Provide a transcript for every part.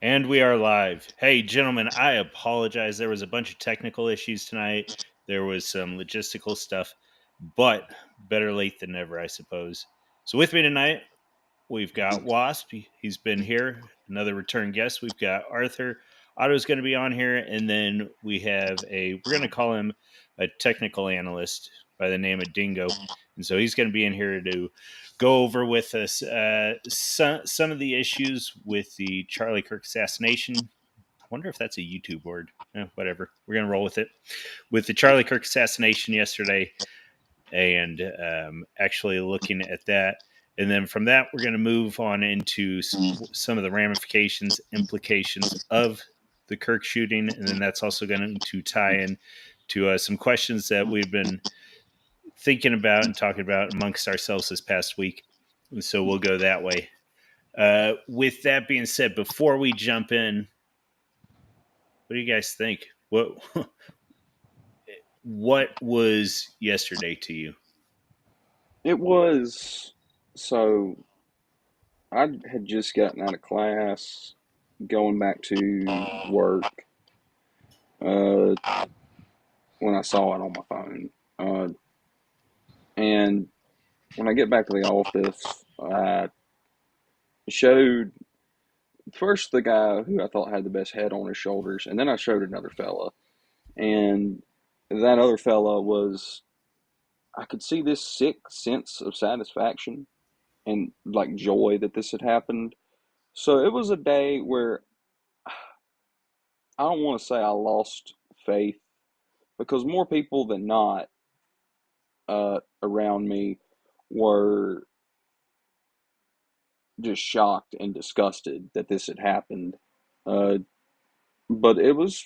And we are live. Hey, gentlemen, I apologize. There was a bunch of technical issues tonight. There was some logistical stuff, but better late than never, I suppose. So, with me tonight, we've got WASP. He's been here, another return guest. We've got Arthur. Otto's going to be on here. And then we have we're going to call him a technical analyst by the name of Dingo. And so he's going to be in here to go over with us some of the issues with the Charlie Kirk assassination. I wonder if that's a YouTube word. Whatever. We're going to roll with it. With the Charlie Kirk assassination yesterday, and actually looking at that. And then from that, we're going to move on into some of the ramifications, implications of the Kirk shooting. And then that's also going to tie in to some questions that we've been thinking about and talking about amongst ourselves this past week. And so we'll go that way. With that being said, before we jump in, what do you guys think? What was yesterday to you? It was so I had just gotten out of class, going back to work, uh, when I saw it on my phone. And when I get back to the office, I showed first the guy who I thought had the best head on his shoulders, and then I showed another fella. And that other fella was, I could see this sick sense of satisfaction and like joy that this had happened. So it was a day where I don't want to say I lost faith because more people than not around me were just shocked and disgusted that this had happened. Uh, but it was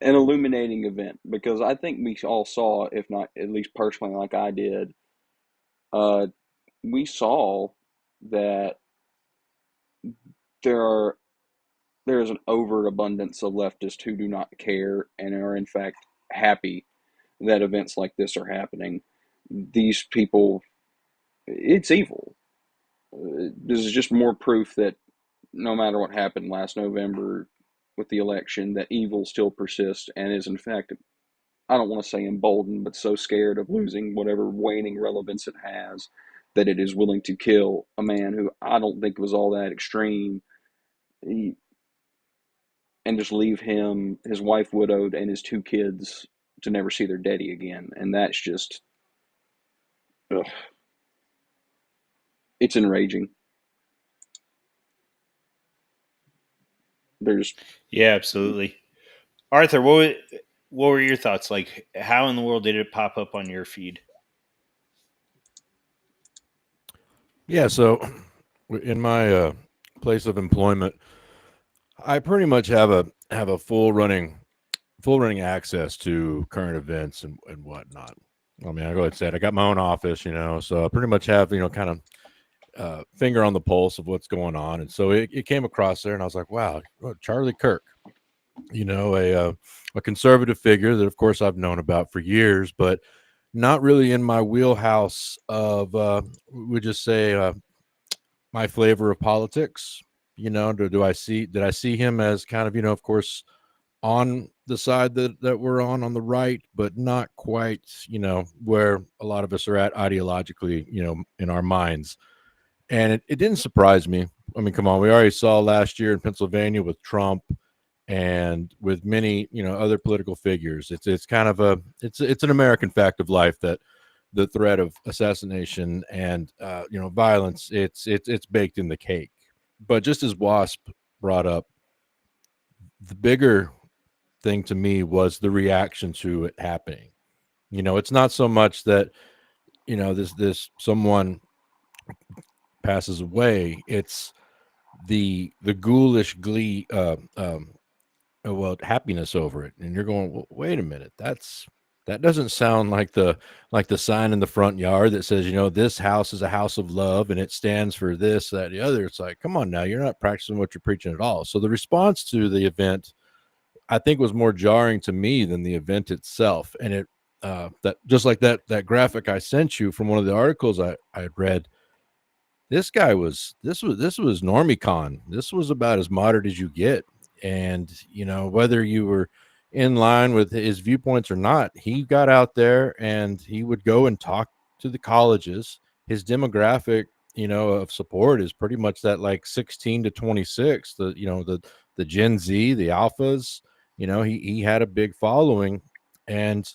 an illuminating event because I think we all saw, if not at least personally, like I did, uh, we saw that there are there is an overabundance of leftists who do not care and are in fact happy that events like this are happening. These people, it's evil. This is just more proof that no matter what happened last November with the election, that evil still persists and is in fact, I don't want to say emboldened, but so scared of losing whatever waning relevance it has that it is willing to kill a man who I don't think was all that extreme, and just leave him, his wife widowed, and his two kids to never see their daddy again. And that's just, ugh, it's enraging. There's Yeah, absolutely. Arthur, what were your thoughts? Like, how in the world did it pop up on your feed? Yeah, so in my place of employment, I pretty much have a full running access to current events and whatnot. I mean, I go ahead and say it. I got my own office, so I pretty much have kind of finger on the pulse of what's going on. And so it came across there, and I was like, wow, Charlie Kirk, a conservative figure that, of course, I've known about for years, but not really in my wheelhouse of we just say my flavor of politics. Do I see did I see him as kind of of course on the side that we're on the right, but not quite where a lot of us are at ideologically in our minds. And it didn't surprise me. I mean, come on, we already saw last year in Pennsylvania with Trump and with many other political figures. It's kind of it's an American fact of life that the threat of assassination and violence it's baked in the cake. But just as WASP brought up, the bigger thing to me was the reaction to it happening. It's not so much that this someone passes away. It's the ghoulish glee happiness over it, and you're going, well, wait a minute, that doesn't sound like the sign in the front yard that says this house is a house of love and it stands for this, that, the other. It's like, come on now, you're not practicing what you're preaching at all. So the response to the event, I think, was more jarring to me than the event itself. And it that just like that graphic I sent you from one of the articles I read, this guy was this was normicon. This was about as moderate as you get. And whether you were in line with his viewpoints or not, he got out there and he would go and talk to the colleges. His demographic, of support is pretty much that like 16 to 26, the Gen Z, the alphas. He had a big following. And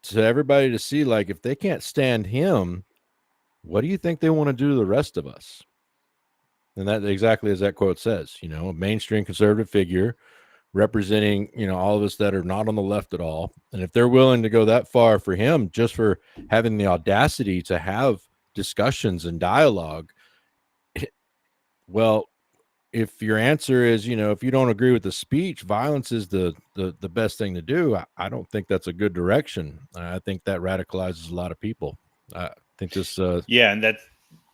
to everybody to see, like, if they can't stand him, what do you think they want to do to the rest of us? And that exactly as that quote says, a mainstream conservative figure representing, all of us that are not on the left at all. And if they're willing to go that far for him, just for having the audacity to have discussions and dialogue, well, if your answer is, if you don't agree with the speech, violence is the best thing to do. I don't think that's a good direction. I think that radicalizes a lot of people. I think this. Yeah, and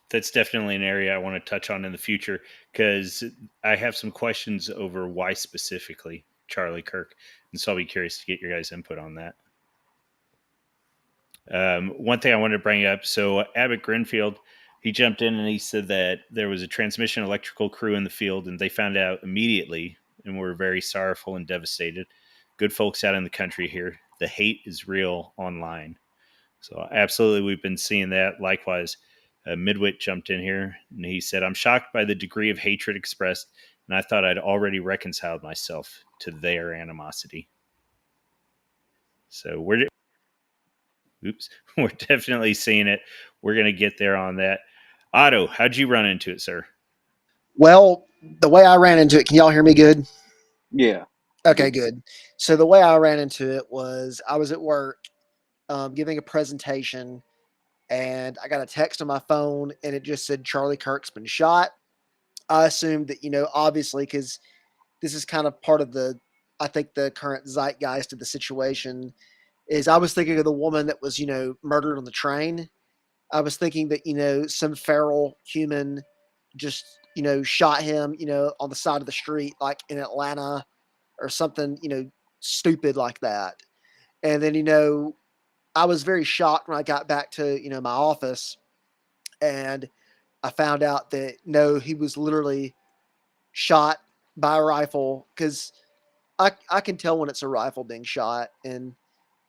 that's definitely an area I want to touch on in the future because I have some questions over why specifically Charlie Kirk, and so I'll be curious to get your guys' input on that. One thing I wanted to bring up, so Abbott Grinfield, he jumped in and he said that there was a transmission electrical crew in the field and they found out immediately and were very sorrowful and devastated. Good folks out in the country here. The hate is real online. So absolutely, we've been seeing that. Likewise, Midwit jumped in here and he said, I'm shocked by the degree of hatred expressed, and I thought I'd already reconciled myself to their animosity. So we're definitely seeing it. We're going to get there on that. Otto, how'd you run into it, sir? Well, the way I ran into it, can y'all hear me good? Yeah. Okay, good. So the way I ran into it was I was at work giving a presentation, and I got a text on my phone, and it just said Charlie Kirk's been shot. I assumed that, obviously, because this is kind of part of I think the current zeitgeist of the situation is I was thinking of the woman that was, murdered on the train. I was thinking that, some feral human just, shot him, on the side of the street, like in Atlanta or something, stupid like that. And then, I was very shocked when I got back to, my office and I found out that no, he was literally shot by a rifle because I can tell when it's a rifle being shot. And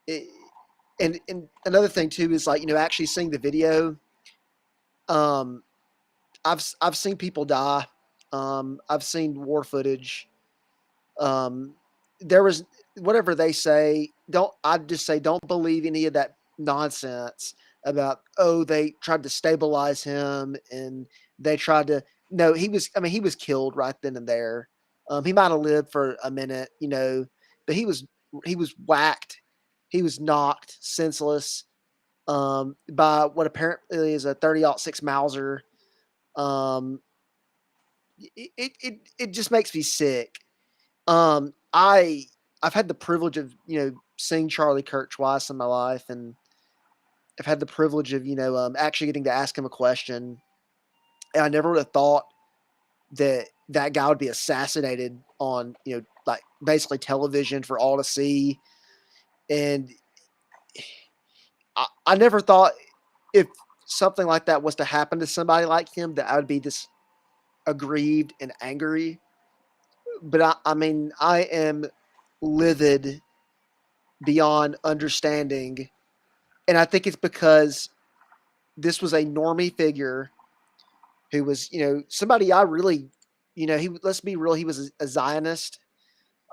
it, and another thing too is like, actually seeing the video, um, I've seen people die. I've seen war footage. Um, there was whatever they say. I'd just say don't believe any of that nonsense about they tried to stabilize him and they tried to. No, he was. I mean, he was killed right then and there. He might have lived for a minute, but he was whacked. He was knocked senseless by what apparently is a 30-06 Mauser. Um, it just makes me sick. I've had the privilege of seeing Charlie Kirk twice in my life, and I've had the privilege of actually getting to ask him a question. And I never would have thought that guy would be assassinated on like basically television for all to see. And I never thought if something like that was to happen to somebody like him that I would be this aggrieved and angry. But I mean, I am livid beyond understanding. And I think it's because this was a normie figure who was, somebody I really, let's be real, he was a Zionist.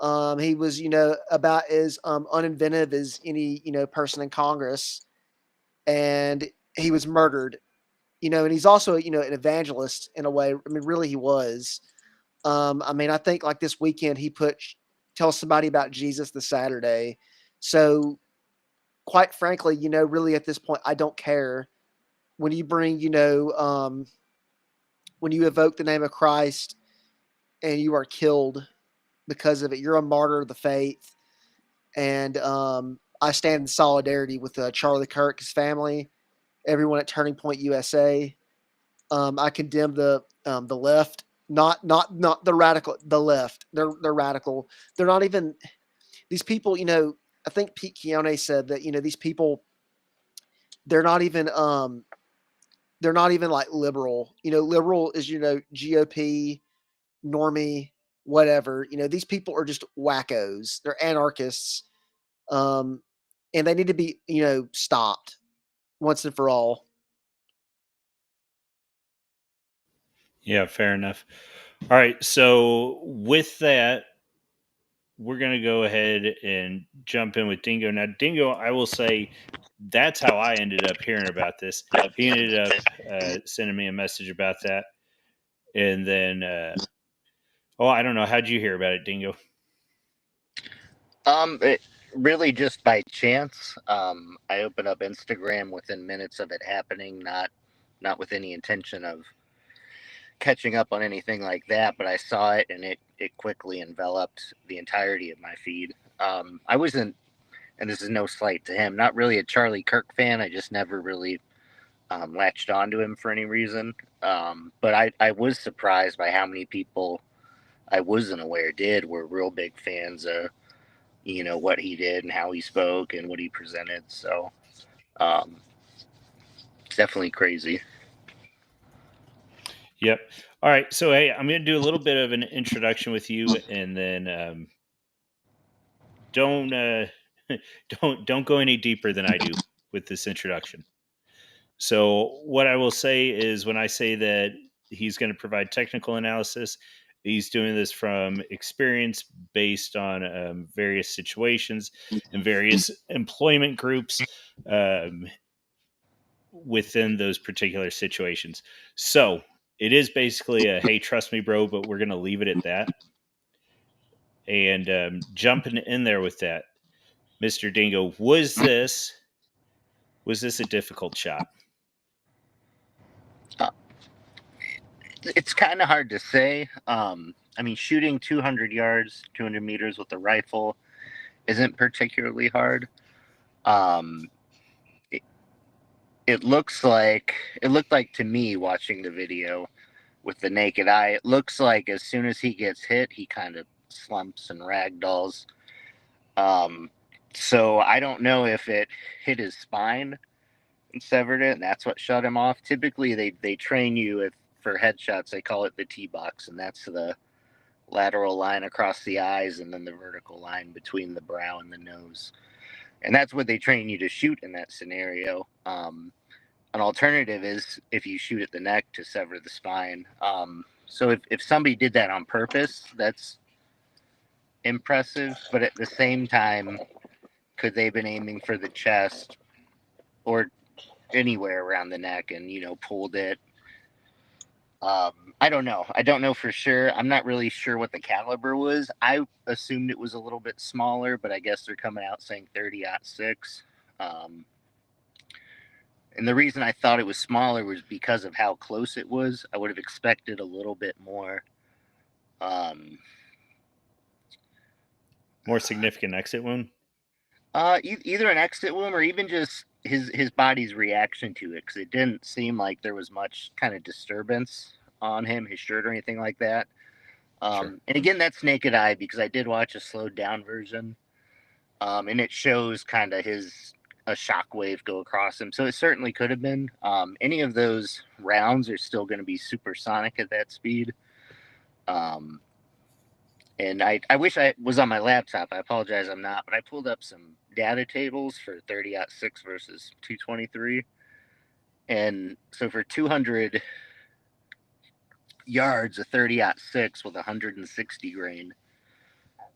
He was, about as uninventive as any, person in Congress. And he was murdered, and he's also, an evangelist in a way. I mean, really, he was. I mean, I think like this weekend he tell somebody about Jesus this Saturday. So quite frankly, really at this point, I don't care when you bring, when you evoke the name of Christ and you are killed because of it, you're a martyr of the faith. And I stand in solidarity with Charlie Kirk, his family, everyone at Turning Point USA. I condemn the left, not the radical, the left. They're radical. They're not even these people. I think Pete Keone said that these people, they're not even they're not even like liberal. Liberal is, GOP, normie, whatever. These people are just wackos. They're anarchists. And they need to be, stopped once and for all. Yeah, fair enough. All right, so with that, we're going to go ahead and jump in with Dingo. Now, Dingo, I will say that's how I ended up hearing about this. He ended up sending me a message about that. And then, I don't know. How'd you hear about it, Dingo? It really just by chance. I opened up Instagram within minutes of it happening, not with any intention of catching up on anything like that, but I saw it and it quickly enveloped the entirety of my feed. I wasn't, and this is no slight to him, not really a Charlie Kirk fan. I just never really latched onto him for any reason. But I was surprised by how many people I wasn't aware were real big fans of, what he did and how he spoke and what he presented. So it's definitely crazy. Yep. All right. So, hey, I'm going to do a little bit of an introduction with you, and then don't don't go any deeper than I do with this introduction. So, what I will say is, when I say that he's going to provide technical analysis, he's doing this from experience based on various situations and various employment groups within those particular situations. So, it is basically a hey, trust me, bro, but we're going to leave it at that. And jumping in there with that, Mr. Dingo, was this a difficult shot? It's kind of hard to say. I mean, shooting 200 yards, 200 meters with a rifle isn't particularly hard. It looked like to me, watching the video with the naked eye, it looks like as soon as he gets hit, he kind of slumps and ragdolls. So I don't know if it hit his spine and severed it, and that's what shut him off. Typically, they train you for headshots. They call it the T-box, and that's the lateral line across the eyes and then the vertical line between the brow and the nose. And that's what they train you to shoot in that scenario. An alternative is if you shoot at the neck to sever the spine. So if somebody did that on purpose, that's impressive. But at the same time, could they have been aiming for the chest or anywhere around the neck and, pulled it? I don't know. I don't know for sure. I'm not really sure what the caliber was. I assumed it was a little bit smaller, but I guess they're coming out saying 30-06. And the reason I thought it was smaller was because of how close it was. I would have expected a little bit more. More significant exit wound? Either an exit wound or even just his body's reaction to it, because it didn't seem like there was much kind of disturbance on him, his shirt or anything like that. Sure. And again, that's naked eye, because I did watch a slowed down version, and it shows kind of a shockwave go across him. So it certainly could have been. Any of those rounds are still going to be supersonic at that speed. And I wish I was on my laptop. I apologize, I'm not. But I pulled up some data tables for 30-06 versus 223. And so for 200 yards, a 30-06 with 160 grain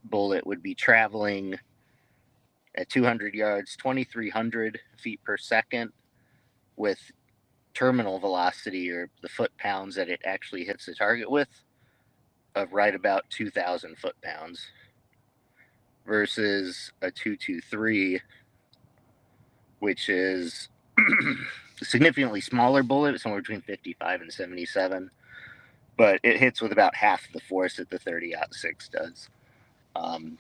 bullet would be traveling at 200 yards, 2,300 feet per second, with terminal velocity, or the foot-pounds that it actually hits the target with, of right about 2,000 foot-pounds, versus a 223, which is a significantly smaller bullet, somewhere between 55 and 77, but it hits with about half the force that the 30-06 does.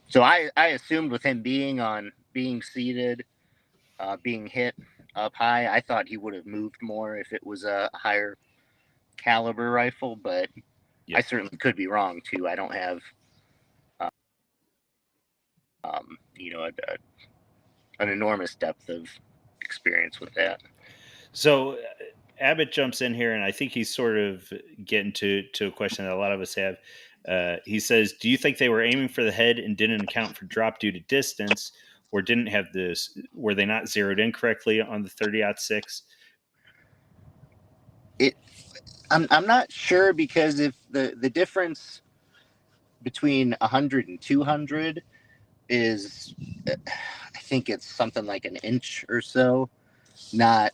So I assumed with him being seated, being hit up high, I thought he would have moved more if it was a higher caliber rifle, but I certainly could be wrong too. I don't have, an enormous depth of experience with that. So Abbott jumps in here, and I think he's sort of getting to a question that a lot of us have. He says, "Do you think they were aiming for the head and didn't account for drop due to distance, or didn't have this? Were they not zeroed in correctly on the 30-06?" It I'm not sure, because if the difference between 100 and 200 is, I think it's something like an inch or so, not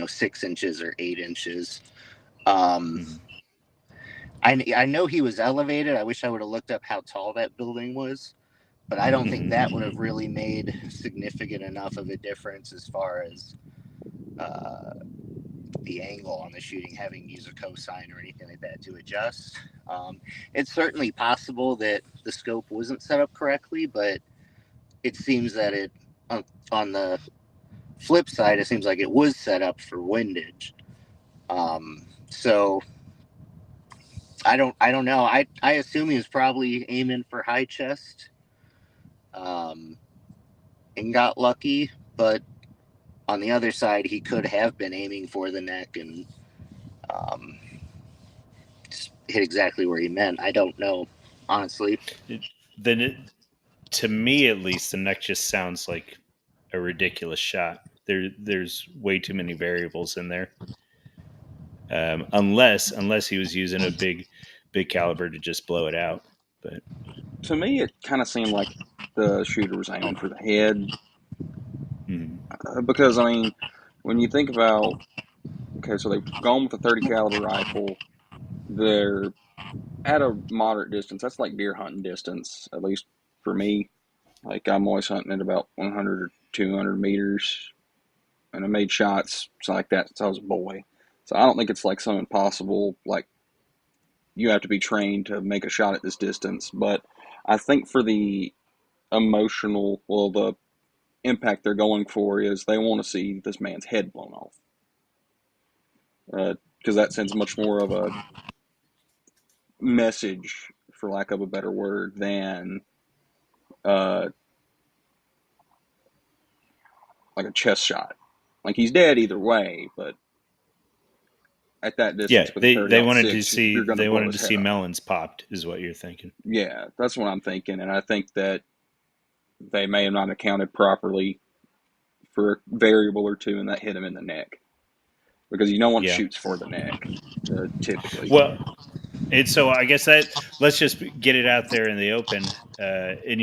6 inches or 8 inches. Mhm. I know he was elevated. I wish I would have looked up how tall that building was, but I don't think Mhm. that would have really made significant enough of a difference as far as uh, the angle on the shooting, having to use a cosine or anything like that to adjust. It's certainly possible that the scope wasn't set up correctly, but it seems that on the flip side, it seems like it was set up for windage. So I don't know. I assume he was probably aiming for high chest, um, and got lucky, but on the other side, he could have been aiming for the neck and um, just hit exactly where he meant. I don't know, honestly. Then, to me at least, the neck just sounds like a ridiculous shot. There's way too many variables in there. Unless he was using a big caliber to just blow it out. But To me, it kind of seemed like the shooter was aiming for the head, mhm. because I mean, when you think about, okay, so they've gone with a 30 caliber rifle. They're at a moderate distance. That's like deer hunting distance, at least for me. Like I'm always hunting at about 100 or 200 meters, and I made shots like that since I was a boy. So I don't think it's like some impossible, like you have to be trained to make a shot at this distance. But I think for the emotional, well, the impact they're going for is they want to see this man's head blown off, because that sends much more of a message, for lack of a better word, than uh, like a chest shot. Like he's dead either way, but at that Yeah, distance with a they 30 they wanted to 6, you're see going to they blow wanted his to head see off. melons popped, is what you're thinking. Yeah, that's what I'm thinking, and I think that they may have not accounted properly for a variable or two, and that hit him in the neck, because no one Yeah. shoots for the neck, typically. Well, and so I guess that let's just get it out there in the open. In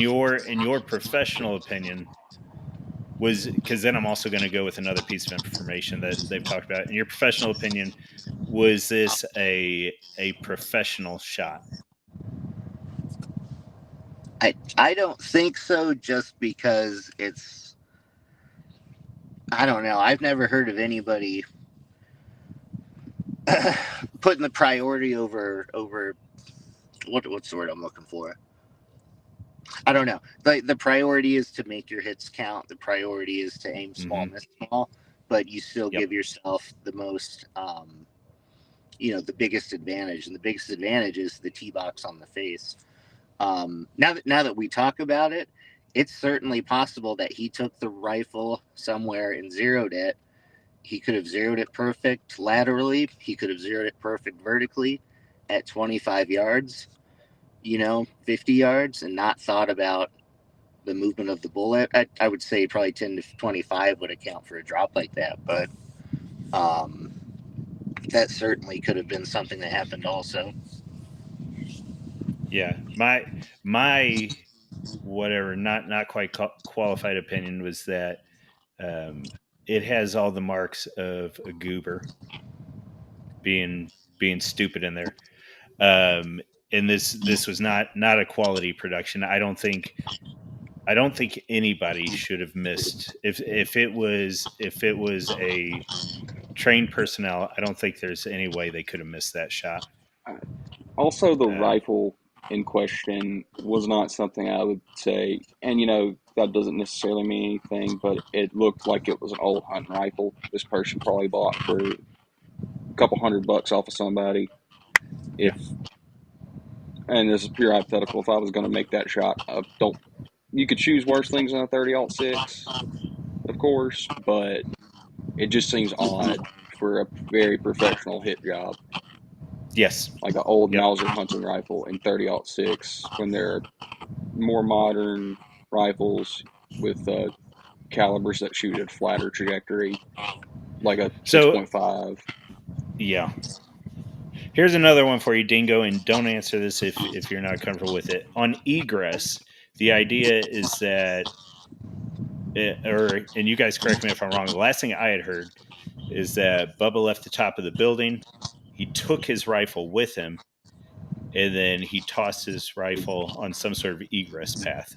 your professional opinion, was because then I'm also going to go with another piece of information that they've talked about. In your professional opinion, was this a professional shot? I don't think so, just because I don't know. I've never heard of anybody putting the priority over what's the word I'm looking for? I don't know. The priority is to make your hits count. The priority is to aim small, Hmm. miss small, but you still Yep. give yourself the most, the biggest advantage, and the biggest advantage is the tee box on the face. Now that we talk about it, it's certainly possible that he took the rifle somewhere and zeroed it. He could have zeroed it perfect laterally. He could have zeroed it perfect vertically at 25 yards, 50 yards, and not thought about the movement of the bullet. I would say probably 10 to 25 would account for a drop like that, but um, that certainly could have been something that happened also. Yeah. My whatever, not quite qualified opinion was that um, it has all the marks of a goober being being stupid in there. Um, and this was not a quality production. I don't think anybody should have missed if it was a trained personnel. I don't think there's any way they could have missed that shot. Also, the Um, rifle in question was not something I would say, and that doesn't necessarily mean anything, but it looked like it was an old hunting rifle. This person probably bought for a couple $100 off of somebody. yeah, If, and this is pure hypothetical, if I was going to make that shot, don't, you could choose worse things than a 30-06, of course, but It just seems odd for a very professional hit job, Yes. like an old Yep. Mauser hunting rifle in 30-06, when there are more modern rifles with calibers that shoot at a flatter trajectory, like a So 6.5. yeah. Here's another one for you, Dingo, and don't answer this if you're not comfortable with it. On egress, the idea is that, and you guys correct me if I'm wrong. The last thing I had heard is that Bubba left the top of the building. He took his rifle with him, and then he tossed his rifle on some sort of egress path.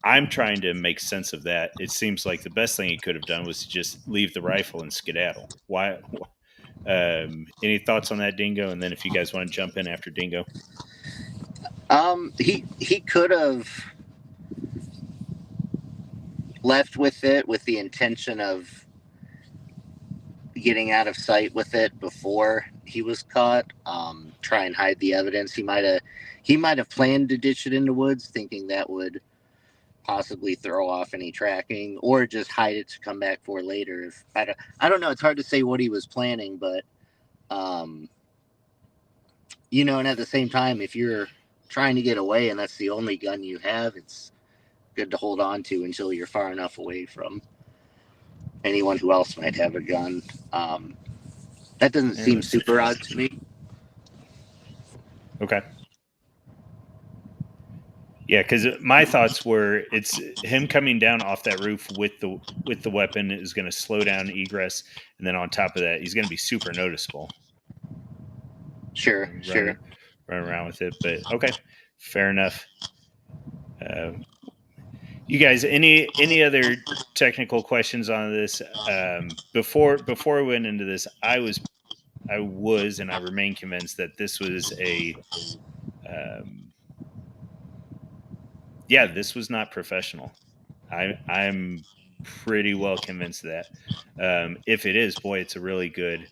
I'm trying to make sense of that. It seems like the best thing he could have done was to just leave the rifle and skedaddle. Why? Any thoughts on that, Dingo? And then if you guys want to jump in after Dingo. He could have left with it with the intention of getting out of sight with it before he was caught. Try and hide the evidence. He might have planned to ditch it in the woods, thinking that would possibly throw off any tracking, or just hide it to come back for later. If I don't know. It's hard to say what he was planning, but and at the same time, if you're trying to get away and that's the only gun you have, it's good to hold on to until you're far enough away from anyone who else might have a gun. That doesn't seem super odd to me. Okay. Yeah, because my thoughts were it's him coming down off that roof with the weapon is going to slow down egress, and then on top of that, he's going to be super noticeable. Sure. Run around with it, but okay, fair enough. You guys, any other technical questions on this? Before we went into this, I was and I remain convinced that this was this was not professional. I'm pretty well convinced of that. If it is, boy, it's a really good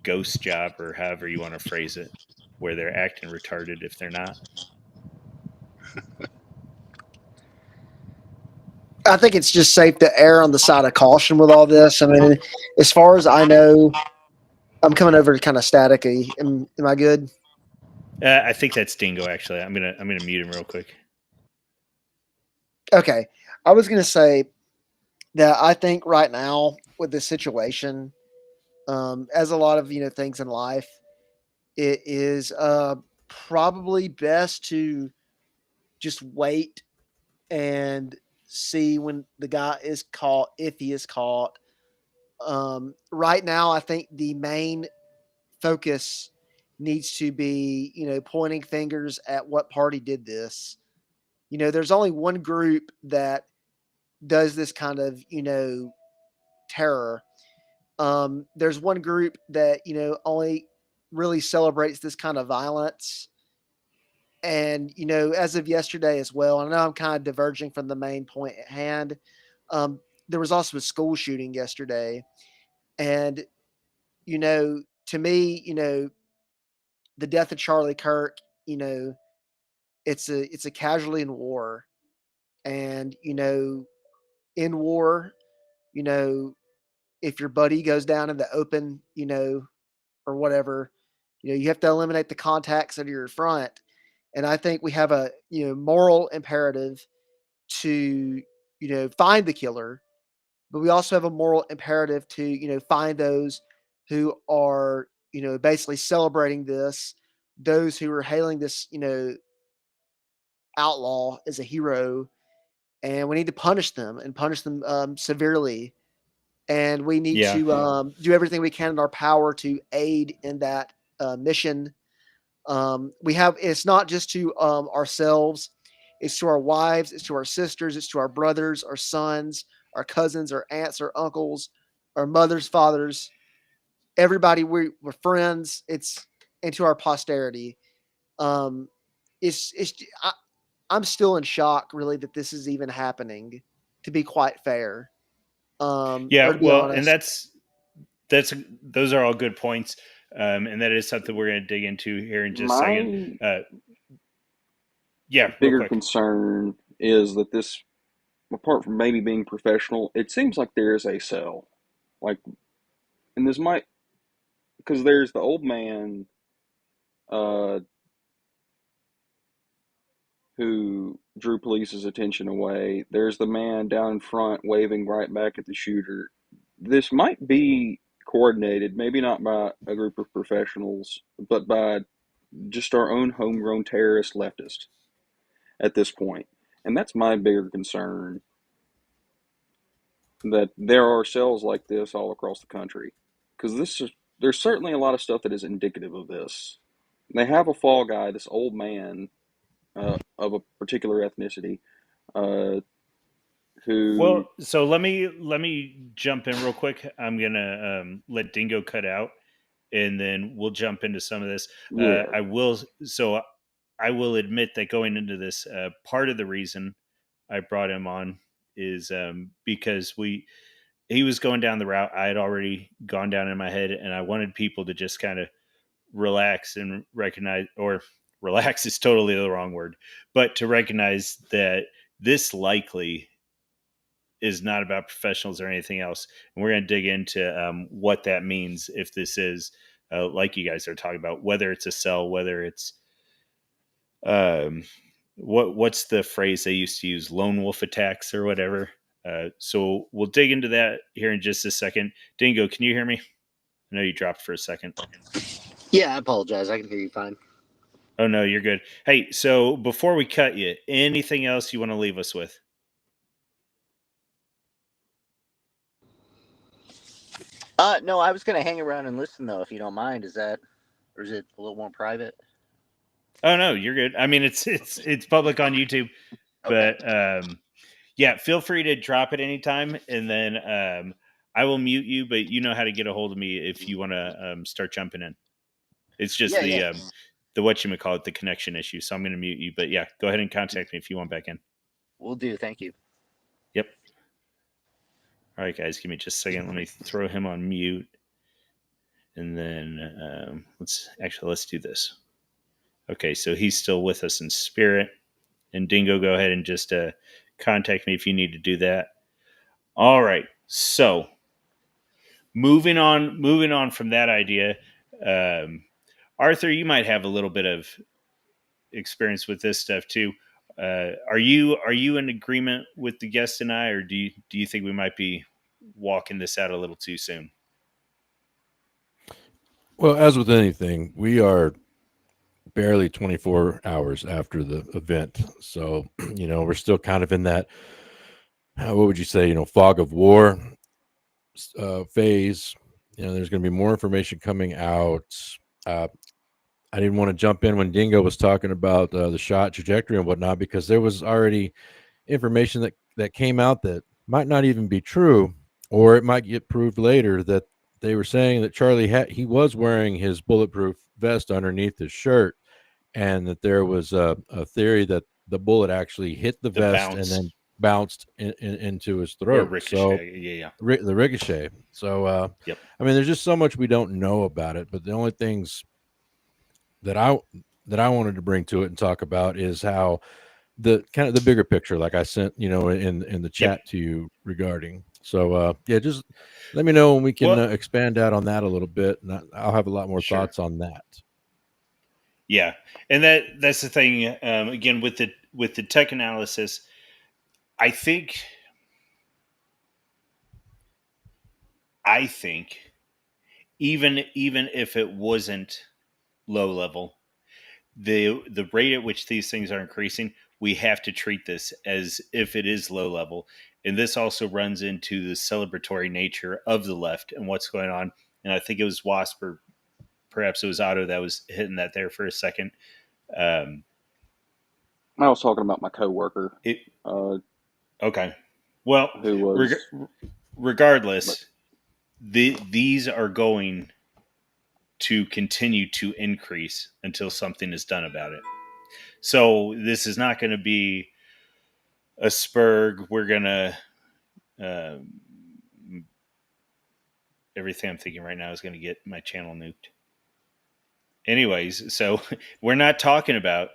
ghost job, or however you want to phrase it, where they're acting retarded if they're not. I think it's just safe to err on the side of caution with all this. I mean, as far as I know, I'm coming over kind of staticky. Am I good? I think that's Dingo. Actually, I'm gonna mute him real quick. Okay, I was gonna say that I think right now with this situation, as a lot of things in life, it is probably best to just wait and see when the guy is caught, if he is caught. Right now, I think the main focus needs to be, pointing fingers at what party did this. There's only one group that does this kind of, terror. There's one group that, only really celebrates this kind of violence. And, as of yesterday as well, I know I'm kind of diverging from the main point at hand. There was also a school shooting yesterday. And, to me, the death of Charlie Kirk, it's a casualty in war. And, in war, if your buddy goes down in the open, or whatever, you have to eliminate the contacts that are your front. And I think we have a moral imperative to find the killer, but we also have a moral imperative to find those who are basically celebrating this, those who are hailing this outlaw as a hero, and we need to punish them and punish them severely. And we need to do everything we can in our power to aid in that mission. It's not just to ourselves, it's to our wives, it's to our sisters, it's to our brothers, our sons, our cousins, our aunts, our uncles, our mothers, fathers, everybody. We're friends. It's into our posterity. Um, I'm still in shock, really, that this is even happening. To be quite fair, or to be honest. And those are all good points, and that is something we're going to dig into here in just a second. Bigger concern is that this apart from maybe being professional, it seems like there is a cell. Like, and this might, because there's the old man uh, who drew police's attention away. There's the man down in front waving right back at the shooter. This might be coordinated, maybe not by a group of professionals, but by just our own homegrown terrorist leftists at this point. And that's my bigger concern, that there are cells like this all across the country. Because there's certainly a lot of stuff that is indicative of this. They have a fall guy, this old man of a particular ethnicity, uh, who, Well, so let me jump in real quick. I'm gonna let Dingo cut out, and then we'll jump into some of this. yeah, I will. So I will admit that going into this, part of the reason I brought him on is because he was going down the route I had already gone down in my head, and I wanted people to just kind of relax and recognize, or relax is totally the wrong word, but to recognize that this likely is not about professionals or anything else. And we're going to dig into what that means if this is, like you guys are talking about, whether it's a cell, whether it's um, what's the phrase they used to use, lone wolf attacks or whatever. So we'll dig into that here in just a second. Dingo, can you hear me? I know you dropped for a second. Yeah, I apologize. I can hear you fine. Oh no, you're good. Hey, so before we cut you, anything else you want to leave us with? No, I was gonna hang around and listen though, if you don't mind. Is that, or is it a little more private? Oh no, you're good. I mean, it's public on YouTube, Okay. but yeah, feel free to drop it anytime, and then I will mute you. But you know how to get a hold of me if you want to start jumping in. It's just Yeah, yeah. the whatchamacallit, the connection issue. So I'm going to mute you. But yeah, go ahead and contact me if you want back in. We'll do. Thank you. Yep. All right, guys, give me just a second. Let me throw him on mute, and then let's do this. Okay, so he's still with us in spirit. And Dingo, go ahead and just contact me if you need to do that. All right. So moving on from that idea, um, Arthur, you might have a little bit of experience with this stuff too. Are you in agreement with the guest and I, or do you think we might be walking this out a little too soon? Well, as with anything, we are barely 24 hours after the event. So, we're still kind of in that, what would you say, fog of war phase. There's going to be more information coming out. Uh, I didn't want to jump in when Dingo was talking about the shot trajectory and whatnot, because there was already information that came out that might not even be true, or it might get proved later that they were saying that Charlie he was wearing his bulletproof vest underneath his shirt, and that there was a theory that the bullet actually hit the The vest and bounce then bounced into his or throat. So ricochet? Yeah. the ricochet. So Yep. I mean, there's just so much we don't know about it. But the only things that I wanted to bring to it and talk about is how the kind of the bigger picture, like I sent, in the Yep. chat to you regarding. So yeah, just let me know when we can Well, expand out on that a little bit, and I'll have a lot more sure. thoughts on that. Yeah, and that's the thing. Again, with the tech analysis, I think I think even if it wasn't low level, the rate at which these things are increasing, we have to treat this as if it is low level. And this also runs into the celebratory nature of the left and what's going on. And I think it was WASP, or perhaps it was Otto, that was hitting that there for a second. Um, I was talking about my coworker, it uh, Okay. Well, who reg- was, but regardless, these are going to continue to increase until something is done about it. So this is not going to be a spurg. We're going to everything I'm thinking right now is going to get my channel nuked. Anyways, so we're not talking about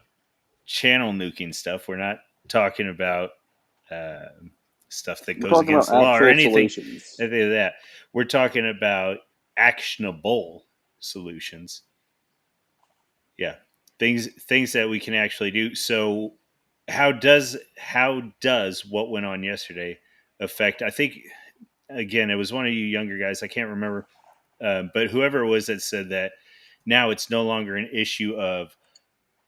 channel nuking stuff. We're not talking about stuff that We're goes talking against about the law or actual anything solutions. like that. We're talking about actionable solutions. Yeah, things that we can actually do. So how does what went on yesterday affect? I think again it was one of you younger guys. I can't remember, but whoever it was that said that now it's no longer an issue of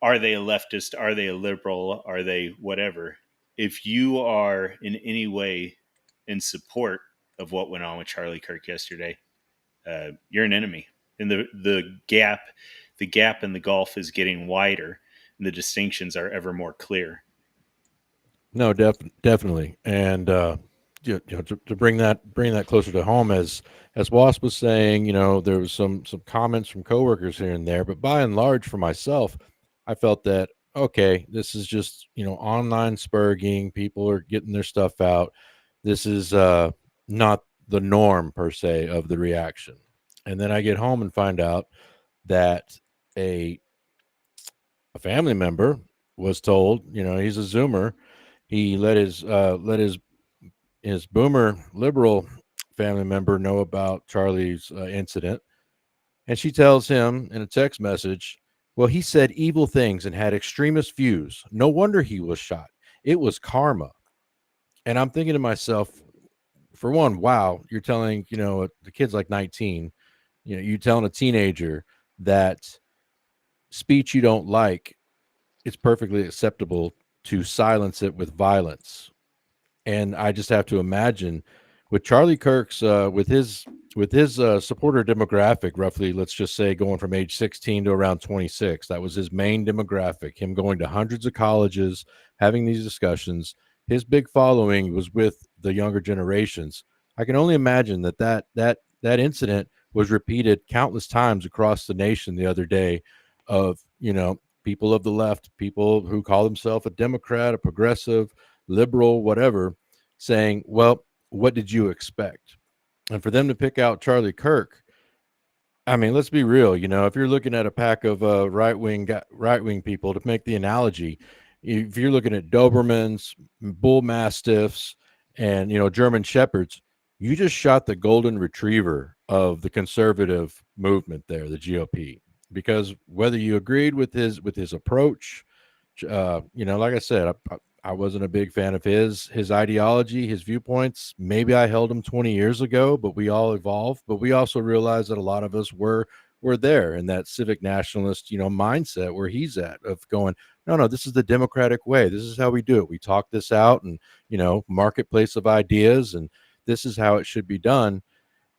are they a leftist, are they a liberal, are they whatever. If you are in any way in support of what went on with Charlie Kirk yesterday, you're an enemy, and the gap in the gulf is getting wider, and the distinctions are ever more clear. No, definitely, and to bring that closer to home, as Wasp was saying, there was some comments from coworkers here and there, but by and large, for myself, I felt that okay, this is just online spurging. People are getting their stuff out. This is not the norm per se of the reaction. And then I get home and find out that a family member was told, he's a Zoomer. He let his boomer liberal family member know about Charlie's incident, and she tells him in a text message, "Well, he said evil things and had extremist views. No wonder he was shot. It was karma." And I'm thinking to myself, for one, wow, you're telling the kid's like 19, you telling a teenager that speech you don't like, it's perfectly acceptable to silence it with violence. And I just have to imagine with Charlie Kirk's with his supporter demographic, roughly, let's just say going from age 16 to around 26, that was his main demographic. Him going to hundreds of colleges, having these discussions. His big following was with the younger generations. I can only imagine that incident was repeated countless times across the nation the other day, of people of the left, people who call themselves a Democrat, a progressive, liberal, whatever, saying, well, what did you expect? And for them to pick out Charlie Kirk, I mean, let's be real. If you're looking at a pack of right wing people, to make the analogy, if you're looking at Dobermans, bull mastiffs, and German shepherds, you just shot the golden retriever of the conservative movement there, the GOP. Because whether you agreed with his approach, like I said, I wasn't a big fan of his ideology, his viewpoints. Maybe I held him 20 years ago, but we all evolve. But we also realized that a lot of us were there in that civic nationalist, mindset where he's at, of going, no, this is the democratic way. This is how we do it. We talk this out, and marketplace of ideas, and this is how it should be done.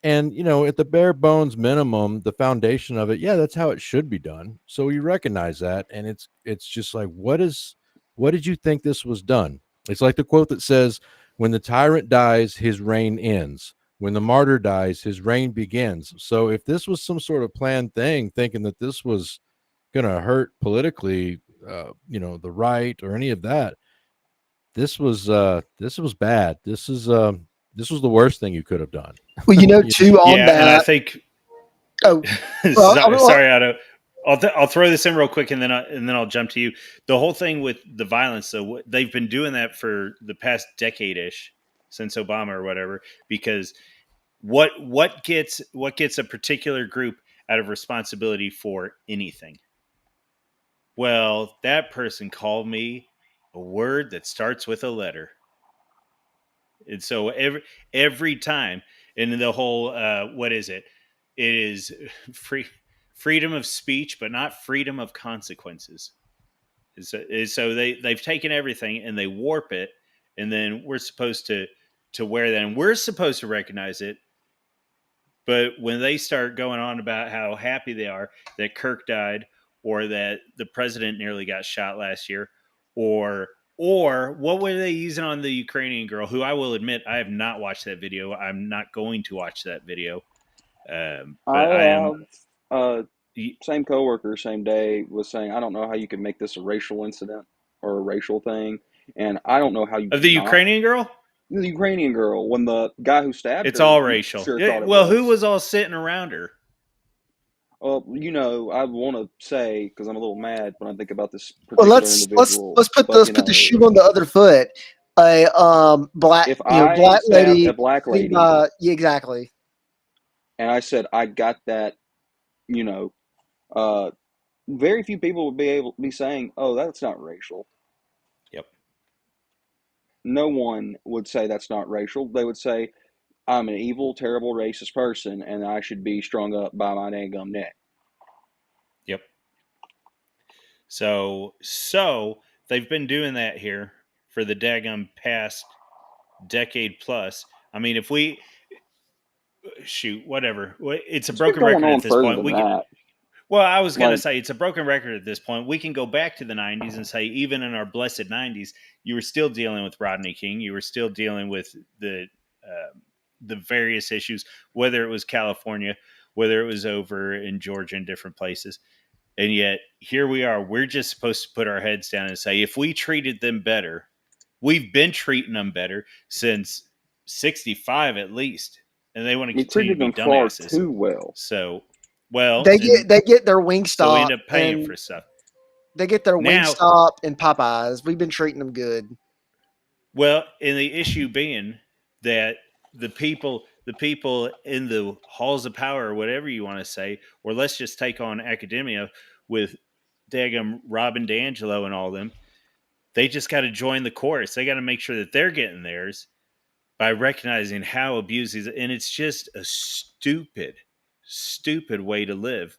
And at the bare bones minimum, the foundation of it, yeah, that's how it should be done. So you recognize that, and it's just like, what did you think this was done? It's like the quote that says, when the tyrant dies, his reign ends. When the martyr dies, his reign begins. So if this was some sort of planned thing, thinking that this was going to hurt politically, the right or any of that, this was bad. This was the worst thing you could have done. Well, too, on Yeah, and I that. think Oh, well, sorry, Otto. I'll throw this in real quick, and then I'll jump to you. The whole thing with the violence, though, they've been doing that for the past decade-ish, since Obama or whatever. Because what gets a particular group out of responsibility for anything? Well, that person called me a word that starts with a letter. And so every time, and the whole what is it? It is freedom of speech, but not freedom of consequences. So they've taken everything and they warp it, and then we're supposed to wear that, and we're supposed to recognize it. But when they start going on about how happy they are that Kirk died, or that the president nearly got shot last year, or what were they using on the Ukrainian girl, who I will admit I have not watched that video. I'm not going to watch that video. But I I am. have same coworker, same day, was saying, I don't know how you can make this a racial incident or a racial thing, and I don't know how you Of the cannot. Ukrainian girl? The Ukrainian girl, when the guy who stabbed It's her, all I'm racial. sure thought it Well, who was. was all sitting around her? Well, I want to say, because I'm a little mad when I think about this well, particular let's individual, let's put but let's put the shoe on the other foot. a black, If you know, I black stabbed lady a black sitting lady by, yeah, exactly. and I said I got that, you know, uh, very few people would be able to be saying, "Oh, that's not racial." Yep. No one would say that's not racial. They would say, "I'm an evil, terrible, racist person, and I should be strung up by my dang neck." Yep. So they've been doing that here for the daggum past decade plus. I mean, if we shoot, whatever, it's a It's been broken going record at on this further point. than We can, that. well, I was gonna Like, say it's a broken record at this point. We can go back to the '90s and say, even in our blessed '90s, you were still dealing with Rodney King. You were still dealing with the various issues, whether it was California, whether it was over in Georgia and different places. And yet here we are. We're just supposed to put our heads down and say, if we treated them better, we've been treating them better since '65 at least, and they want to we continue to treated be them far dumbasses. too well. So, well, They and get their wing so we end stop up paying and for stuff. they get their wing Now, stop and Popeyes. We've been treating them good. well, and the issue being that the people in the halls of power, or whatever you want to say, or let's just take on academia with daggum Robin DiAngelo and all them, they just got to join the chorus. They got to make sure that they're getting theirs by recognizing how abusive, and it's just a stupid way to live,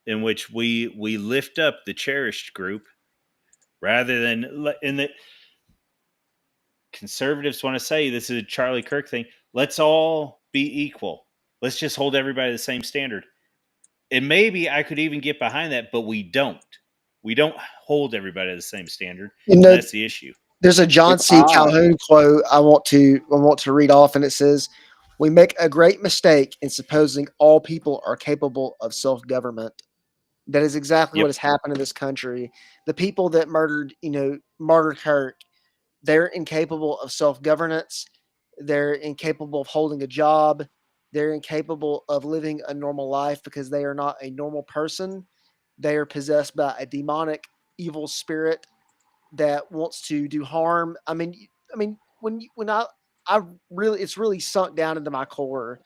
in which we lift up the cherished group rather than in the conservatives want to say this is a Charlie Kirk thing. Let's all be equal. Let's just hold everybody to the same standard. And maybe I could even get behind that, but we don't. We don't hold everybody to the same standard, You and know, that's the issue. there's a John If C. I, Calhoun quote I want to read off, and it says, "We make a great mistake in supposing all people are capable of self-government." That is exactly what Yep. has happened in this country. The people that martyred Kirk, they're incapable of self-governance. They're incapable of holding a job. They're incapable of living a normal life because they are not a normal person. They are possessed by a demonic evil spirit that wants to do harm. I mean, I really, it's really sunk down into my core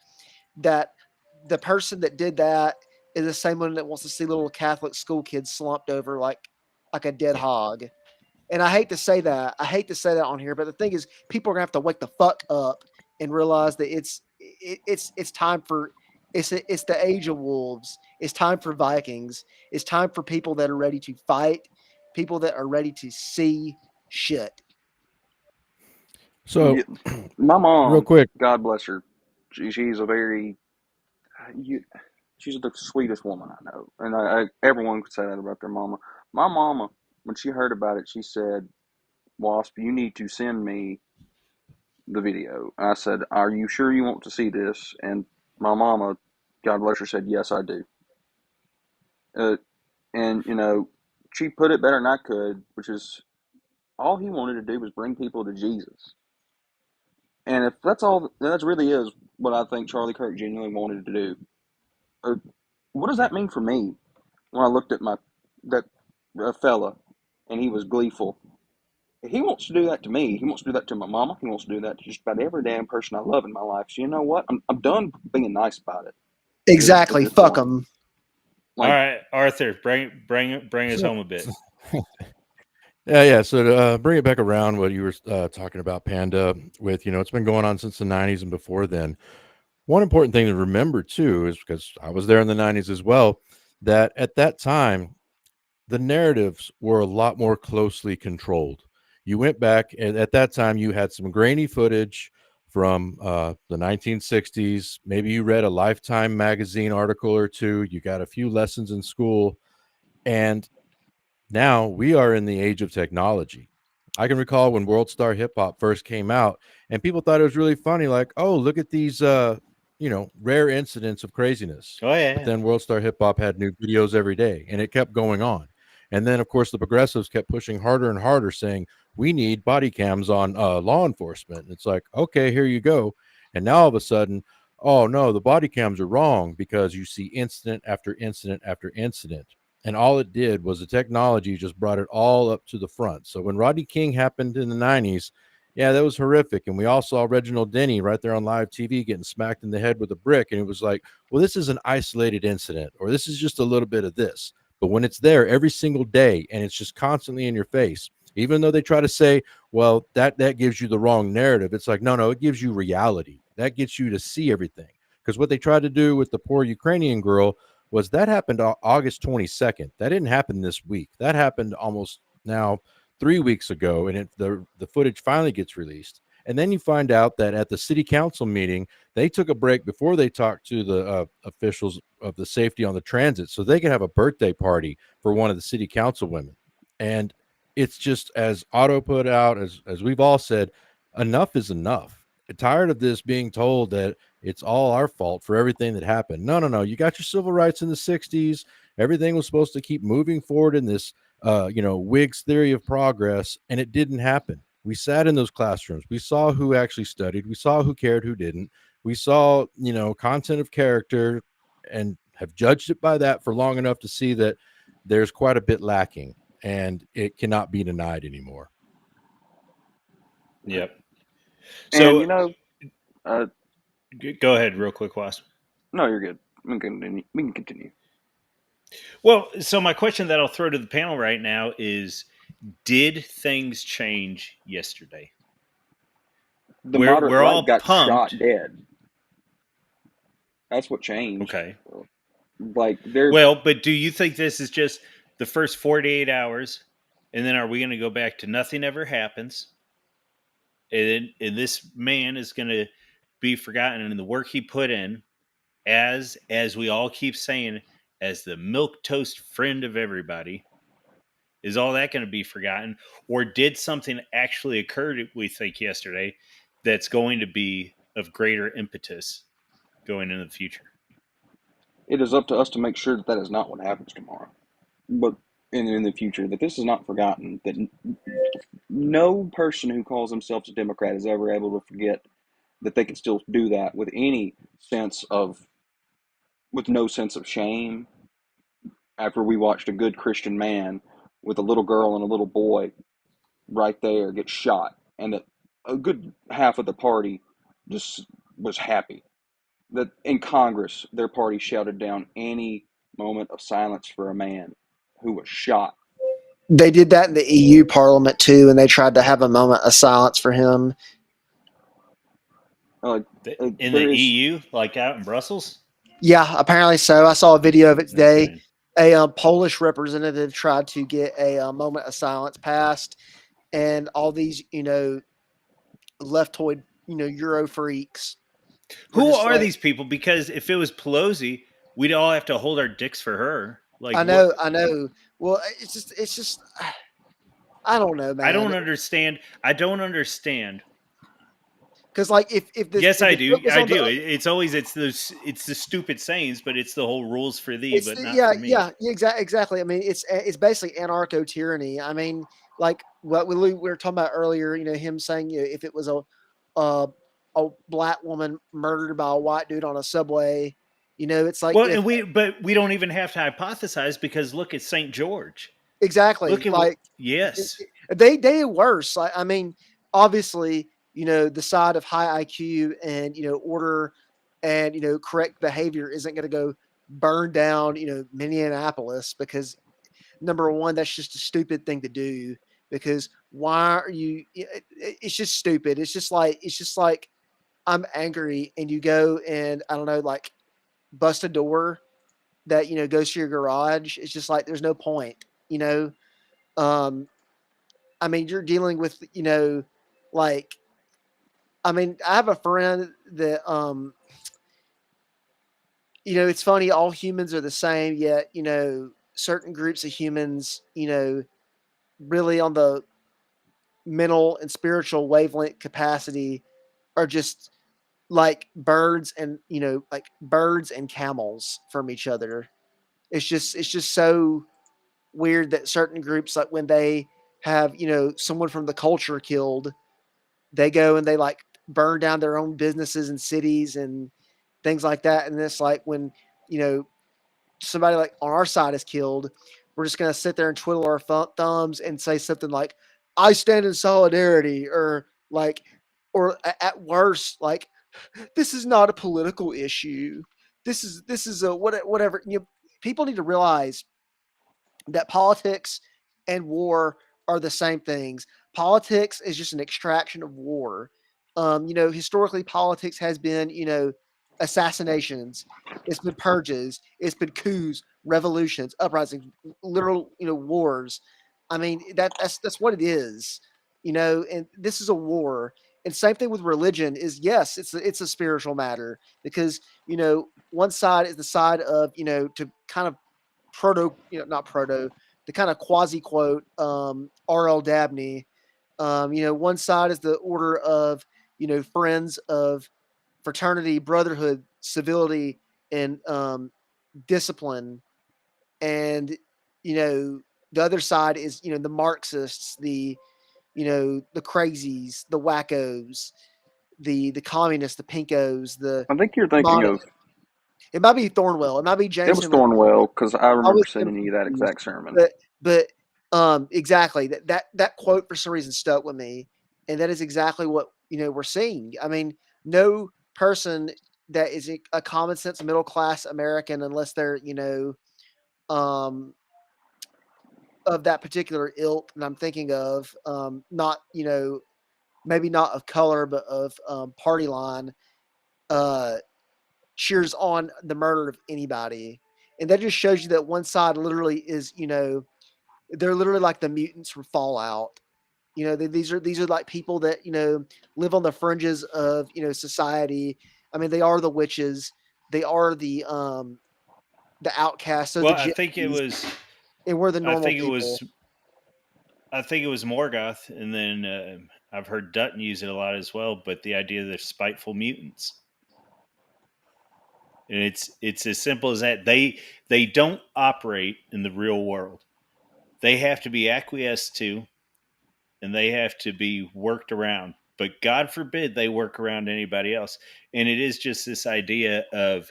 that the person that did that is the same one that wants to see little Catholic school kids slumped over like a dead Yeah. hog. And I hate to say that. I hate to say that on here, but the thing is, people are gonna have to wake the fuck up and realize that it's time for it's the age of wolves. It's time for Vikings. It's time for people that are ready to fight, people that are ready to see shit. So, my real mom, quick, God bless her, she's a very, you, she's the sweetest woman I know, and everyone could say that about their mama. My mama, when she heard about it, she said, "Wasp, you need to send me the video." I said, "Are you sure you want to see this?" And my mama, God bless her, said, "Yes, I do." Uh, and she put it better than I could, which is all he wanted to do was bring people to Jesus. And if that's all, that really is what I think Charlie Kirk genuinely wanted to do. Uh, what does Yeah. that mean for me when I looked at that fella and he was gleeful? He wants to do that to me. He wants to do that to my mama. He wants to do that to just about every damn person I love in my life. So you know what? I'm done being nice about it at Exactly. this Fuck point. them. All Like, right, Arthur, bring us so home a bit. yeah. So to bring it back around, what you were talking about, Panda, with it's been going on since the '90s and before then. One important thing to remember too is because I was there in the '90s as well, that at that time the narratives were a lot more closely controlled. You went back, and at that time, you had some grainy footage from the 1960s. Maybe you read a Lifetime magazine article or two. You got a few lessons in school. And now we are in the age of technology. I can recall when World Star Hip Hop first came out, and people thought it was really funny, like, oh, look at these rare incidents of craziness. Oh But yeah. then World Star Hip Hop had new videos every day, and it kept going on. And then, of course, the progressives kept pushing harder and harder, saying we need body cams on law enforcement. And it's like, okay, here you go. And now all of a sudden, oh no, the body cams are wrong because you see incident after incident after incident. And all it did was the technology just brought it all up to the front. So when Rodney King happened in the '90s, Yeah, that was horrific. And we all saw Reginald Denny right there on live TV getting smacked in the head with a brick. And it was like, well, this is an isolated incident, or this is just a little bit of this. But when it's there every single day and it's just constantly in your face, even though they try to say, well, that gives you the wrong narrative, it's like, no, it gives you reality. That gets you to see everything. Because what they tried to do with the poor Ukrainian girl was that happened August 22nd. That didn't happen this week. That happened almost now 3 weeks ago, and the footage finally gets released. And then you find out that at the city council meeting, they took a break before they talked to the officials of the safety on the transit so they could have a birthday party for one of the city council women. And it's just, as Otto put out, as we've all said, enough is enough. I'm tired of this being told that it's all our fault for everything that happened. No. You got your civil rights in the 60s. Everything was supposed to keep moving forward in this Whig's theory of progress, and it didn't happen. We sat in those classrooms. We saw who actually studied. We saw who cared, who didn't. We saw, content of character, and have judged it by that for long enough to see that there's quite a bit lacking, and it cannot be denied anymore. Yep. And So, go ahead, real quick, Wasp. no, you're good. We can continue. Well, so my question that I'll throw to the panel right now is: did things change yesterday? The moderate we're right all got pumped. shot dead. That's what changed. Okay. Like they're Well, but do you think this is just the first 48 hours, and then are we going to go back to nothing ever happens, and this man is going to be forgotten, and the work he put in, as we all keep saying, as the milk toast friend of everybody, is all that going to be forgotten, or did something actually occur, we think, yesterday that's going to be of greater impetus going into the future? it is up to us to make sure that is not what happens tomorrow, but in the future, that this is not forgotten. That no person who calls themselves a Democrat is ever able to forget that they can still do that with no sense of shame. After we watched a good Christian man with a little girl and a little boy right there get shot, and that a good half of the party just was happy that in Congress their party shouted down any moment of silence for a man who was shot. They did that in the EU Parliament too, and they tried to have a moment of silence for him. Like In there the is EU, like out in Brussels? Yeah, apparently so. I saw a video of it No today. kidding. A Polish representative tried to get a moment of silence passed, and all these, leftoid, Euro freaks were Who just are like, these people? Because if it was Pelosi, we'd all have to hold our dicks for her. Like, I know. Well, it's just, I don't know, man. I don't understand. Because like if this Yes, if I the do. foot was I on do. the It's the stupid sayings, but it's the whole rules for thee, but not yeah, for me. exactly. I mean, it's basically anarcho tyranny. I mean, like what we were talking about earlier. Him saying, if it was a a black woman murdered by a white dude on a subway, it's like Well, if but we don't even have to hypothesize, because look at St. George. exactly Look at like yes. they did worse. Like, I mean, obviously, the side of high IQ and order and correct behavior isn't going to go burn down Minneapolis, because number one, that's just a stupid thing to do. Because why are you? It's just stupid. It's just like I'm angry, and you go and I don't know, like bust a door that goes to your garage. It's just like there's no point. Um, I mean, you're dealing with, like, I mean, I have a friend that, it's funny, all humans are the same, yet, certain groups of humans, really on the mental and spiritual wavelength capacity are just like birds and camels from each other. It's just so weird that certain groups, like when they have, someone from the culture killed, they go and they like burn down their own businesses and cities and things like that. And it's like when, you know, somebody like on our side is killed, we're just going to sit there and twiddle our thumbs and say something like, I stand in solidarity, or like, or at worst, like, this is not a political issue. This is a whatever. People need to realize that politics and war are the same things. Politics is just an extraction of war. Historically, politics has been, assassinations. It's been purges. It's been coups, revolutions, uprisings, literal, wars. I mean, that's what it is. And this is a war. And same thing with religion is, yes, it's a spiritual matter, because one side is the side of, to kind of not proto, the kind of quasi quote R.L. Dabney. One side is the order of, friends of fraternity, brotherhood, civility, and discipline. And, the other side is, the Marxists, the crazies, the wackos, the communists, the pinkos, the I think you're thinking mono. of It might be Thornwell. It might be it was Jameson. Thornwell, because I I remember was getting sending you that confused, exact sermon. but exactly that quote for some reason stuck with me, and that is exactly what we're seeing. I mean, no person that is a common sense middle class American, unless they're um, of that particular ilk, and I'm thinking of not maybe not of color, but of party line, uh, cheers on the murder of anybody. And that just shows you that one side literally is, they're literally like the mutants from Fallout. These are like people that live on the fringes of society. I mean, they are the witches. They are the outcasts. So the Well, I think it gypsies, was. and we're the I normal think it people. was. I think it was Morgoth, and then I've heard Dutton use it a lot as well. But the idea of the spiteful mutants, and it's as simple as that. They don't operate in the real world. They have to be acquiesced to, and they have to be worked around. But God forbid they work around anybody else. And it is just this idea of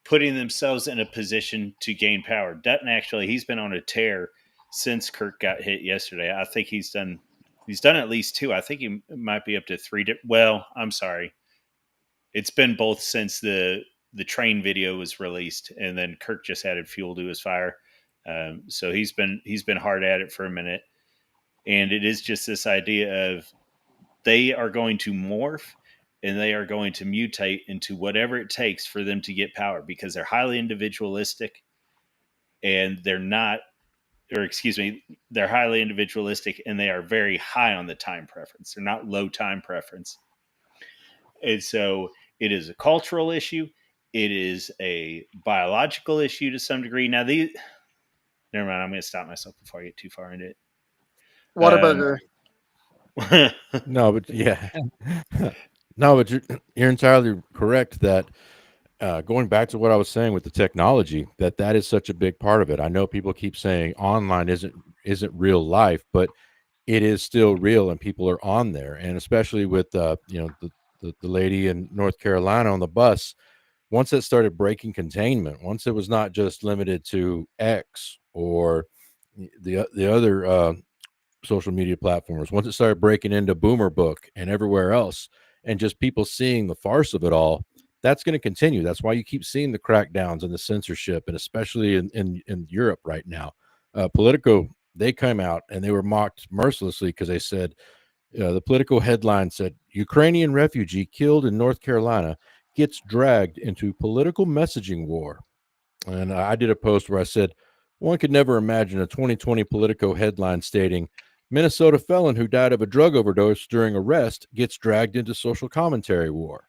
putting themselves in a position to gain power. Dutton actually, he's been on a tear since Kirk got hit yesterday. I think he's done at least two. I think he might be up to three. Well, I'm sorry. It's been both since the train video was released, and then Kirk just added fuel to his fire. So he's been hard at it for a minute, and it is just this idea of they are going to morph and they are going to mutate into whatever it takes for them to get power, because they're highly individualistic, and they're highly individualistic, and they are very high on the time preference. They're not low time preference. And so it is a cultural issue. It is a biological issue to some degree. Now, never mind. I'm going to stop myself before I get too far into it. Whataburger. No, but yeah, no, but you're entirely correct that going back to what I was saying with the technology, that is such a big part of it. I know people keep saying online isn't real life, but it is still real, and people are on there, and especially with the lady in North Carolina on the bus. Once it started breaking containment, once it was not just limited to X or the other social media platforms, once it started breaking into Boomer Book and everywhere else, and just people seeing the farce of it all, that's going to continue. That's why you keep seeing the crackdowns and the censorship, and especially in Europe right now. Politico, they came out and they were mocked mercilessly because they said, the Politico headline said, Ukrainian refugee killed in North Carolina gets dragged into political messaging war. And I did a post where I said, one could never imagine a 2020 Politico headline stating, Minnesota felon who died of a drug overdose during arrest gets dragged into social commentary war.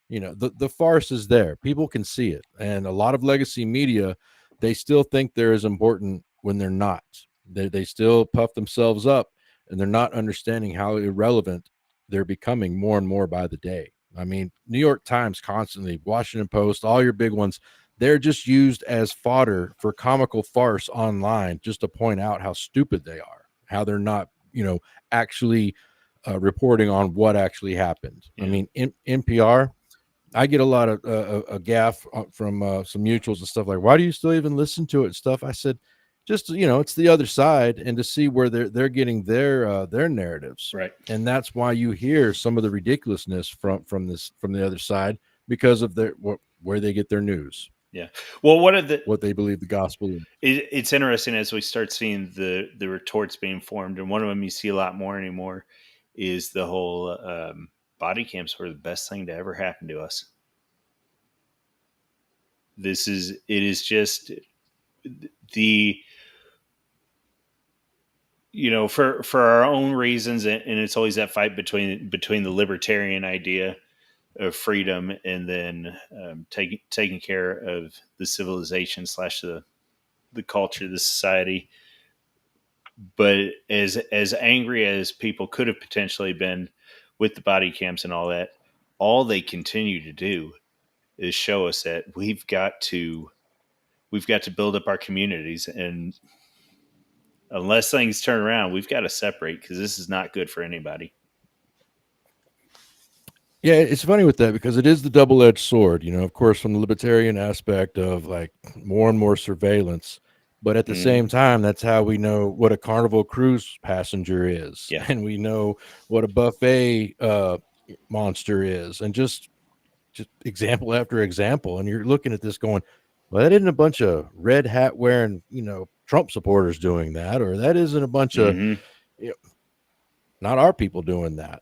The farce is there. People can see it. And a lot of legacy media, they still think they're as important when they're not. They still puff themselves up, and they're not understanding how irrelevant they're becoming more and more by the day. I mean, New York Times constantly, Washington Post, all your big ones, they're just used as fodder for comical farce online, just to point out how stupid they are, how they're not, actually reporting on what actually happened. Yeah. I mean, NPR, I get a lot of a gaff from some mutuals and stuff like, why do you still even listen to it and stuff? I said, just it's the other side, and to see where they're getting their narratives, Right. and that's why you hear some of the ridiculousness from the other side, because of where they get their news. Yeah. Well, what they believe the gospel is. It's interesting as we start seeing the retorts being formed, and one of them you see a lot more anymore is the whole body cams were the best thing to ever happen to us. It is just the for our own reasons, and it's always that fight between the libertarian idea of freedom and then taking care of the civilization slash the culture, the society. But as angry as people could have potentially been with the body cams and all that, all they continue to do is show us that we've got to build up our communities, and unless things turn around, we've got to separate, because this is not good for anybody. Yeah, it's funny with that, because it is the double-edged sword, of course, from the libertarian aspect of like more and more surveillance. But at the same time, that's how we know what a Carnival cruise passenger is. Yeah. And we know what a buffet monster is. And just example after example. And you're looking at this going, well, that isn't a bunch of red hat wearing, Trump supporters doing that, or that isn't a bunch of, not our people doing that.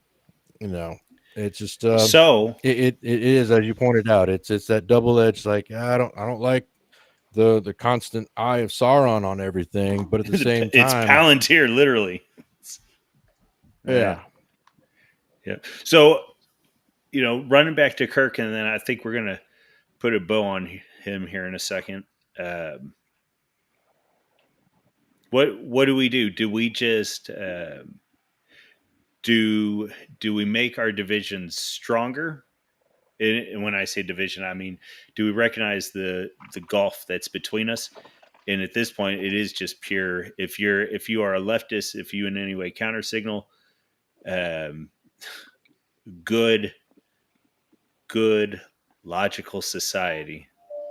It's just so it is, as you pointed out, it's that double-edged, like, I don't like the constant eye of Sauron on everything, but at the same it's time, Palantir, literally. Yeah. So, running back to Kirk, and then I think we're gonna put a bow on him here in a second. What do we do? Do we just do we make our divisions stronger? And when I say division, I mean, do we recognize the gulf that's between us? And at this point, it is just pure. If you are a leftist, if you in any way counter signal, good logical society.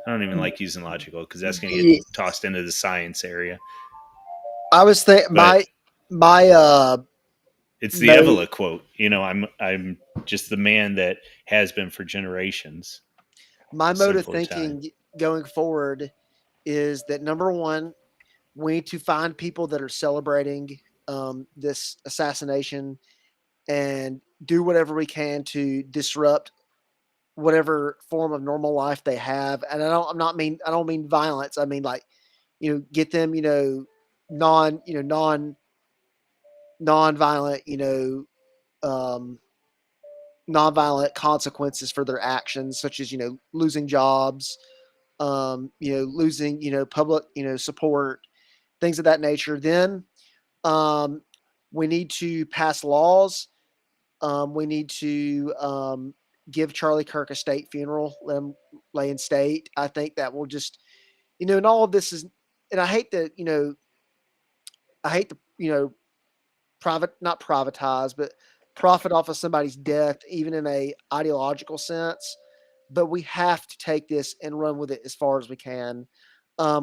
I don't even like using logical, because that's going to get tossed into the science area. I was thinking my it's the Evola quote. I'm just the man that has been for generations. My mode of thinking going forward is that, number one, we need to find people that are celebrating this assassination and do whatever we can to disrupt whatever form of normal life they have. And I don't mean violence. I mean, like, get them, non-violent, non-violent consequences for their actions, such as, losing jobs, losing, public, support, things of that nature. Then we need to pass laws. We need to give Charlie Kirk a state funeral, let him lay in state. I think that will just, and all of this is, and I hate to, not privatize, but profit off of somebody's death, even in a ideological sense. But we have to take this and run with it as far as we can.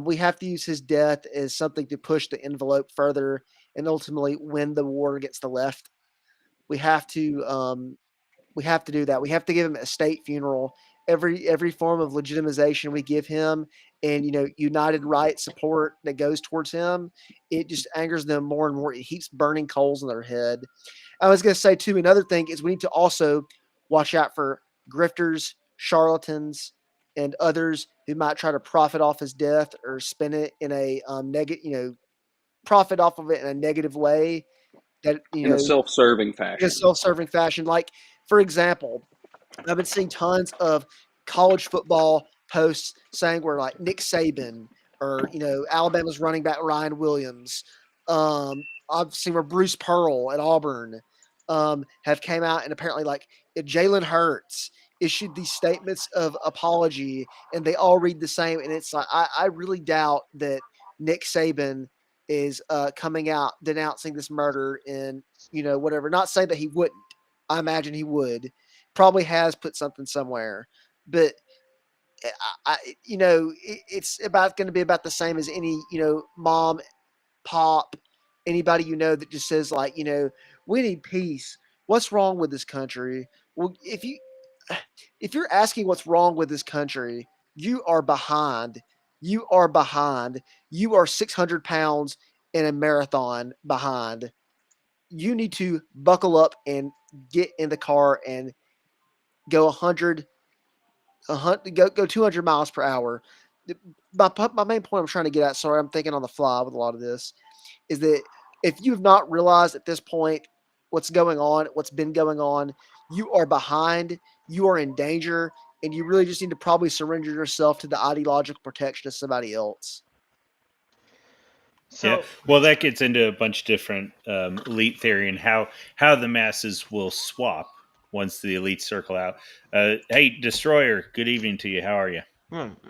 We have to use his death as something to push the envelope further and ultimately win the war against the left. We have to do that. We have to give him a state funeral. Every form of legitimization we give him, and united right support that goes towards him, it just angers them more and more. It keeps burning coals in their head. I was going to say too, another thing is we need to also watch out for grifters, charlatans, and others who might try to profit off his death or spin it in a negative, profit off of it in a negative way. That in a self-serving fashion. In a self-serving fashion, like, for example, I've been seeing tons of college football posts saying where, like, Nick Saban or Alabama's running back Ryan Williams. I've seen where Bruce Pearl at Auburn have came out, and apparently, like, Jalen Hurts issued these statements of apology, and they all read the same. And it's like, I really doubt that Nick Saban is coming out denouncing this murder in whatever. Not saying that he wouldn't. I imagine he would. Probably has put something somewhere, but it's about going to be about the same as any, mom, pop, anybody that just says like, we need peace. What's wrong with this country? Well, if you're asking what's wrong with this country, you are behind. You are behind. You are 600 pounds in a marathon behind. You need to buckle up and get in the car and go 100, go 200 miles per hour. My main point I'm trying to get at, sorry, I'm thinking on the fly with a lot of this, is that if you've not realized at this point what's going on, what's been going on, you are behind, you are in danger, and you really just need to probably surrender yourself to the ideological protection of somebody else. Yeah. So, Well, that gets into a bunch of different elite theory and how the masses will swap once the elites circle out. Hey, Destroyer, good evening to you. How are you?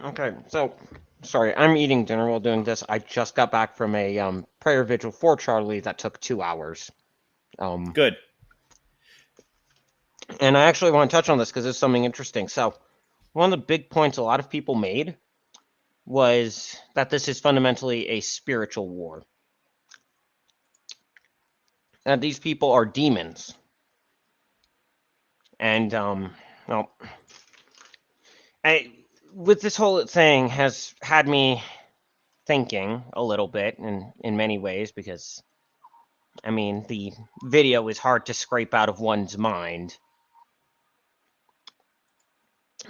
okay. So, sorry, I'm eating dinner while doing this. I just got back from a prayer vigil for Charlie that took 2 hours. Good. And I actually want to touch on this because it's something interesting. So, one of the big points a lot of people made was that this is fundamentally a spiritual war. That these people are demons. And, well, with this whole thing has had me thinking a little bit in many ways because, I mean, the video is hard to scrape out of one's mind.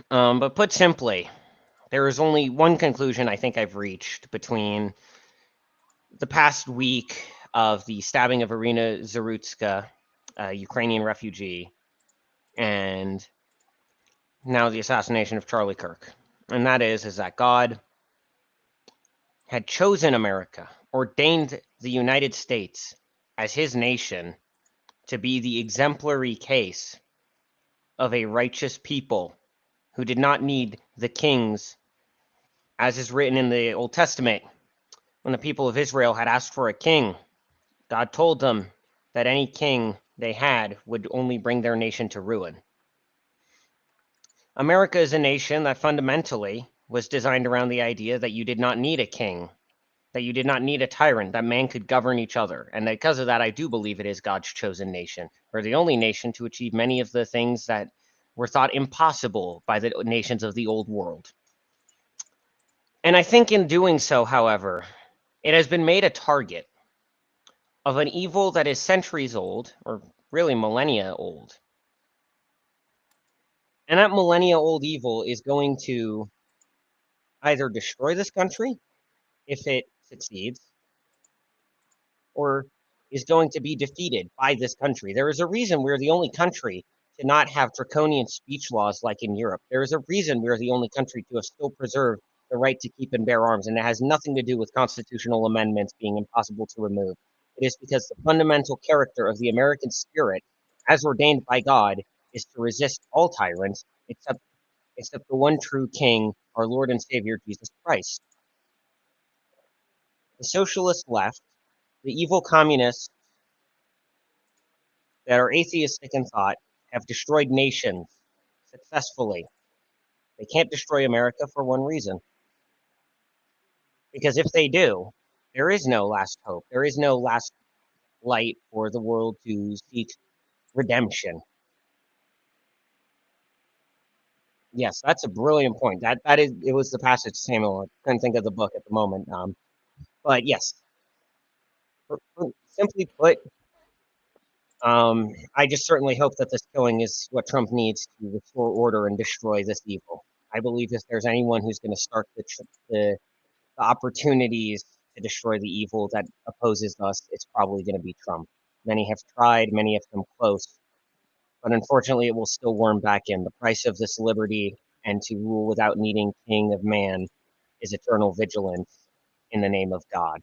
But put simply, there is only one conclusion I think I've reached between the past week of the stabbing of Irina Zarutska, a Ukrainian refugee, and now the assassination of Charlie Kirk. And that is that God had chosen America, ordained the United States as his nation to be the exemplary case of a righteous people who did not need the kings, as is written in the Old Testament. When the people of Israel had asked for a king, God told them that any king they had would only bring their nation to ruin. America is a nation that fundamentally was designed around the idea that you did not need a king, that you did not need a tyrant, that man could govern each other. And because of that, I do believe it is God's chosen nation. We're the only nation to achieve many of the things that were thought impossible by the nations of the old world. And I think in doing so, however, it has been made a target of an evil that is centuries old, or really millennia old. And that millennia old evil is going to either destroy this country if it succeeds, or is going to be defeated by this country. There is a reason we're the only country to not have draconian speech laws like in Europe. There is a reason we're the only country to have still preserved the right to keep and bear arms, and it has nothing to do with constitutional amendments being impossible to remove. It is because the fundamental character of the American spirit, as ordained by God, is to resist all tyrants except the one true King, our Lord and Savior, Jesus Christ. The socialist left, the evil communists that are atheistic in thought, have destroyed nations successfully. They can't destroy America for one reason. Because if they do, there is no last hope. There is no last light for the world to seek redemption. Yes, that's a brilliant point. That is, it was the passage, Samuel. I couldn't think of the book at the moment. But yes, simply put, I just certainly hope that this killing is what Trump needs to restore order and destroy this evil. I believe if there's anyone who's going to start the opportunities to destroy the evil that opposes us, it's probably going to be Trump. Many have tried, many have come close, but unfortunately, it will still worm back in. The price of this liberty and to rule without needing king of man is eternal vigilance in the name of God.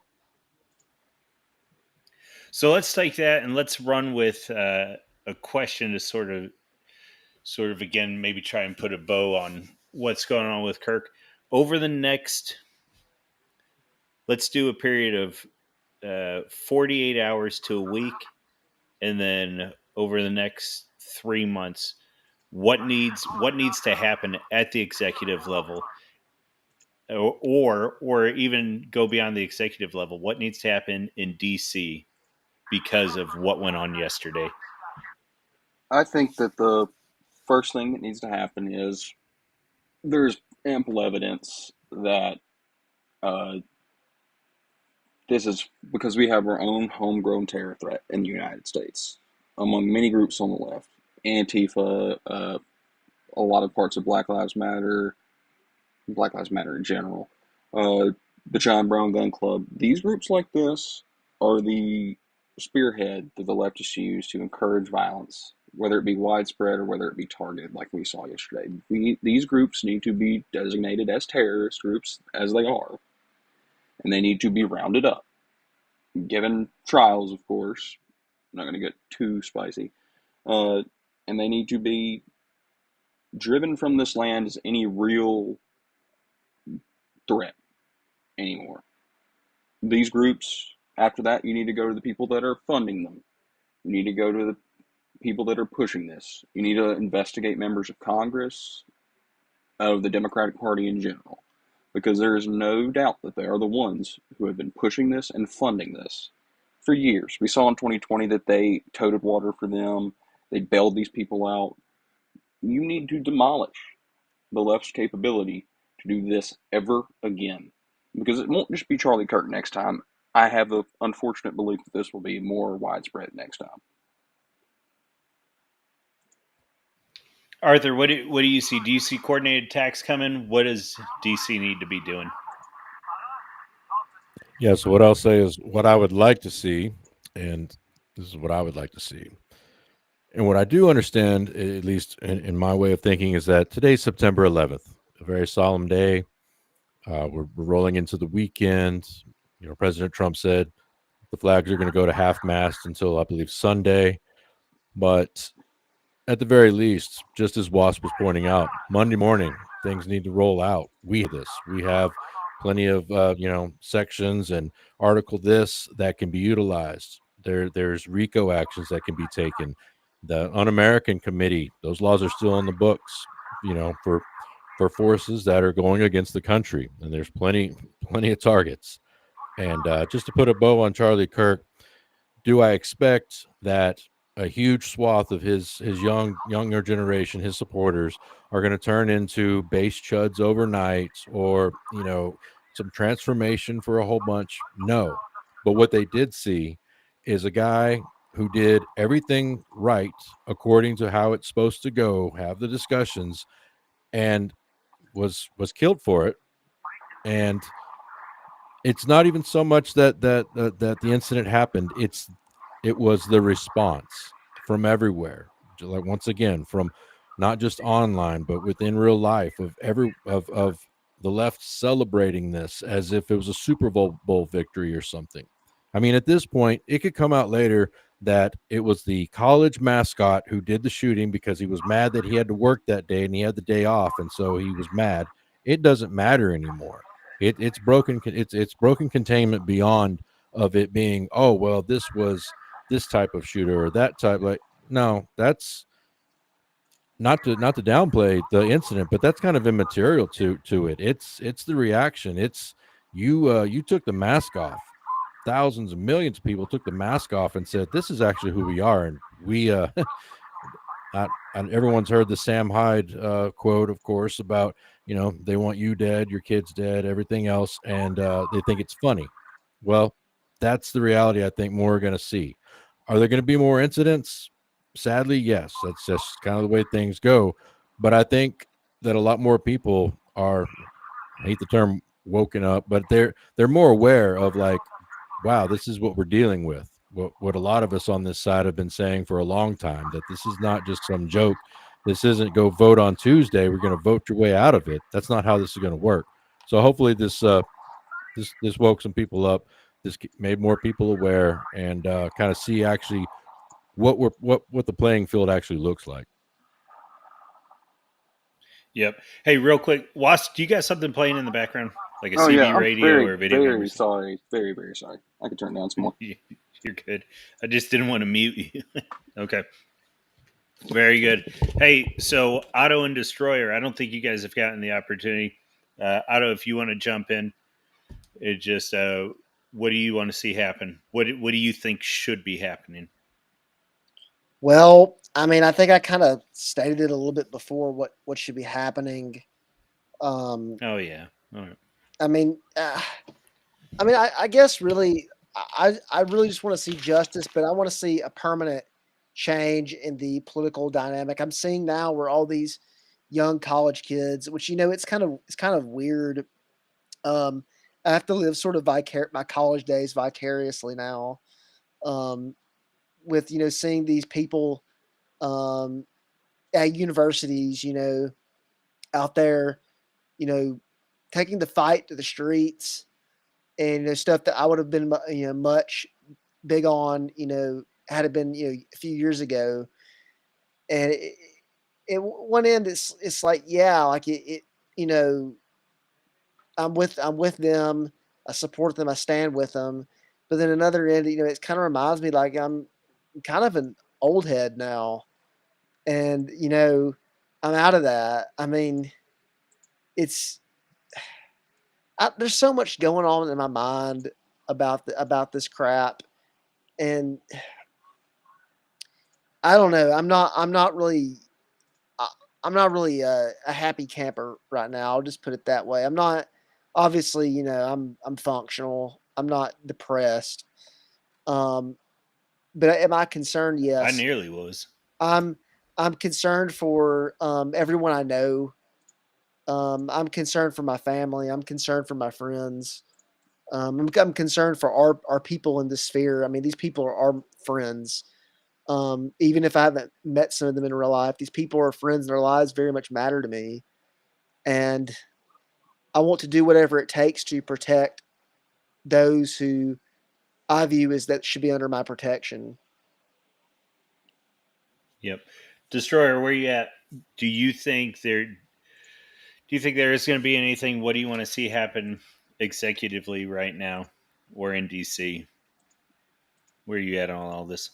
So let's take that and let's run with a question to sort of again maybe try and put a bow on what's going on with Kirk over the next. Let's do a period of 48 hours to a week, and then over the next 3 months, what needs to happen at the executive level, or even go beyond the executive level. What needs to happen in DC because of what went on yesterday? I think that the first thing that needs to happen is there's ample evidence that uh, this is because we have our own homegrown terror threat in the United States among many groups on the left. Antifa, a lot of parts of Black Lives Matter in general, the John Brown Gun Club. These groups like this are the spearhead that the leftists use to encourage violence, whether it be widespread or whether it be targeted, like we saw yesterday. These groups need to be designated as terrorist groups, as they are, and they need to be rounded up, given trials, of course. I'm not going to get too spicy. And they need to be driven from this land as any real threat anymore. These groups, after that, you need to go to the people that are funding them. You need to go to the people that are pushing this. You need to investigate members of Congress, of the Democratic Party in general, because there is no doubt that they are the ones who have been pushing this and funding this for years. We saw in 2020 that they toted water for them. They bailed these people out. You need to demolish the left's capability to do this ever again, because it won't just be Charlie Kirk next time. I have the unfortunate belief that this will be more widespread next time. Arthur, what do you see? Do you see coordinated attacks coming? What does DC need to be doing? Yeah, so what I'll say is what I would like to see, and this is what I would like to see. And what I do understand, at least in my way of thinking, is that today's September 11th, a very solemn day. We're rolling into the weekend. President Trump said the flags are going to go to half-mast until, I believe, Sunday. But at the very least, just as WASP was pointing out, Monday morning, things need to roll out. We have plenty of sections and article this that can be utilized. There's RICO actions that can be taken. The Un-American Committee, those laws are still in the books, for forces that are going against the country, and there's plenty of targets. And just to put a bow on Charlie Kirk, do I expect that a huge swath of his younger generation, his supporters, are going to turn into base chuds overnight, or some transformation for a whole bunch? No. But what they did see is a guy who did everything right according to how it's supposed to go, have the discussions, and was killed for it. And it's not even so much that the incident happened. It was the response from everywhere, like, once again, from not just online but within real life, of the left celebrating this as if it was a Super Bowl victory or something. I mean, at this point, it could come out later that it was the college mascot who did the shooting because he was mad that he had to work that day and he had the day off, and so he was mad. It doesn't matter anymore. It's broken. It's broken containment beyond of it being, oh well, this was this type of shooter or that type. Like, no, that's not to downplay the incident, but that's kind of immaterial to it. It's the reaction. It's you took the mask off. Thousands of millions of people took the mask off and said, this is actually who we are. And we everyone's heard the Sam Hyde quote, of course, about, they want you dead, your kids dead, everything else, and they think it's funny. Well, that's the reality I think more are going to see. Are there going to be more incidents? Sadly, yes. That's just kind of the way things go. But I think that a lot more people are, I hate the term woken up, but they're more aware of, like, wow, this is what we're dealing with. What a lot of us on this side have been saying for a long time, that this is not just some joke. This isn't go vote on Tuesday, we're going to vote your way out of it. That's not how this is going to work. So hopefully this woke some people up. This made more people aware, and kind of see actually what the playing field actually looks like. Yep. Hey, real quick, Wasp, do you got something playing in the background, like a Oh CB yeah, I'm radio very, or a video game? very sorry. Very, very sorry. I could turn down some more. You're good. I just didn't want to mute you. Okay. Very good. Hey, so Otto and Destroyer, I don't think you guys have gotten the opportunity. Otto, if you want to jump in, it just what do you want to see happen? What do you think should be happening? Well, I mean, I think I kind of stated it a little bit before what should be happening. Oh yeah. All right. I mean, I guess really, I really just want to see justice, but I want to see a permanent change in the political dynamic. I'm seeing now where all these young college kids, which it's kind of weird. Um, I have to live sort of my college days vicariously now, um, with seeing these people um, at universities, out there, you know, taking the fight to the streets, and stuff that I would have been much big on, had it been a few years ago. And one end it's like, yeah, like it you know I'm with them, I support them, I stand with them. But then another end, it kind of reminds me like I'm kind of an old head now, and I'm out of that. I mean, it's there's so much going on in my mind about this crap, and I don't know. I'm not really. I- I'm not really a happy camper right now. I'll just put it that way. I'm not. Obviously, I'm functional. I'm not depressed. Um, but am I concerned? I Yes. nearly was. I'm. I'm concerned for everyone I know. I'm concerned for my family. I'm concerned for my friends. I'm concerned for our people in this sphere. I mean, these people are our friends. Even if I haven't met some of them in real life, these people are friends and their lives very much matter to me. And I want to do whatever it takes to protect those who I view as that should be under my protection. Yep. Destroyer, where you at? Do you think there? Do you think there is going to be anything? What do you want to see happen executively right now, or in DC? Where are you at on all this?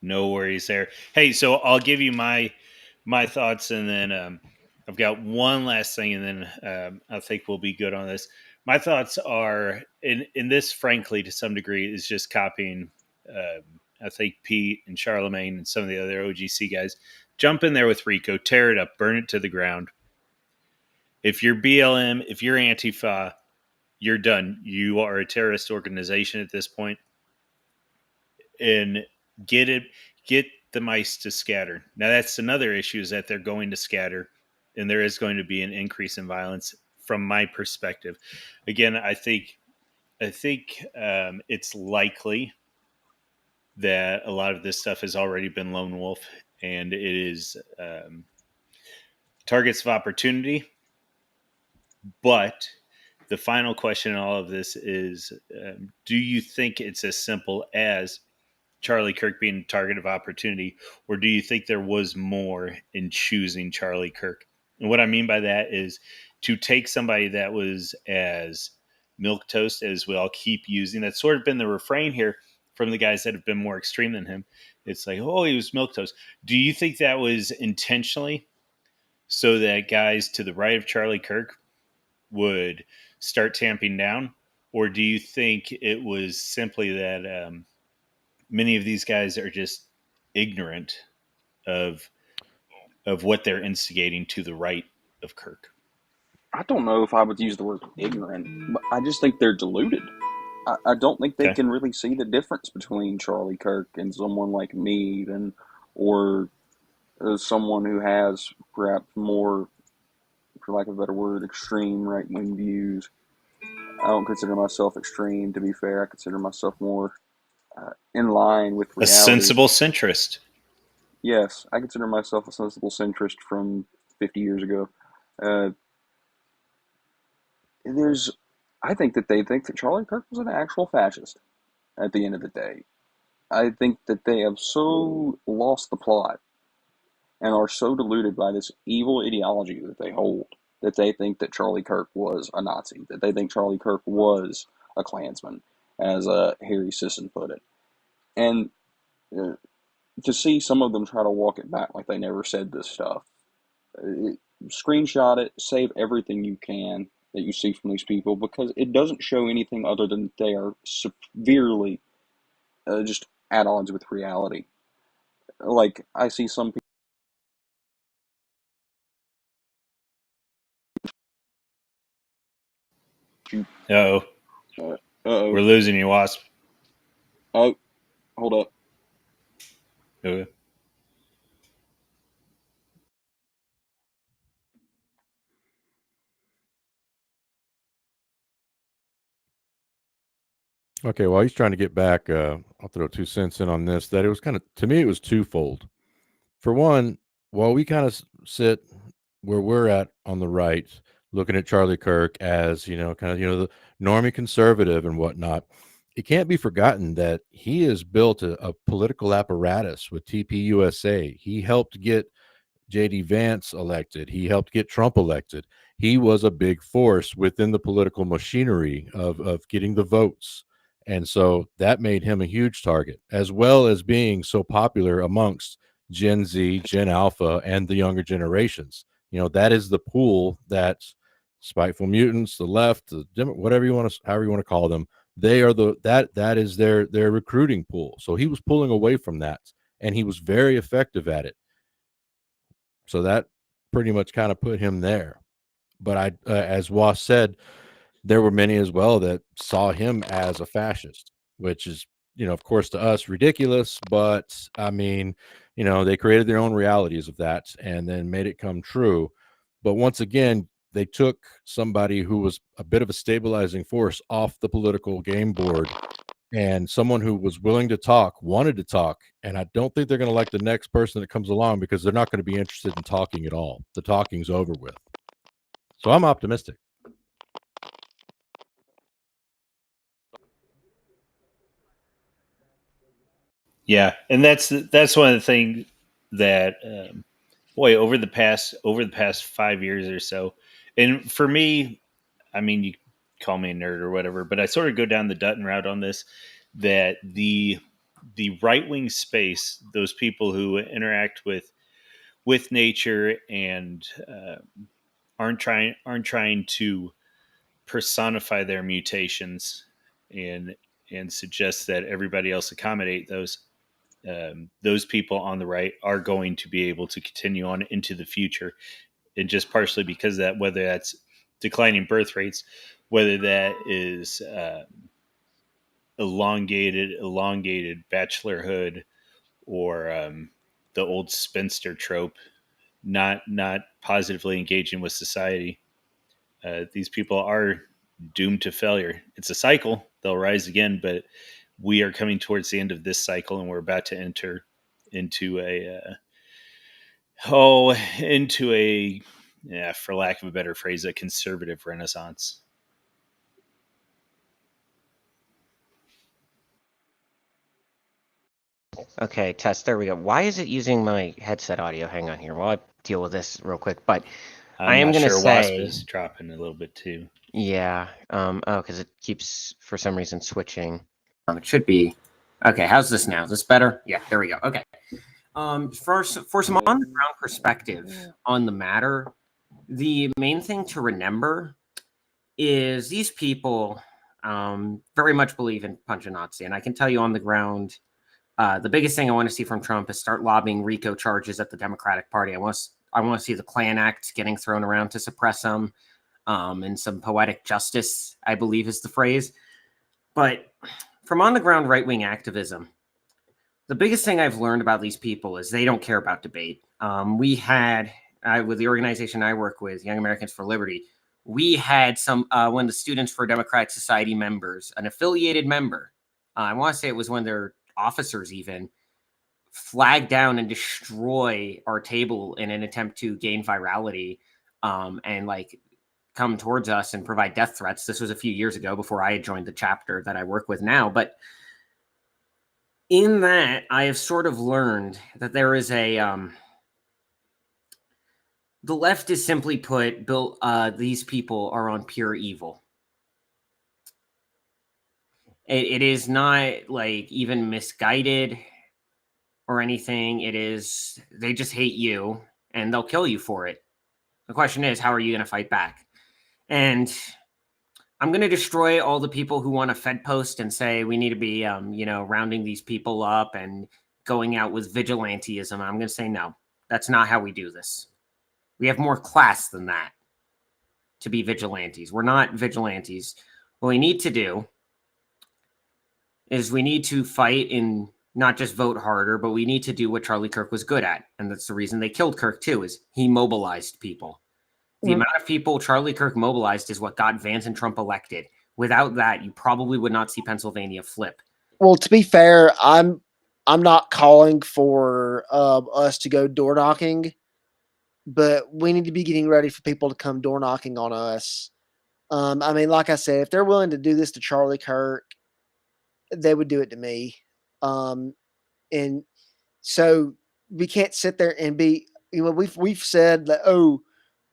No worries there. Hey, so I'll give you my thoughts, and then I've got one last thing, and then I think we'll be good on this. My thoughts are in this, frankly, to some degree, is just copying. I think Pete and Charlemagne and some of the other OGC guys jump in there with Rico, tear it up, burn it to the ground. If you're BLM, if you're Antifa, you're done. You are a terrorist organization at this point, and get it, get the mice to scatter. Now that's another issue, is that they're going to scatter, and there is going to be an increase in violence from my perspective. Again, I think it's likely that a lot of this stuff has already been lone wolf, and it is targets of opportunity. But the final question in all of this is, do you think it's as simple as Charlie Kirk being a target of opportunity, or do you think there was more in choosing Charlie Kirk? And what I mean by that is to take somebody that was as milk toast, as we all keep using. That's sort of been the refrain here from the guys that have been more extreme than him. It's like, oh, he was milk toast. Do you think that was intentionally so that guys to the right of Charlie Kirk would start tamping down? Or do you think it was simply that many of these guys are just ignorant of what they're instigating to the right of Kirk? I don't know if I would use the word ignorant, but I just think they're deluded. I don't think they Okay. can really see the difference between Charlie Kirk and someone like me, even, or someone who has perhaps more, for lack of a better word, extreme right wing views. I don't consider myself extreme, to be fair. I consider myself more in line with A reality. sensible centrist. Yes, I consider myself a sensible centrist from 50 years ago. Uh, there's, I think that they think that Charlie Kirk was an actual fascist at the end of the day. I think that they have so lost the plot and are so deluded by this evil ideology that they hold that they think that Charlie Kirk was a Nazi, that they think Charlie Kirk was a Klansman. as Harry Sisson put it. And to see some of them try to walk it back like they never said this stuff, screenshot it, save everything you can that you see from these people, because it doesn't show anything other than they are severely just at odds with reality. Like, I see some people. Uh-oh. Uh-oh. We're losing you, Wasp. Oh, hold up. Okay. Okay, while he's trying to get back, I'll throw 2 cents in on this. That it was kind of, to me, it was twofold. For one, while we kind of sit where we're at on the right, looking at Charlie Kirk as, kind of, the normie conservative and whatnot, it can't be forgotten that he has built a political apparatus with TPUSA. He helped get J.D. Vance elected. He helped get Trump elected. He was a big force within the political machinery of getting the votes. And so that made him a huge target, as well as being so popular amongst Gen Z, Gen Alpha, and the younger generations. That is the pool that spiteful mutants, the left, whatever you want to, however you want to call them, they are that is their recruiting pool. So he was pulling away from that, and he was very effective at it. So that pretty much kind of put him there. But as Wasp said, there were many as well that saw him as a fascist, which is, of course, to us ridiculous. But I mean, they created their own realities of that and then made it come true. But once again, they took somebody who was a bit of a stabilizing force off the political game board, and someone who was willing to talk, wanted to talk. And I don't think they're going to like the next person that comes along, because they're not going to be interested in talking at all. The talking's over with. So I'm optimistic. Yeah, and that's one of the things that boy, over the past 5 years or so, and for me, I mean, you call me a nerd or whatever, but I sort of go down the Dutton route on this. That the right wing space, those people who interact with nature and aren't trying to personify their mutations and suggest that everybody else accommodate those people on the right are going to be able to continue on into the future. And just partially because of that, whether that's declining birth rates, whether that is elongated bachelorhood, or the old spinster trope, not positively engaging with society. These people are doomed to failure. It's a cycle; they'll rise again, but we are coming towards the end of this cycle, and we're about to enter into for lack of a better phrase, a conservative renaissance. Okay, test. There we go. Why is it using my headset audio? Hang on here while I deal with this real quick. But I am going to Wasp say, is dropping a little bit too. Yeah. Because it keeps for some reason switching. It should be okay. How's this now? Is this better? Yeah. There we go. Okay. For some on the ground perspective on the matter, the main thing to remember is these people very much believe in punch a Nazi, and I can tell you on the ground. The biggest thing I want to see from Trump is start lobbying RICO charges at the Democratic Party. I want to see the Klan Act getting thrown around to suppress them, and some poetic justice, I believe is the phrase. But from on the ground right wing activism, the biggest thing I've learned about these people is they don't care about debate. We had with the organization I work with, Young Americans for Liberty, we had one of the Students for Democratic Society members, an affiliated member. I want to say it was one of their officers even, flag down and destroy our table in an attempt to gain virality, and like come towards us and provide death threats. This was a few years ago before I had joined the chapter that I work with now. But in that, I have sort of learned that there is the left is simply put, these people are on pure evil. It is not like even misguided or anything. It is, they just hate you and they'll kill you for it. The question is, how are you going to fight back? And I'm going to destroy all the people who want to Fed post and say we need to be, rounding these people up and going out with vigilantism. I'm going to say, no, that's not how we do this. We have more class than that to be vigilantes. We're not vigilantes. What we need to do is we need to fight and not just vote harder, but we need to do what Charlie Kirk was good at. And that's the reason they killed Kirk too, is he mobilized people. The amount of people Charlie Kirk mobilized is what got Vance and Trump elected. Without that, you probably would not see Pennsylvania flip. Well, to be fair, I'm not calling for us to go door knocking, but we need to be getting ready for people to come door knocking on us. I mean, like I said, if they're willing to do this to Charlie Kirk, they would do it to me. And so we can't sit there and be, we've said that, oh,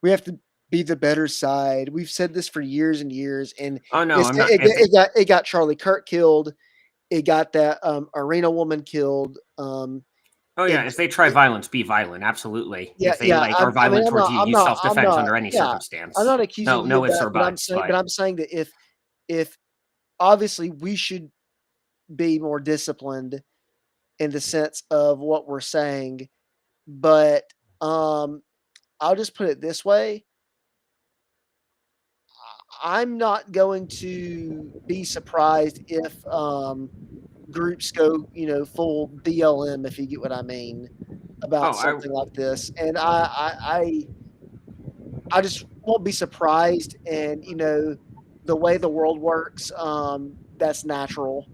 we have to be the better side. We've said this for years and years, and Oh no, I'm not. it got Charlie Kirk killed. It got that arena woman killed. Oh yeah, if they try violence, be violent. Absolutely. Yeah, if they are violent towards you, use self-defense under any circumstance. I'm not accusing you no of ifs that, or buts. but I'm saying that if obviously we should be more disciplined in the sense of what we're saying, but I'll just put it this way. I'm not going to be surprised if groups go, full BLM, if you get what I mean, about something like this. And I just won't be surprised. And the way the world works, that's natural.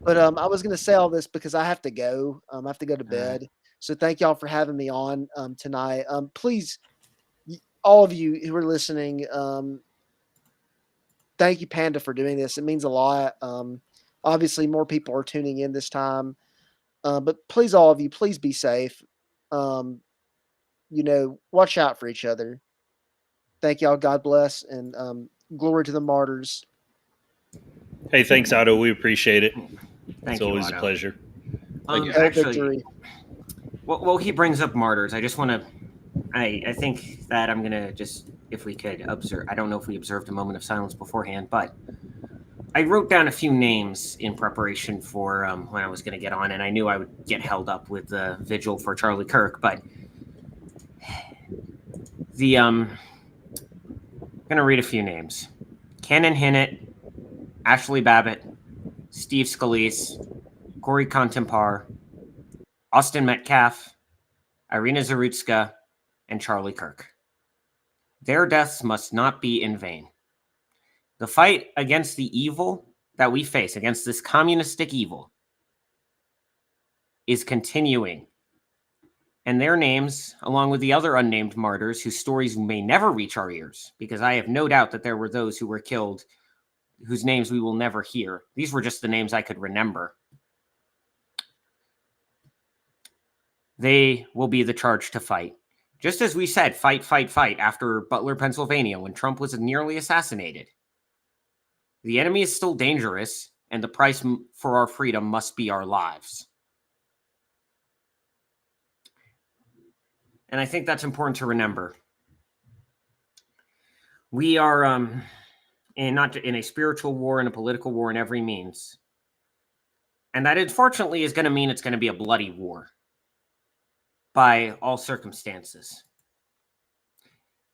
But I was going to say all this because I have to go. I have to go to bed. So thank y'all for having me on tonight. Please, all of you who are listening, thank you, Panda, for doing this. It means a lot. Obviously, more people are tuning in this time. But please, all of you, please be safe. Watch out for each other. Thank y'all. God bless. And glory to the martyrs. Hey, thanks, Otto. We appreciate it. It's always Otto. a pleasure. Actually, well, he brings up martyrs. I just want to. I think that I'm gonna just, if we could observe. I don't know if we observed a moment of silence beforehand, but I wrote down a few names in preparation for when I was going to get on, and I knew I would get held up with the vigil for Charlie Kirk. But I'm going to read a few names: Cannon Hinnett, Ashley Babbitt, Steve Scalise, Corey Contempar, Austin Metcalf, Irina Zarutska, and Charlie Kirk. Their deaths must not be in vain. The fight against the evil that we face, against this communistic evil, is continuing. And their names, along with the other unnamed martyrs whose stories may never reach our ears, because I have no doubt that there were those who were killed whose names we will never hear. These were just the names I could remember. They will be the charge to fight. Just as we said, fight, fight, fight, after Butler, Pennsylvania, when Trump was nearly assassinated. The enemy is still dangerous, and the price for our freedom must be our lives. And I think that's important to remember. We are not in a spiritual war and a political war in every means. And that, unfortunately, is going to mean it's going to be a bloody war by all circumstances.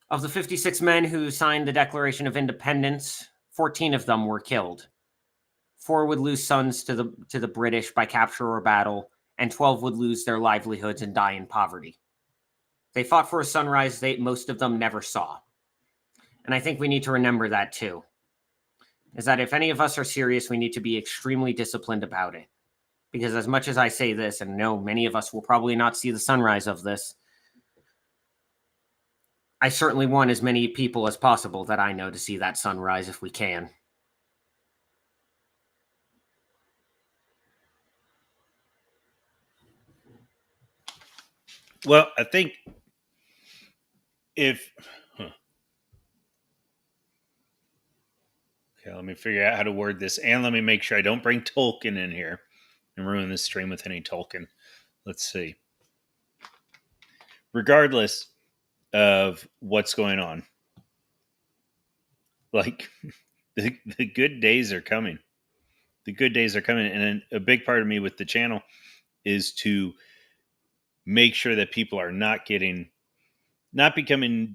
Of the 56 men who signed the Declaration of Independence, 14 of them were killed. 4 would lose sons to the British by capture or battle, and 12 would lose their livelihoods and die in poverty. They fought for a sunrise most of them never saw. And I think we need to remember that too. Is that if any of us are serious, we need to be extremely disciplined about it. Because as much as I say this, and no, many of us will probably not see the sunrise of this, I certainly want as many people as possible that I know to see that sunrise if we can. Well, I think Okay, let me figure out how to word this, and let me make sure I don't bring Tolkien in here and ruin this stream with any Tolkien. Let's see. Regardless of what's going on, like the good days are coming. The good days are coming, and a big part of me with the channel is to make sure that people are not becoming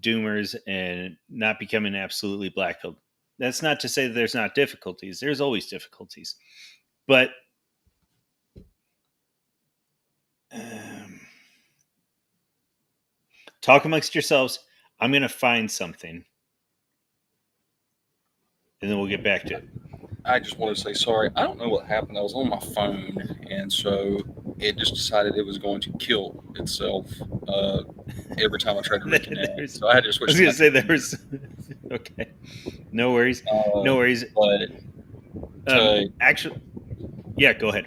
doomers and not becoming absolutely black-pilled. That's not to say that there's not difficulties. There's always difficulties. But talk amongst yourselves. I'm going to find something, and then we'll get back to it. I just want to say sorry. I don't know what happened. I was on my phone, and so it just decided it was going to kill itself every time I tried to reconnect. So I had to switch. I was going to say there was. Okay, no worries. No worries. But actually, yeah, go ahead.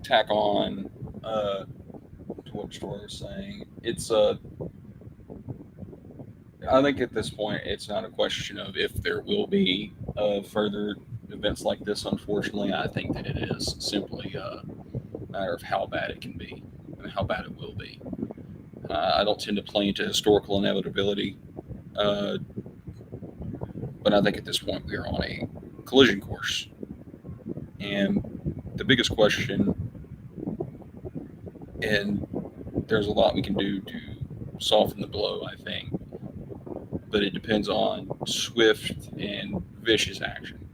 Tack on to what Troy was saying. It's I think at this point, it's not a question of if there will be further events like this. Unfortunately, I think that it is simply a matter of how bad it can be and how bad it will be. I don't tend to play into historical inevitability, but I think at this point we are on a collision course. And the biggest question, and there's a lot we can do to soften the blow, I think, but it depends on swift and vicious action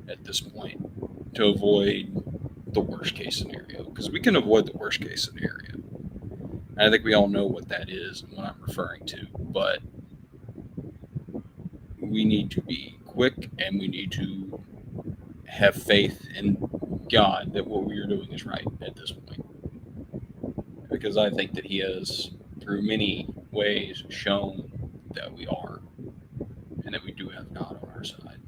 at this point to avoid the worst case scenario, because we can avoid the worst case scenario. And I think we all know what that is and what I'm referring to, but we need to be quick and we need to have faith in God that what we are doing is right at this point, because I think that he has, through many ways, shown that we are, and that we do have God on our side.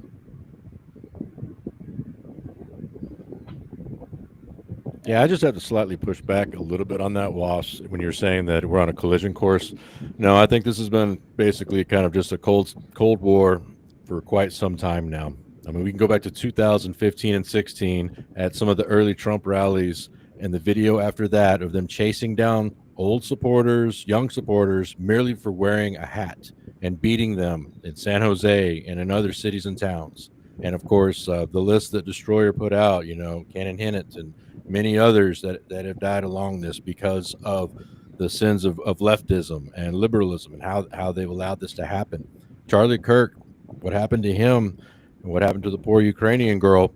Yeah, I just have to slightly push back a little bit on that, Wasp, when you're saying that we're on a collision course. No, I think this has been basically kind of just a cold war for quite some time now. I mean, we can go back to 2015 and 16 at some of the early Trump rallies, and the video after that of them chasing down old supporters, young supporters, merely for wearing a hat, and beating them in San Jose and in other cities and towns. And of course, the list that Destroyer put out, Cannon Hinnant and many others that have died along this because of the sins of leftism and liberalism and how they've allowed this to happen. Charlie Kirk, what happened to him and what happened to the poor Ukrainian girl,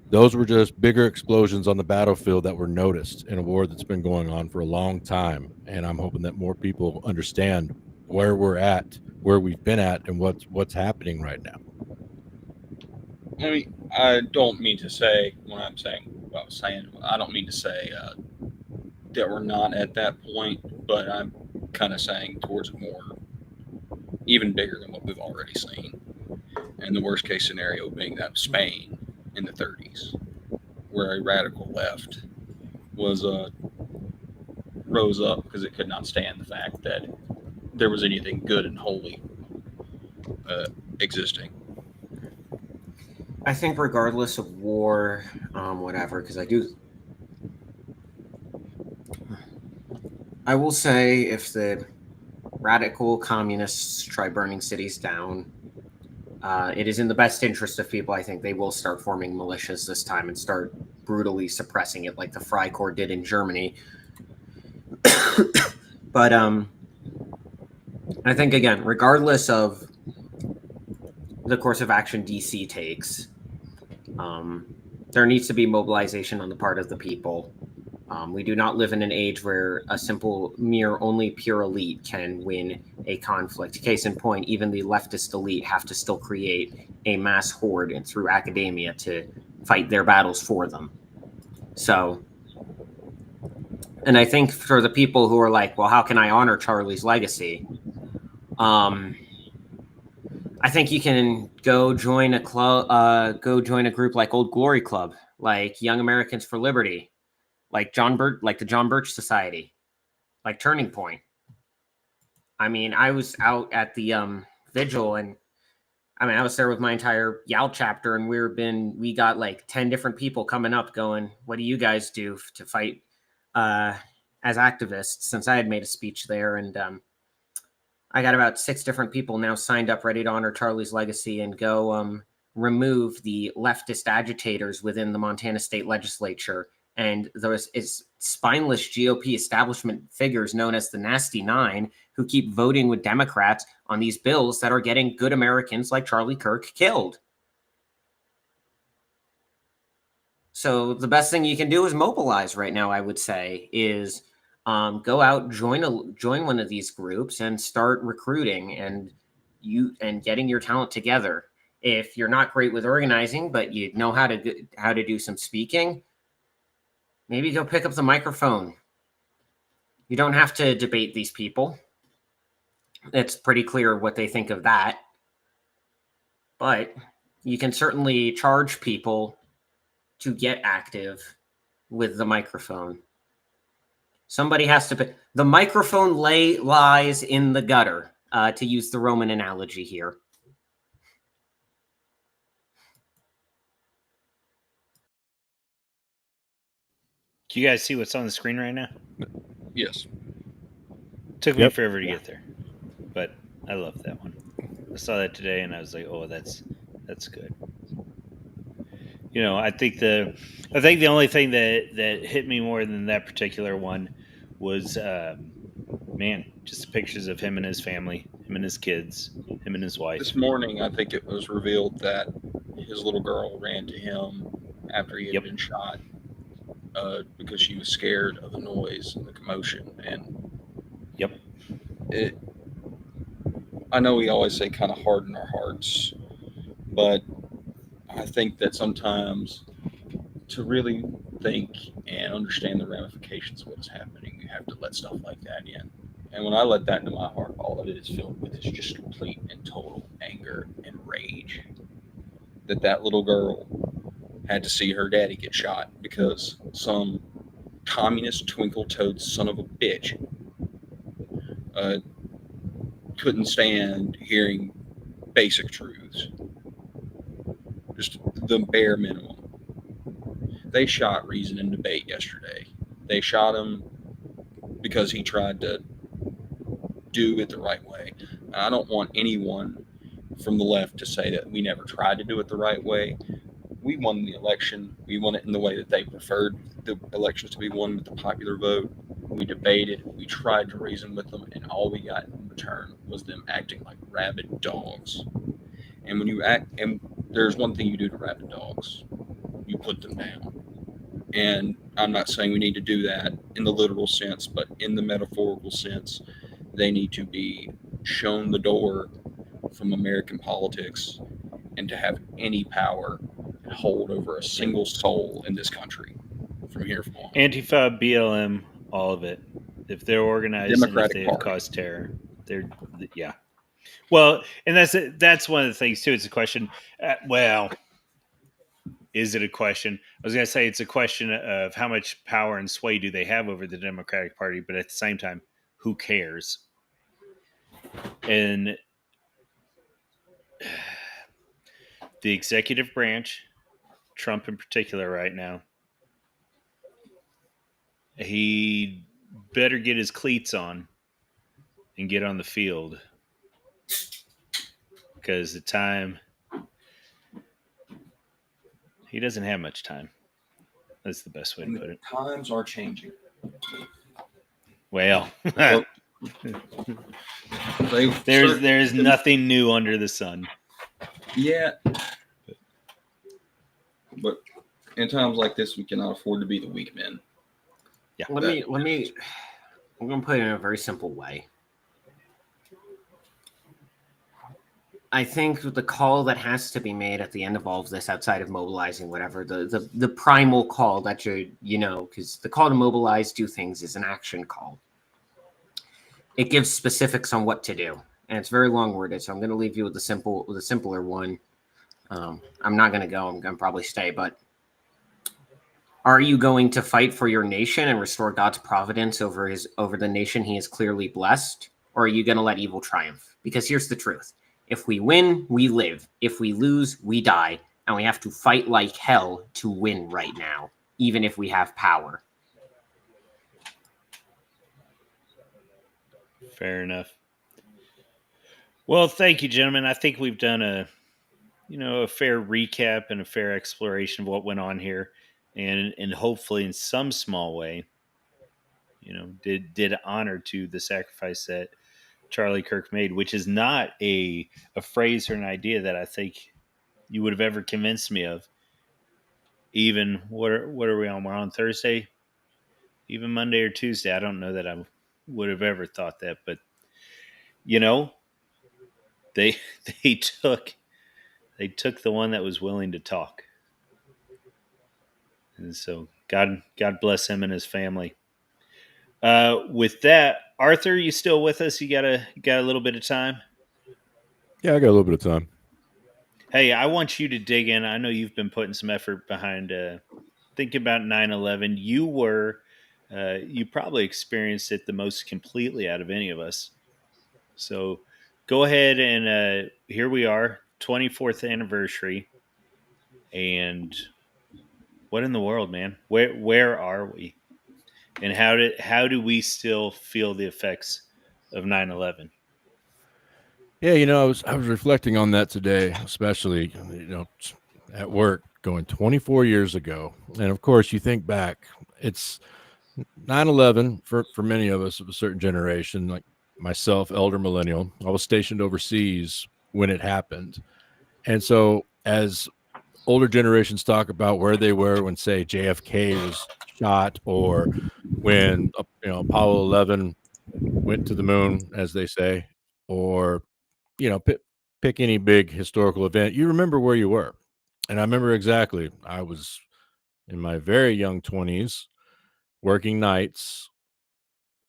those were just bigger explosions on the battlefield that were noticed in a war that's been going on for a long time. And I'm hoping that more people understand where we're at, where we've been at, and what's happening right now. I mean, I don't mean to say, when I'm saying what I was saying, I don't mean to say that we're not at that point, but I'm kind of saying towards more, even bigger than what we've already seen. And the worst case scenario being that of Spain in the 30s, where a radical left was rose up because it could not stand the fact that there was anything good and holy existing. I think regardless of war, whatever, because I will say if the radical communists try burning cities down, it is in the best interest of people. I think they will start forming militias this time and start brutally suppressing it like the Freikorps did in Germany. But I think, again, regardless of the course of action DC takes, there needs to be mobilization on the part of the people. We do not live in an age where a simple, only pure elite can win a conflict. Case in point, even the leftist elite have to still create a mass horde and through academia to fight their battles for them. So, and I think for the people who are like, well, how can I honor Charlie's legacy? I think you can go join a club, go join a group like Old Glory Club, like Young Americans for Liberty, like the John Birch Society, like Turning Point. I mean, I was out at the vigil, and I mean, I was there with my entire YAL chapter, and we got like 10 different people coming up going, what do you guys do to fight as activists? Since I had made a speech there, and I got about 6 different people now signed up, ready to honor Charlie's legacy and go remove the leftist agitators within the Montana state legislature and those spineless GOP establishment figures known as the Nasty Nine, who keep voting with Democrats on these bills that are getting good Americans like Charlie Kirk killed. So the best thing you can do is mobilize right now, I would say, is go out, join one of these groups and start recruiting and getting your talent together. If you're not great with organizing, but you know how to do some speaking, maybe go pick up the microphone. You don't have to debate these people. It's pretty clear what they think of that. But you can certainly charge people to get active with the microphone. Somebody has to. The microphone lies in the gutter, to use the Roman analogy here. Do you guys see what's on the screen right now? Yes. Took me forever to get there, but I love that one. I saw that today, and I was like, "Oh, that's good." You know, I think the only thing that hit me more than that particular one was, just the pictures of him and his family, him and his kids, him and his wife. This morning, I think it was revealed that his little girl ran to him after he had been shot because she was scared of the noise and the commotion. And I know we always say kind of harden our hearts, but I think that sometimes to really think and understand the ramifications of what is happening, you have to let stuff like that in. And when I let that into my heart, all of it is filled with is just complete and total anger and rage that little girl had to see her daddy get shot because some communist twinkle-toed son of a bitch couldn't stand hearing basic truths. Just the bare minimum. They shot Reason and Debate yesterday. They shot him because he tried to do it the right way. And I don't want anyone from the left to say that we never tried to do it the right way. We won the election. We won it in the way that they preferred the elections to be won, with the popular vote. We debated. We tried to reason with them, and all we got in return was them acting like rabid dogs. And when you act, and there's one thing you do to rabid dogs, you put them down. And I'm not saying we need to do that in the literal sense, but in the metaphorical sense, they need to be shown the door from American politics and to have any power and hold over a single soul in this country from here from on. Antifa, BLM, all of it. If they're organized Democratic and if they have Party. caused terror, they're Well, and that's one of the things too. It's a question. Is it a question? I was going to say it's a question of how much power and sway do they have over the Democratic Party, but at the same time, who cares? And the executive branch, Trump in particular right now, he better get his cleats on and get on the field, because the time, he doesn't have much time. That's the best way to put it. Times are changing. Well, there's nothing new under the sun. Yeah. But in times like this, we cannot afford to be the weak men. Yeah. I'm going to put it in a very simple way. I think the call that has to be made at the end of all of this, outside of mobilizing, whatever, the primal call that because the call to mobilize, do things, is an action call. It gives specifics on what to do, and it's very long worded. So I'm going to leave you with a simpler one. I'm not going to go. I'm going to probably stay. But are you going to fight for your nation and restore God's providence over the nation He has clearly blessed, or are you going to let evil triumph? Because here's the truth. If we win, we live. If we lose, we die. And we have to fight like hell to win right now, even if we have power. Fair enough. Well, thank you, gentlemen. I think we've done a fair recap and a fair exploration of what went on here, and hopefully in some small way, did honor to the sacrifice that Charlie Kirk made, which is not a phrase or an idea that I think you would have ever convinced me of. Even what are we on? We're on Thursday, even Monday or Tuesday. I don't know that I would have ever thought that, but they they took the one that was willing to talk, and so God bless him and his family. With that, Arthur, you still with us? You got a little bit of time? Yeah, I got a little bit of time. Hey, I want you to dig in. I know you've been putting some effort behind thinking about 9/11. You probably experienced it the most completely out of any of us. So go ahead and here we are, 24th anniversary. And what in the world, man? Where are we? And how do we still feel the effects of 9/11? Yeah, I was reflecting on that today, especially at work, going 24 years ago. And of course, you think back, it's 9/11 for many of us of a certain generation, like myself, elder millennial. I was stationed overseas when it happened. And so as older generations talk about where they were when, say, JFK was shot, or when Apollo 11 went to the moon, as they say, or pick any big historical event, you remember where you were. And I remember exactly, I was in my very young 20s working nights,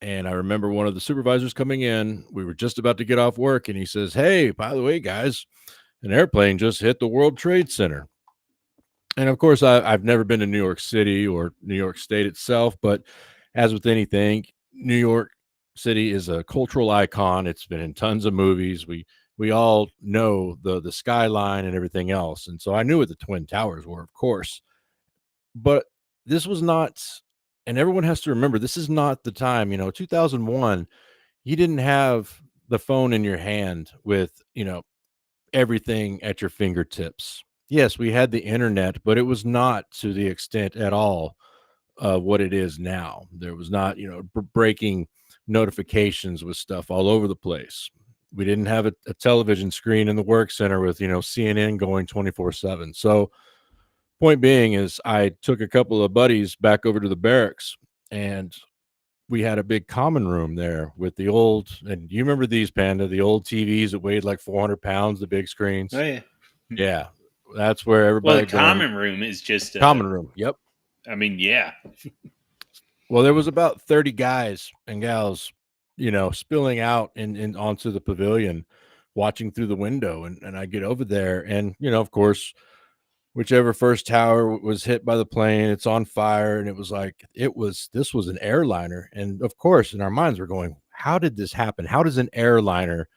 and I remember one of the supervisors coming in. We were just about to get off work, and he says, "Hey, by the way, guys, an airplane just hit the World Trade Center." And of course, I've never been to New York City or New York State itself, but as with anything, New York City is a cultural icon. It's been in tons of movies. We all know the skyline and everything else. And so I knew what the Twin Towers were, of course. But this was not, and everyone has to remember, this is not the time, 2001, you didn't have the phone in your hand with, everything at your fingertips. Yes, we had the internet, but it was not to the extent at all what it is now. There was not, breaking notifications with stuff all over the place. We didn't have a television screen in the work center with, CNN going 24/7. So point being is I took a couple of buddies back over to the barracks, and we had a big common room there with the old, and you remember these, Panda, the old TVs that weighed like 400 pounds, the big screens. Oh yeah. Yeah. That's where Well, everybody the common room is just common room. Yep. I mean, yeah. Well, there was about 30 guys and gals, spilling out in onto the pavilion, watching through the window. And I get over there, and, of course, whichever first tower was hit by the plane, it's on fire. And it was like, this was an airliner. And of course, in our minds, we're going, how did this happen? How does an airliner,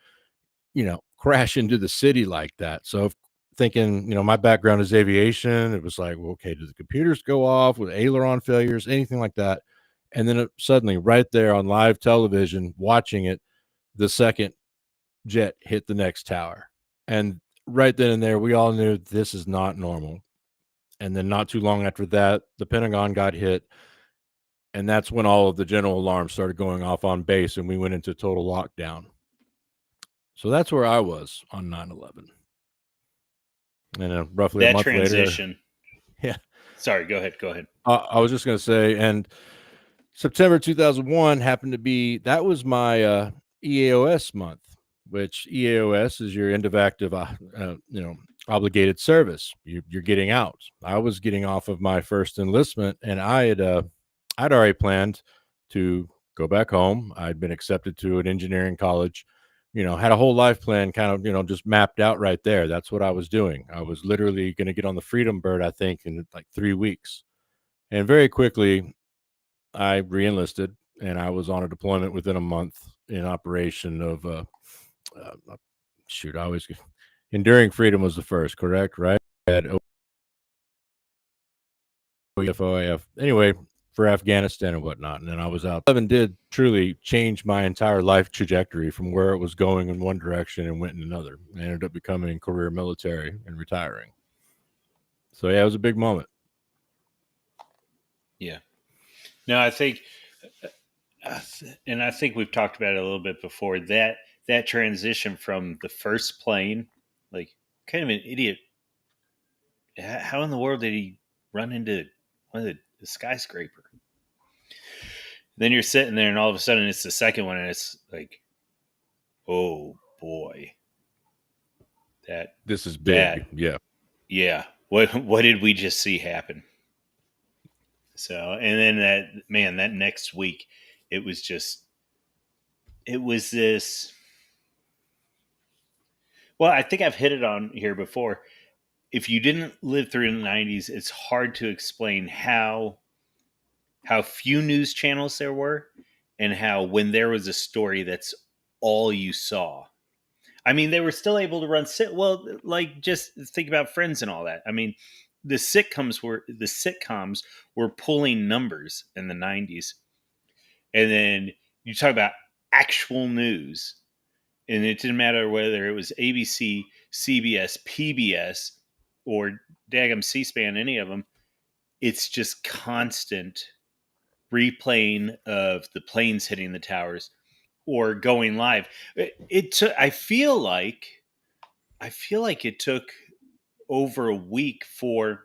crash into the city like that? So thinking, my background is aviation. It was like, well, okay, did the computers go off with aileron failures, anything like that? And then suddenly right there on live television, watching it, the second jet hit the next tower. And right then and there, we all knew this is not normal. And then not too long after that, the Pentagon got hit. And that's when all of the general alarms started going off on base, and we went into total lockdown. So that's where I was on 9/11. And roughly that a month transition. later. Yeah. Sorry, go ahead. I was just going to say, and September 2001 happened to be, that was my EAOS month, which EAOS is your end of active, obligated service. You're getting out. I was getting off of my first enlistment, and I'd already planned to go back home. I'd been accepted to an engineering college, had a whole life plan kind of, just mapped out right there. That's what I was doing. I was literally going to get on the Freedom Bird, I think, in like 3 weeks. And very quickly, I re-enlisted, and I was on a deployment within a month in operation of shoot, I always Enduring Freedom was the first, correct? Right? Had OEF, anyway, for Afghanistan and whatnot. And then I was out. 11 did truly change my entire life trajectory from where it was going in one direction and went in another. I ended up becoming career military and retiring. So yeah, it was a big moment. Yeah. No, I think, and I think we've talked about it a little bit before, that transition from the first plane, like, kind of an idiot. How in the world did he run into one of the skyscraper? Then you're sitting there, and all of a sudden it's the second one, and it's like, oh boy, this is big. Yeah. What did we just see happen? So, and then that next week, it was this. Well, I think I've hit it on here before. If you didn't live through the 90s, it's hard to explain how few news channels there were, and how when there was a story, that's all you saw. I mean, they were still able to run like, just think about Friends and all that. I mean, the sitcoms were pulling numbers in the 90s. And then you talk about actual news, and it didn't matter whether it was ABC, CBS, PBS, or daggum C-SPAN, any of them. It's just constant replaying of the planes hitting the towers or going live. I feel like it took over a week for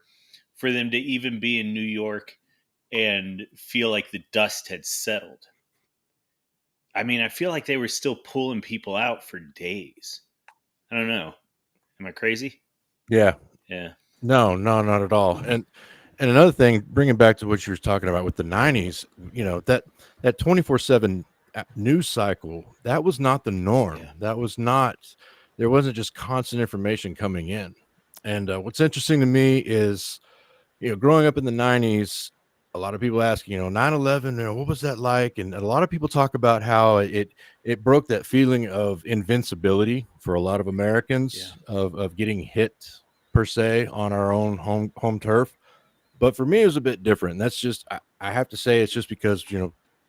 them to even be in New York and feel like the dust had settled. I mean, I feel like they were still pulling people out for days. I don't know. Am I crazy? Yeah. No, not at all. And another thing, bringing back to what you were talking about with the 90s, that 24/7 news cycle, that was not the norm. Yeah. That was not, there wasn't just constant information coming in. And what's interesting to me is, growing up in the 90s, a lot of people ask, 9/11, what was that like? And a lot of people talk about how it broke that feeling of invincibility for a lot of Americans, of getting hit per se on our own home turf. But for me, it was a bit different. That's just, I have to say, it's just because,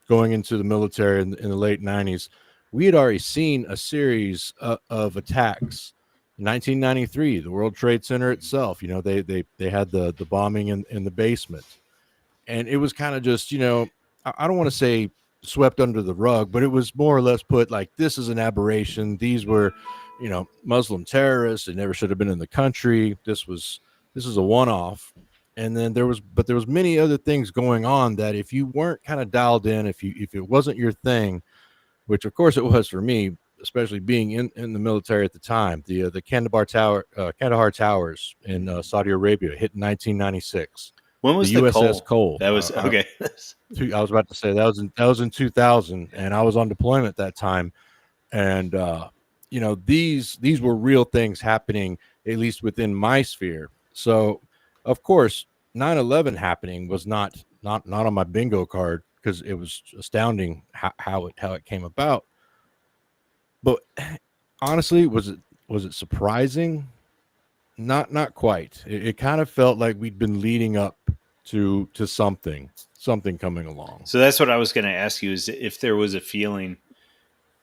going into the military in the late 90s, we had already seen a series of attacks. 1993, the World Trade Center itself, they had the bombing in the basement. And it was kind of just, I don't want to say swept under the rug, but it was more or less put like, this is an aberration. These were, Muslim terrorists. They never should have been in the country. This is a one-off. And then there was many other things going on that if you weren't kind of dialed in, if it wasn't your thing, which of course it was for me, especially being in the military at the time, the Kandahar Towers in Saudi Arabia hit in 1996. When was the the USS Cole? That was okay. I was about to say that was in 2000, and I was on deployment at that time. And these were real things happening, at least within my sphere. So, of course, 9/11 happening was not on my bingo card, because it was astounding how it came about. But honestly, was it surprising? Not quite. It kind of felt like we'd been leading up to something coming along. So that's what I was going to ask you, is if there was a feeling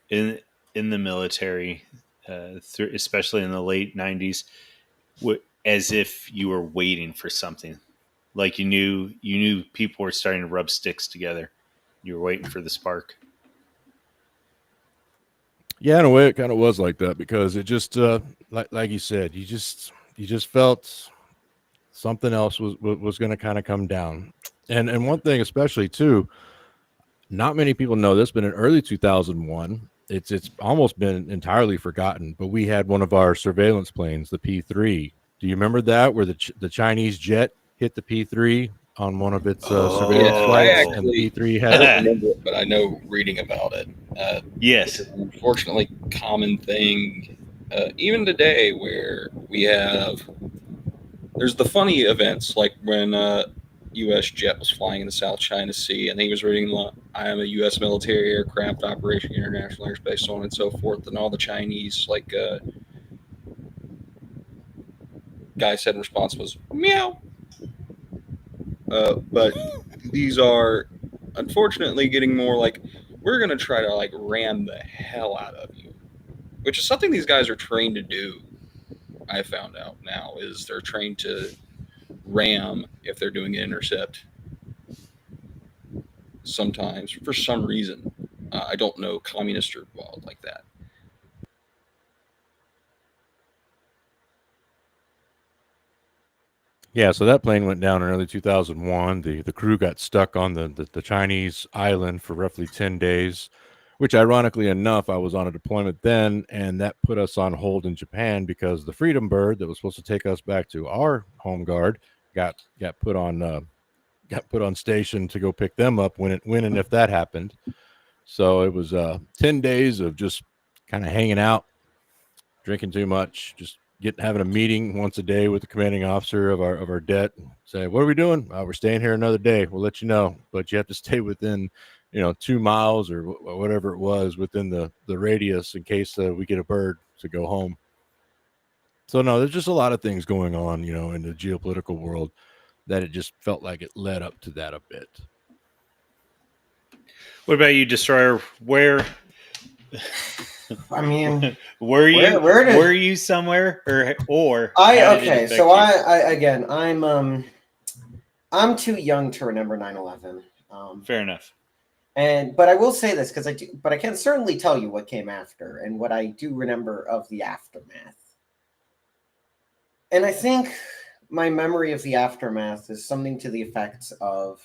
in the military, especially in the late 90s, as if you were waiting for something, like you knew people were starting to rub sticks together. You were waiting for the spark. Yeah, in a way, it kind of was like that, because it just, like you said, you just felt something else was going to kind of come down. And one thing, especially too, not many people know this, but in early 2001, it's almost been entirely forgotten, but we had one of our surveillance planes, the P-3. Do you remember that, where the Chinese jet hit the P-3 on one of its surveillance flights? And the P-3 had I don't remember it, but I know reading about it. Yes. It's an unfortunately common thing, even today, where we have, there's the funny events, like when U.S. jet was flying in the South China Sea, and he was reading, I am a U.S. military aircraft operating international airspace, so on and so forth, and all the Chinese, guy said in response was meow. But these are unfortunately getting more like, we're going to try to like ram the hell out of you, which is something these guys are trained to do. I found out now is they're trained to ram if they're doing an intercept. Sometimes, for some reason, I don't know, communists are involved like that. Yeah, so that plane went down in early 2001. The crew got stuck on the Chinese island for roughly 10 days, which ironically enough, I was on a deployment then, and that put us on hold in Japan because the Freedom Bird that was supposed to take us back to our home guard got put on station to go pick them up when and if that happened. So it was 10 days of just kind of hanging out, drinking too much, just having a meeting once a day with the commanding officer of our det. Say, what are we doing? We're staying here another day. We'll let you know, but you have to stay within 2 miles or whatever it was within the radius in case we get a bird to go home. So no, there's just a lot of things going on, in the geopolitical world that it just felt like it led up to that a bit. What about you, Destroyer? Where? I mean, were you somewhere or okay? So I'm too young to remember 9/11. Fair enough. But I will say this but I can certainly tell you what came after and what I do remember of the aftermath. And I think my memory of the aftermath is something to the effects of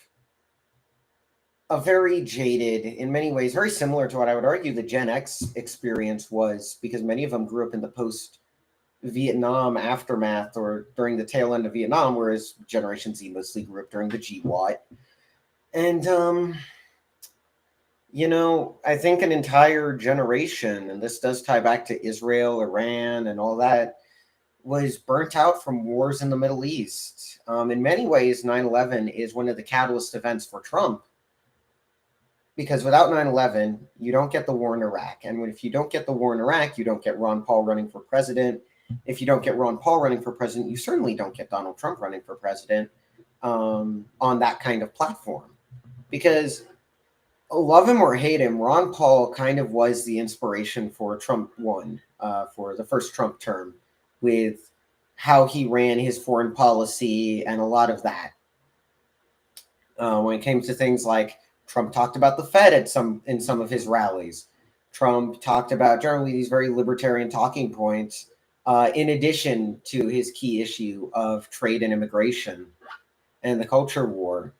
a very jaded, in many ways, very similar to what I would argue the Gen X experience was, because many of them grew up in the post-Vietnam aftermath or during the tail end of Vietnam, whereas Generation Z mostly grew up during the GWAT. And, I think an entire generation, and this does tie back to Israel, Iran, and all that, was burnt out from wars in the Middle East. In many ways, 9/11 is one of the catalyst events for Trump. Because without 9/11, you don't get the war in Iraq. And if you don't get the war in Iraq, you don't get Ron Paul running for president. If you don't get Ron Paul running for president, you certainly don't get Donald Trump running for president on that kind of platform. Because love him or hate him, Ron Paul kind of was the inspiration for Trump 1, for the first Trump term, with how he ran his foreign policy and a lot of that. When it came to things like Trump talked about the Fed in some of his rallies. Trump talked about generally these very libertarian talking points, in addition to his key issue of trade and immigration and the culture war.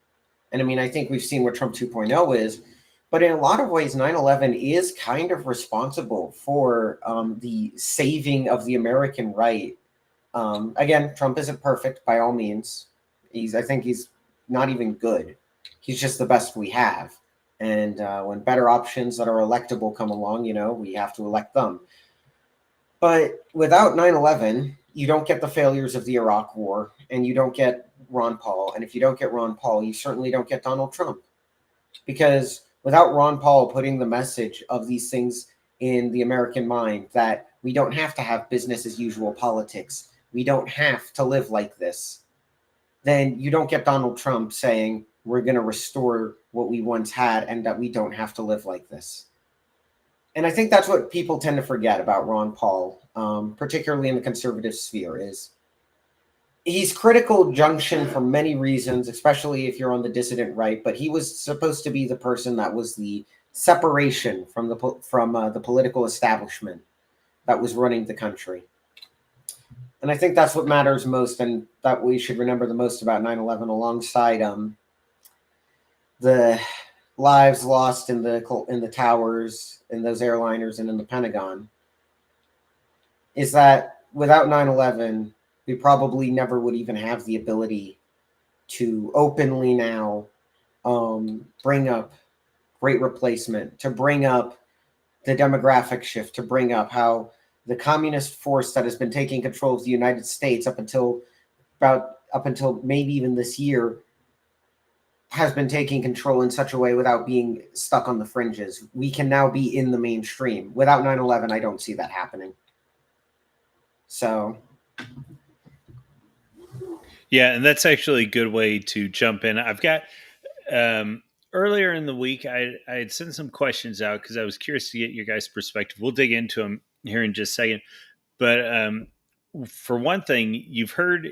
And I mean, I think we've seen what Trump 2.0 is, but in a lot of ways, 9/11 is kind of responsible for the saving of the American right. Again, Trump isn't perfect by all means. I think he's not even good. He's just the best we have. And when better options that are electable come along, we have to elect them. But without 9/11, you don't get the failures of the Iraq War, and you don't get Ron Paul. And if you don't get Ron Paul, you certainly don't get Donald Trump. Because without Ron Paul putting the message of these things in the American mind, that we don't have to have business as usual politics, we don't have to live like this, then you don't get Donald Trump saying, we're going to restore what we once had and that we don't have to live like this. And I think that's what people tend to forget about Ron Paul, particularly in the conservative sphere, is he's critical junction for many reasons, especially if you're on the dissident right, but he was supposed to be the person that was the separation from the political establishment that was running the country. And I think that's what matters most, and that we should remember the most about 9/11, alongside the lives lost in the towers, in those airliners, and in the Pentagon, is that without 9/11, we probably never would even have the ability to openly now bring up great replacement, to bring up the demographic shift, to bring up how the communist force that has been taking control of the United States up until maybe even this year has been taking control in such a way without being stuck on the fringes. We can now be in the mainstream. Without 9/11, I don't see that happening. So Yeah, and that's actually a good way to jump in. I've got earlier in the week, I had sent some questions out because I was curious to get your guys' perspective. We'll dig into them here in just a second. But for one thing, you've heard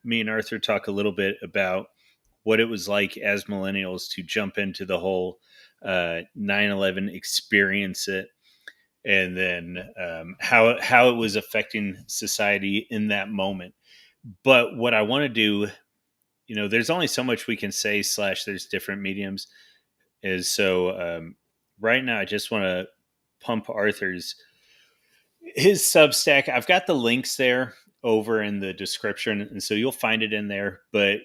me and Arthur talk a little bit about what it was like as millennials to jump into the whole 9/11 experience it, and then how it was affecting society in that moment. But what I want to do, there's only so much we can say. / there's different mediums. Is so right now, I just want to pump his Substack. I've got the links there over in the description, and so you'll find it in there. But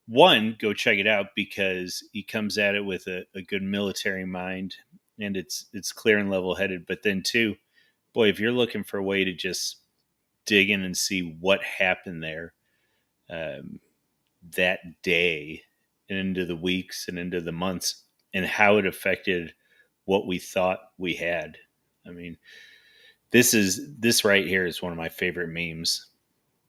one, go check it out because he comes at it with a good military mind, and it's clear and level headed. But then two, boy, if you're looking for a way to just dig in and see what happened there that day and into the weeks and into the months and how it affected what we thought we had. I mean, this right here is one of my favorite memes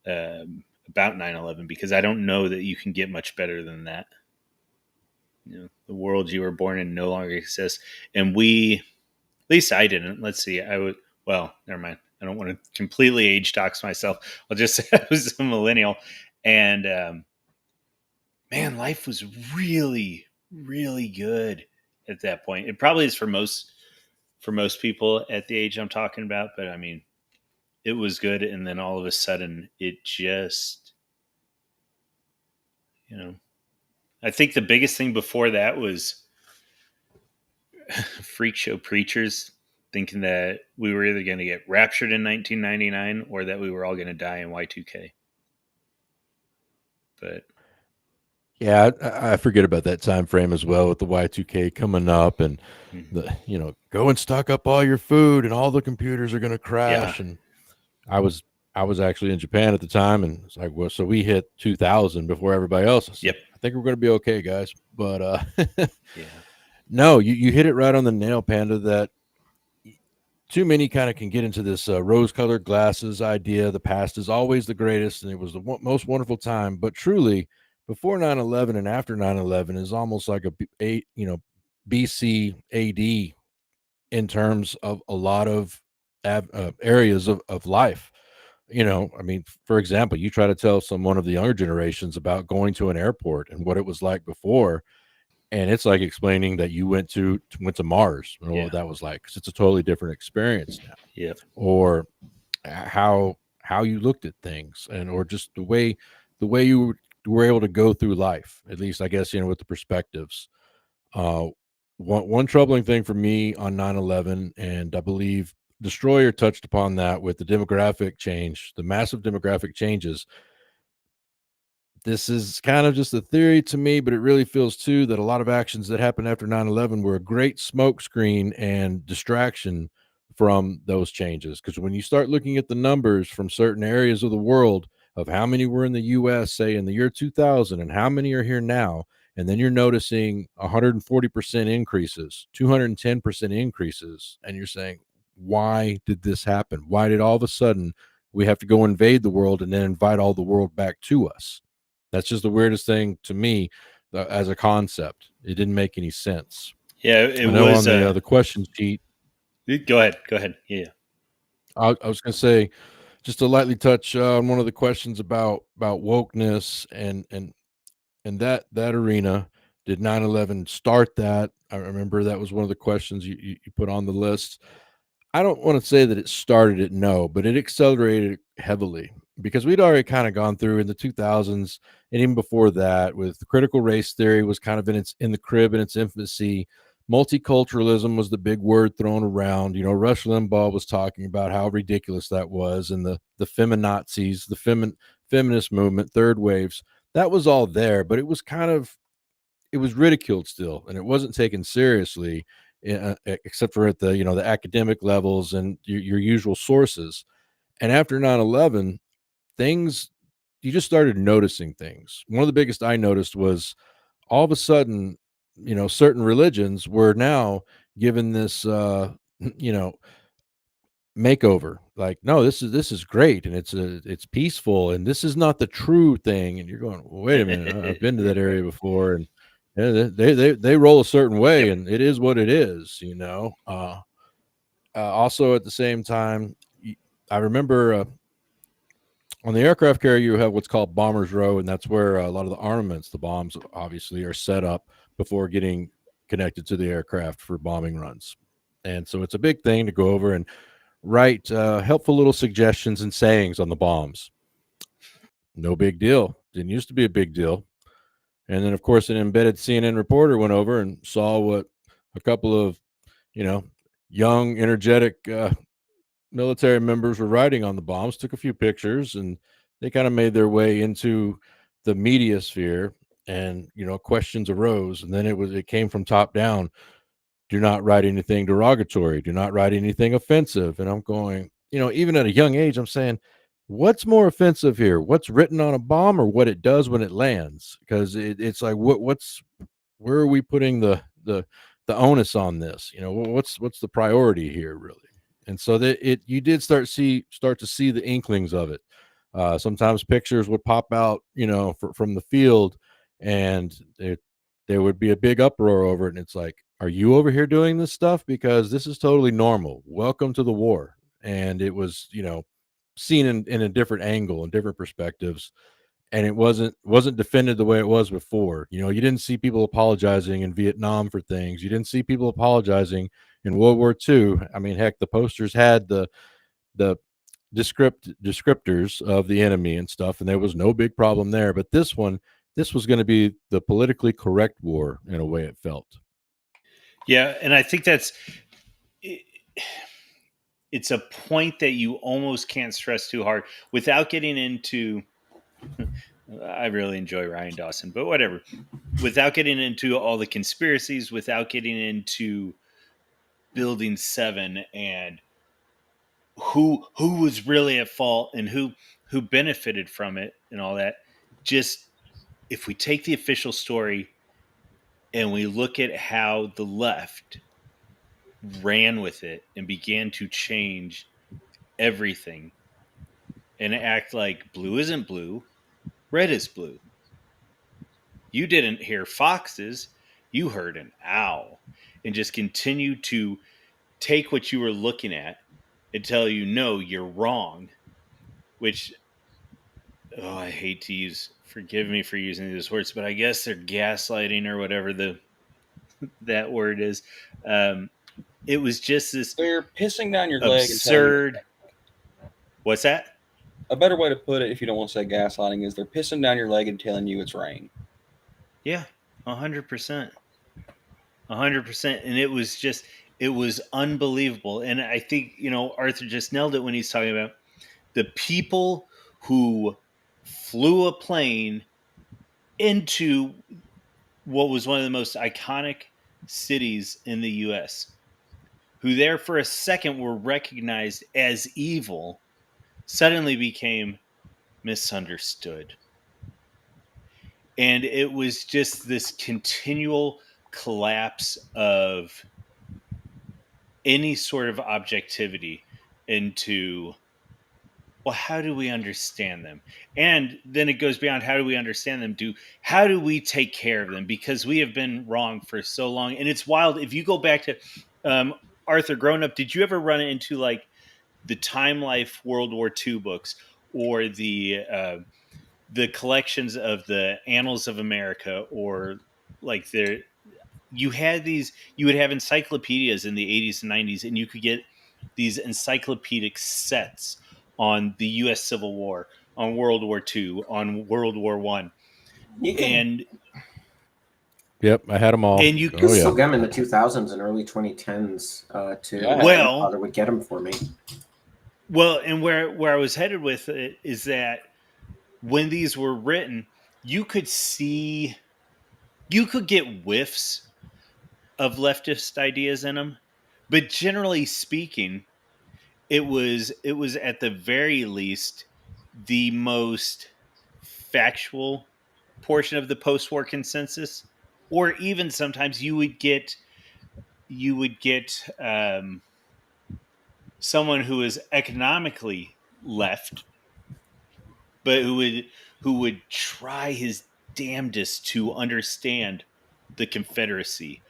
about 9/11 because I don't know that you can get much better than that. The world you were born in no longer exists, and we, at least I didn't. Let's see, I would. Well, never mind. I don't want to completely age dox myself. I'll just say I was a millennial, and man, life was really, really good at that point. It probably is for most people at the age I'm talking about, but I mean, it was good, and then all of a sudden, it just, I think the biggest thing before that was freak show preachers thinking that we were either going to get raptured in 1999 or that we were all going to die in Y2K. But yeah, I forget about that time frame as well with the Y2K coming up and the go and stock up all your food and all the computers are going to crash. Yeah. And I was actually in Japan at the time, and it's like, well, so we hit 2000 before everybody else. So yep. I think we're going to be okay, guys. But yeah. No, you hit it right on the nail, Panda, that too many kind of can get into this rose-colored glasses idea. The past is always the greatest, and it was the most wonderful time. But truly, before 9/11 and after 9/11 is almost like a BC AD in terms of a lot of areas of life. I mean, for example, you try to tell someone of the younger generations about going to an airport and what it was like before, and it's like explaining that you went to Mars and what that was like, because it's a totally different experience now. Yeah. Or how you looked at things, and or just the way you were able to go through life, at least I guess, with the perspectives. One troubling thing for me on 9/11, and I believe Destroyer touched upon that with the demographic change, the massive demographic changes. This is kind of just a theory to me, but it really feels too that a lot of actions that happened after 9/11 were a great smokescreen and distraction from those changes. Because when you start looking at the numbers from certain areas of the world of how many were in the US, say in the year 2000, and how many are here now, and then you're noticing 140% increases, 210% increases, and you're saying, why did this happen? Why did all of a sudden we have to go invade the world and then invite all the world back to us? That's just the weirdest thing to me as a concept. It didn't make any sense. Yeah, it was on the question sheet. Go ahead. Yeah, I was going to say, just to lightly touch on one of the questions about wokeness and that arena. Did 9/11 start that? I remember that was one of the questions you put on the list. I don't want to say that it started it, no, but it accelerated it heavily, because we'd already kind of gone through in the 2000s, and even before that, with the critical race theory was kind of in the crib in its infancy. Multiculturalism was the big word thrown around. Rush Limbaugh was talking about how ridiculous that was, and the feminazis, the feminist movement, third waves, that was all there, but it was ridiculed still, and it wasn't taken seriously, except for at the the academic levels and your usual sources. And after 9/11, things, you just started noticing things. One of the biggest I noticed was all of a sudden, certain religions were now given this makeover. like, no, this is great, and it's peaceful, and this is not the true thing. And you're going, well, wait a minute, I've been to that area before, and they roll a certain way, Yep. and it is what it is, also at the same time, I remember on the aircraft carrier, you have what's called Bombers Row, and that's where a lot of the armaments, the bombs, obviously, are set up before getting connected to the aircraft for bombing runs. And so it's a big thing to go over and write helpful little suggestions and sayings on the bombs. No big deal. Didn't used to be a big deal. And then, of course, an embedded CNN reporter went over and saw what a couple of, young, energetic military members were writing on the bombs, took a few pictures, and they kind of made their way into the media sphere. And questions arose, and then it came from top down. Do not write anything derogatory. Do not write anything offensive. And I'm going, even at a young age, I'm saying, what's more offensive here? What's written on a bomb or what it does when it lands? Because it's like, where are we putting the onus on this? What's the priority here, really? And so that you did start to see the inklings of it. Sometimes pictures would pop out, from the field, and there would be a big uproar over it. And it's like, are you over here doing this stuff? Because this is totally normal. Welcome to the war. And it was, seen in a different angle and different perspectives. And it wasn't defended the way it was before. You didn't see people apologizing in Vietnam for things. You didn't see people apologizing in World War II. I mean, heck, the posters had the descriptors of the enemy and stuff, and there was no big problem there. But this was going to be the politically correct war in a way it felt. Yeah, and I think it's a point that you almost can't stress too hard without getting into. I really enjoy Ryan Dawson, but whatever. Without getting into all the conspiracies, without getting into Building 7 and who was really at fault and who benefited from it and all that. Just if we take the official story and we look at how the left ran with it and began to change everything and act like blue isn't blue, red is blue. You didn't hear foxes, you heard an owl, and just continue to take what you were looking at and tell you, no, you're wrong, which, I hate to use, forgive me for using these words, but I guess they're gaslighting or whatever that word is. It was just this. They're pissing down your absurd. leg. What's that? A better way to put it, if you don't want to say gaslighting, is they're pissing down your leg and telling you it's rain. Yeah, 100%. 100%. And it was unbelievable. And I think, Arthur just nailed it when he's talking about the people who flew a plane into what was one of the most iconic cities in the U.S., who there for a second were recognized as evil, suddenly became misunderstood. And it was just this continual collapse of any sort of objectivity into, well, how do we understand them? And then it goes beyond how do we understand them to how do we take care of them? Because we have been wrong for so long. And it's wild. If you go back to Arthur, growing up, did you ever run into like the Time Life World War II books or the collections of the Annals of America, or like you would have encyclopedias in the 80s and 90s, and you could get these encyclopedic sets on the U.S. Civil War, on World War II, on World War I. And yep, I had them all. And you could still get them in the 2000s and early 2010s too. Yeah. Well, my father would get them for me. Well, and where I was headed with it is that when these were written, you could get whiffs of leftist ideas in them, but generally speaking, it was at the very least the most factual portion of the post-war consensus, or even sometimes you would get someone who is economically left, but who would try his damnedest to understand the Confederacy,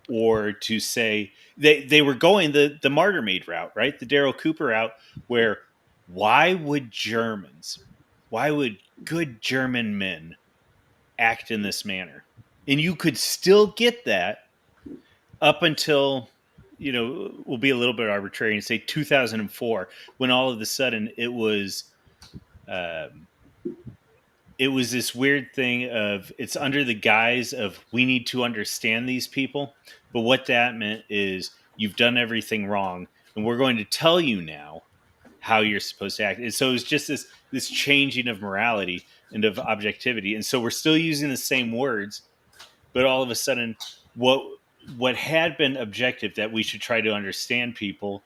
or to say they were going the martyr maid route, right? The Daryl Cooper route, where why would good German men act in this manner? And you could still get that up until, we'll be a little bit arbitrary and say 2004, when all of a sudden um, it was this weird thing of, it's under the guise of, we need to understand these people, but what that meant is, you've done everything wrong and we're going to tell you now how you're supposed to act. And so it was just this changing of morality and of objectivity. And so we're still using the same words, but all of a sudden, what had been objective, that we should try to understand people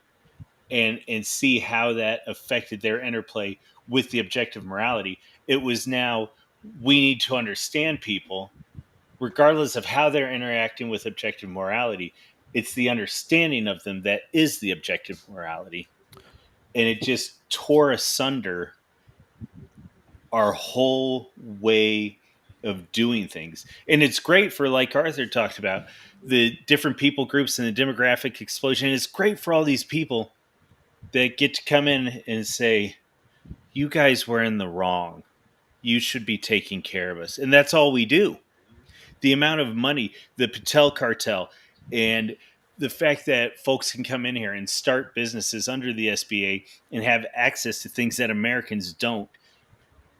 and see how that affected their interplay with the objective morality, it was now, we need to understand people regardless of how they're interacting with objective morality. It's the understanding of them that is the objective morality. And it just tore asunder our whole way of doing things. And it's great for, like Arthur talked about, the different people groups and the demographic explosion. It's great for all these people that get to come in and say, you guys were in the wrong. You should be taking care of us. And that's all we do. The amount of money, the Patel cartel, and the fact that folks can come in here and start businesses under the SBA and have access to things that Americans don't,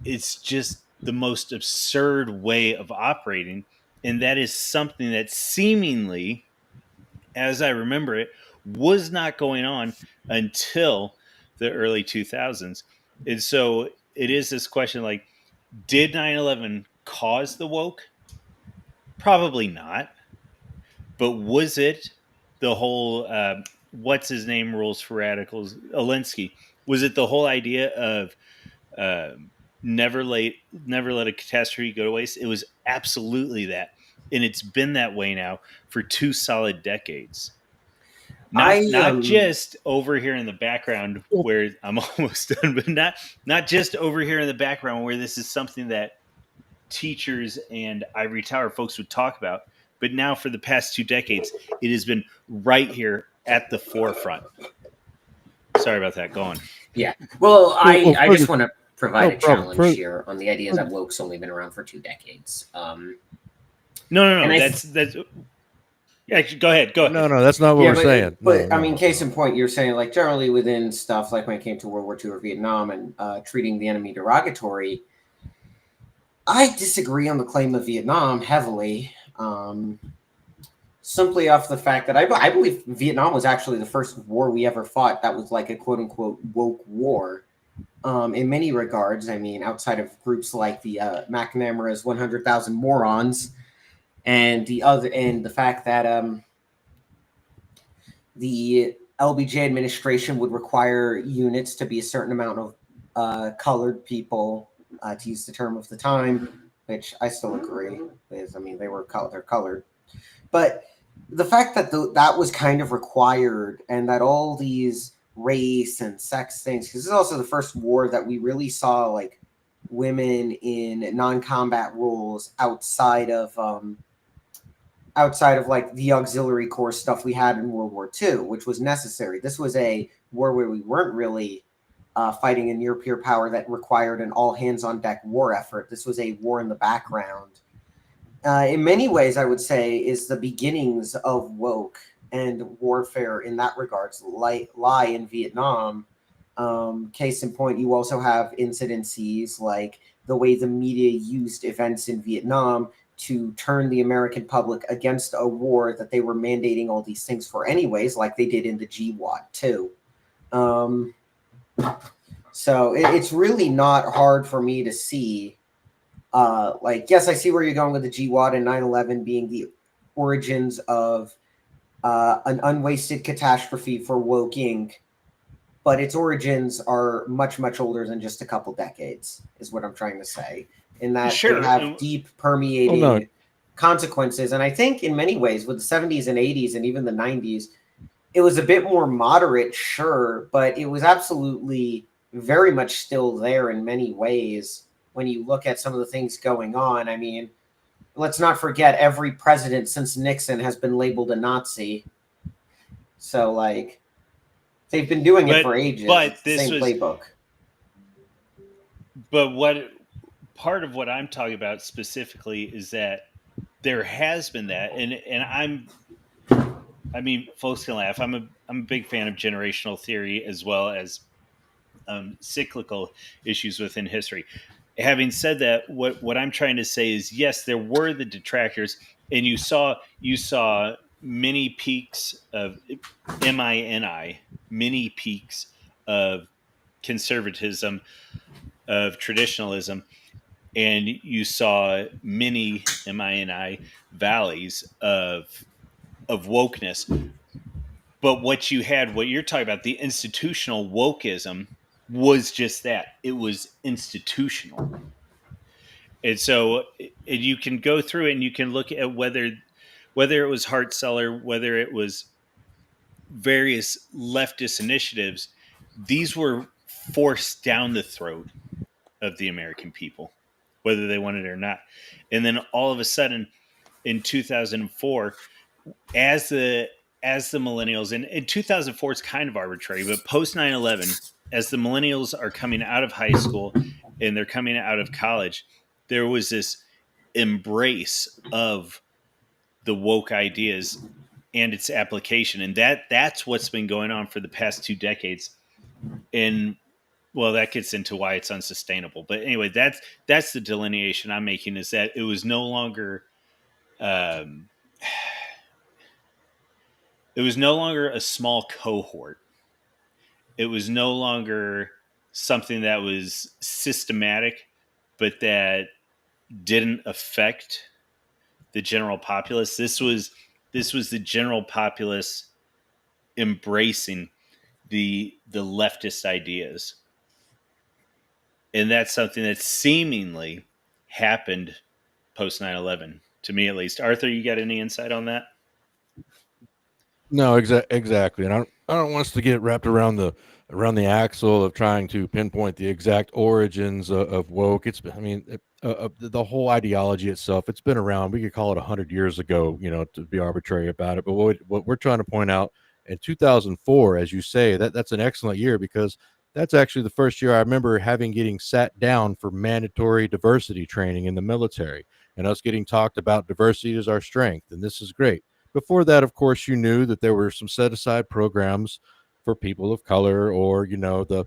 it's just the most absurd way of operating. And that is something that seemingly, as I remember it, was not going on until the early 2000s. And so it is this question, like, did 9/11 cause the woke? Probably not. But was it the whole, what's his name rules for radicals, Alinsky? Was it the whole idea of never let a catastrophe go to waste? It was absolutely that. And it's been that way now for 2 solid decades. Not just over here in the background where I'm almost done, but not just over here in the background where this is something that teachers and ivory tower folks would talk about, but now for the past 2 decades, it has been right here at the forefront. Sorry about that. Go on. Yeah. Well, I just want to provide a challenge here on the idea that woke's only been around for 2 decades. No. That's. Yeah, go ahead. No, that's not what we're saying. But no. I mean, case in point, you're saying, like, generally within stuff like when it came to World War II or Vietnam and treating the enemy derogatory, I disagree on the claim of Vietnam heavily, simply off the fact that I believe Vietnam was actually the first war we ever fought that was like a quote-unquote woke war. In many regards, I mean, outside of groups like the McNamara's 100,000 Morons, and the fact that the LBJ administration would require units to be a certain amount of colored people, to use the term of the time, which I still agree with. I mean, they're colored, but the fact that that was kind of required, and that all these race and sex things, because this is also the first war that we really saw like women in non-combat roles outside of like the auxiliary corps stuff we had in World War II, which was necessary. This was a war where we weren't really fighting a near peer power that required an all hands on deck war effort. This was a war in the background. In many ways, I would say, is the beginnings of woke and warfare in that regards lie in Vietnam. Case in point, you also have incidences like the way the media used events in Vietnam to turn the American public against a war that they were mandating all these things for anyways, like they did in the GWAT too. So it's really not hard for me to see, like, yes, I see where you're going with the GWAT and 9/11 being the origins of an unwasted catastrophe for woke Inc., but its origins are much, much older than just a couple decades, is what I'm trying to say. In that they have deep permeating consequences. And I think in many ways with the 70s and 80s and even the 90s, it was a bit more moderate, sure, but it was absolutely very much still there in many ways when you look at some of the things going on. I mean, let's not forget every president since Nixon has been labeled a Nazi. So, like, they've been doing it for ages. But it's the same playbook. But what part of what I'm talking about specifically is that there has been that, and I mean, folks can laugh. I'm a big fan of generational theory as well as cyclical issues within history. Having said that, what I'm trying to say is, yes, there were the detractors, and you saw many peaks of many peaks of conservatism, of traditionalism, and you saw many valleys of wokeness. But what you're talking about, the institutional wokeism, was just that. It was institutional. And so you can go through it and you can look at whether it was Hart-Celler, whether it was various leftist initiatives. These were forced down the throat of the American people, whether they wanted it or not. And then all of a sudden, in 2004, as the millennials, and in 2004 it's kind of arbitrary, but post 9/11, as the millennials are coming out of high school and they're coming out of college, there was this embrace of the woke ideas and its application, and that's what's been going on for the past 2 decades. And well, that gets into why it's unsustainable. But anyway, that's the delineation I'm making, is that it was no longer it was no longer a small cohort. It was no longer something that was systematic, but that didn't affect the general populace. This was the general populace embracing the leftist ideas. And that's something that seemingly happened post 9/11, to me at least. Arthur, you got any insight on that? No, exactly. And I don't want us to get wrapped around the axle of trying to pinpoint the exact origins of woke. It's, I mean, the whole ideology itself, it's been around. We could call it 100 years ago, to be arbitrary about it. But what we're trying to point out, in 2004, as you say, that's an excellent year, because that's actually the first year I remember getting sat down for mandatory diversity training in the military, and us getting talked about diversity is our strength, and this is great. Before that, of course, you knew that there were some set aside programs for people of color, or the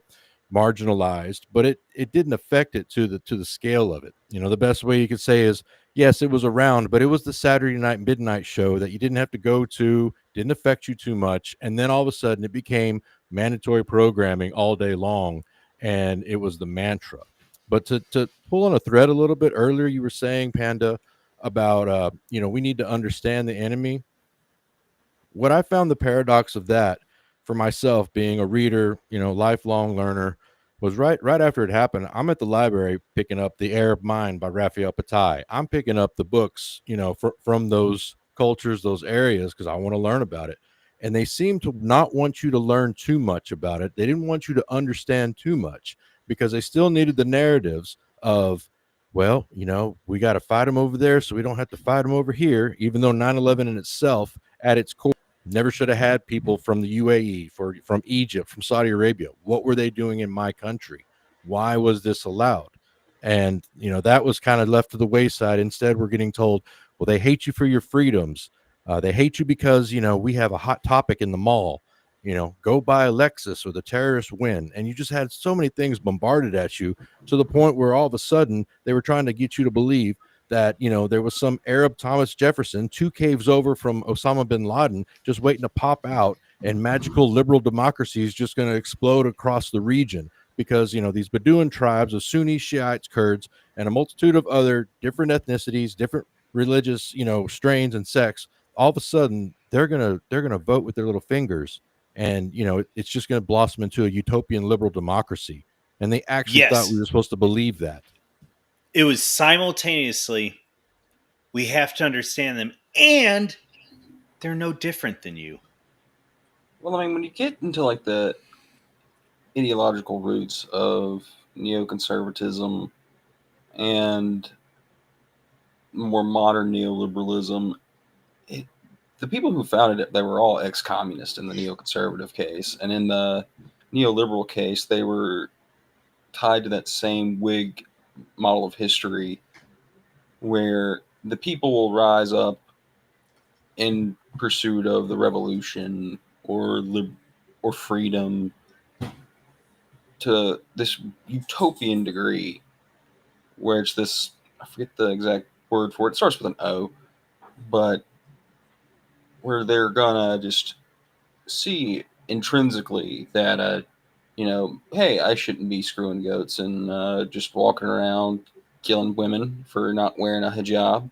marginalized, but it didn't affect it to the scale of it. The best way you could say is, yes, it was around, but it was the Saturday night midnight show that you didn't have to go to, didn't affect you too much, and then all of a sudden it became mandatory programming all day long, and it was the mantra. But to pull on a thread a little bit earlier, you were saying, Panda, about we need to understand the enemy. What I found the paradox of that, for myself, being a reader, lifelong learner, was right after it happened. I'm at the library picking up The Arab Mind by Raphael Patai. I'm picking up the books, from those cultures, those areas, because I want to learn about it. And they seem to not want you to learn too much about it. They didn't want you to understand too much, because they still needed the narratives of, well, we got to fight them over there, so we don't have to fight them over here, even though 9/11 in itself, at its core, never should have had people from the UAE, from Egypt, from Saudi Arabia. What were they doing in my country? Why was this allowed? And, that was kind of left to the wayside. Instead, we're getting told, well, they hate you for your freedoms. They hate you because, we have a hot topic in the mall. Go buy a Lexus or the terrorists win. And you just had so many things bombarded at you, to the point where all of a sudden they were trying to get you to believe that there was some Arab Thomas Jefferson 2 caves over from Osama bin Laden, just waiting to pop out, and magical liberal democracy is just going to explode across the region, because these Bedouin tribes of Sunni, Shiites, Kurds, and a multitude of other different ethnicities, different religious strains and sects, all of a sudden they're gonna vote with their little fingers, and it's just going to blossom into a utopian liberal democracy. And they actually thought we were supposed to believe that. It was simultaneously, we have to understand them, and they're no different than you. Well, I mean, when you get into like the ideological roots of neoconservatism and more modern neoliberalism, the people who founded it, they were all ex-communist in the neoconservative case, and in the neoliberal case, they were tied to that same Whig model of history, where the people will rise up in pursuit of the revolution or freedom to this utopian degree, where it's this, I forget the exact word for it. It starts with an O, but where they're gonna just see intrinsically that hey, I shouldn't be screwing goats and just walking around killing women for not wearing a hijab.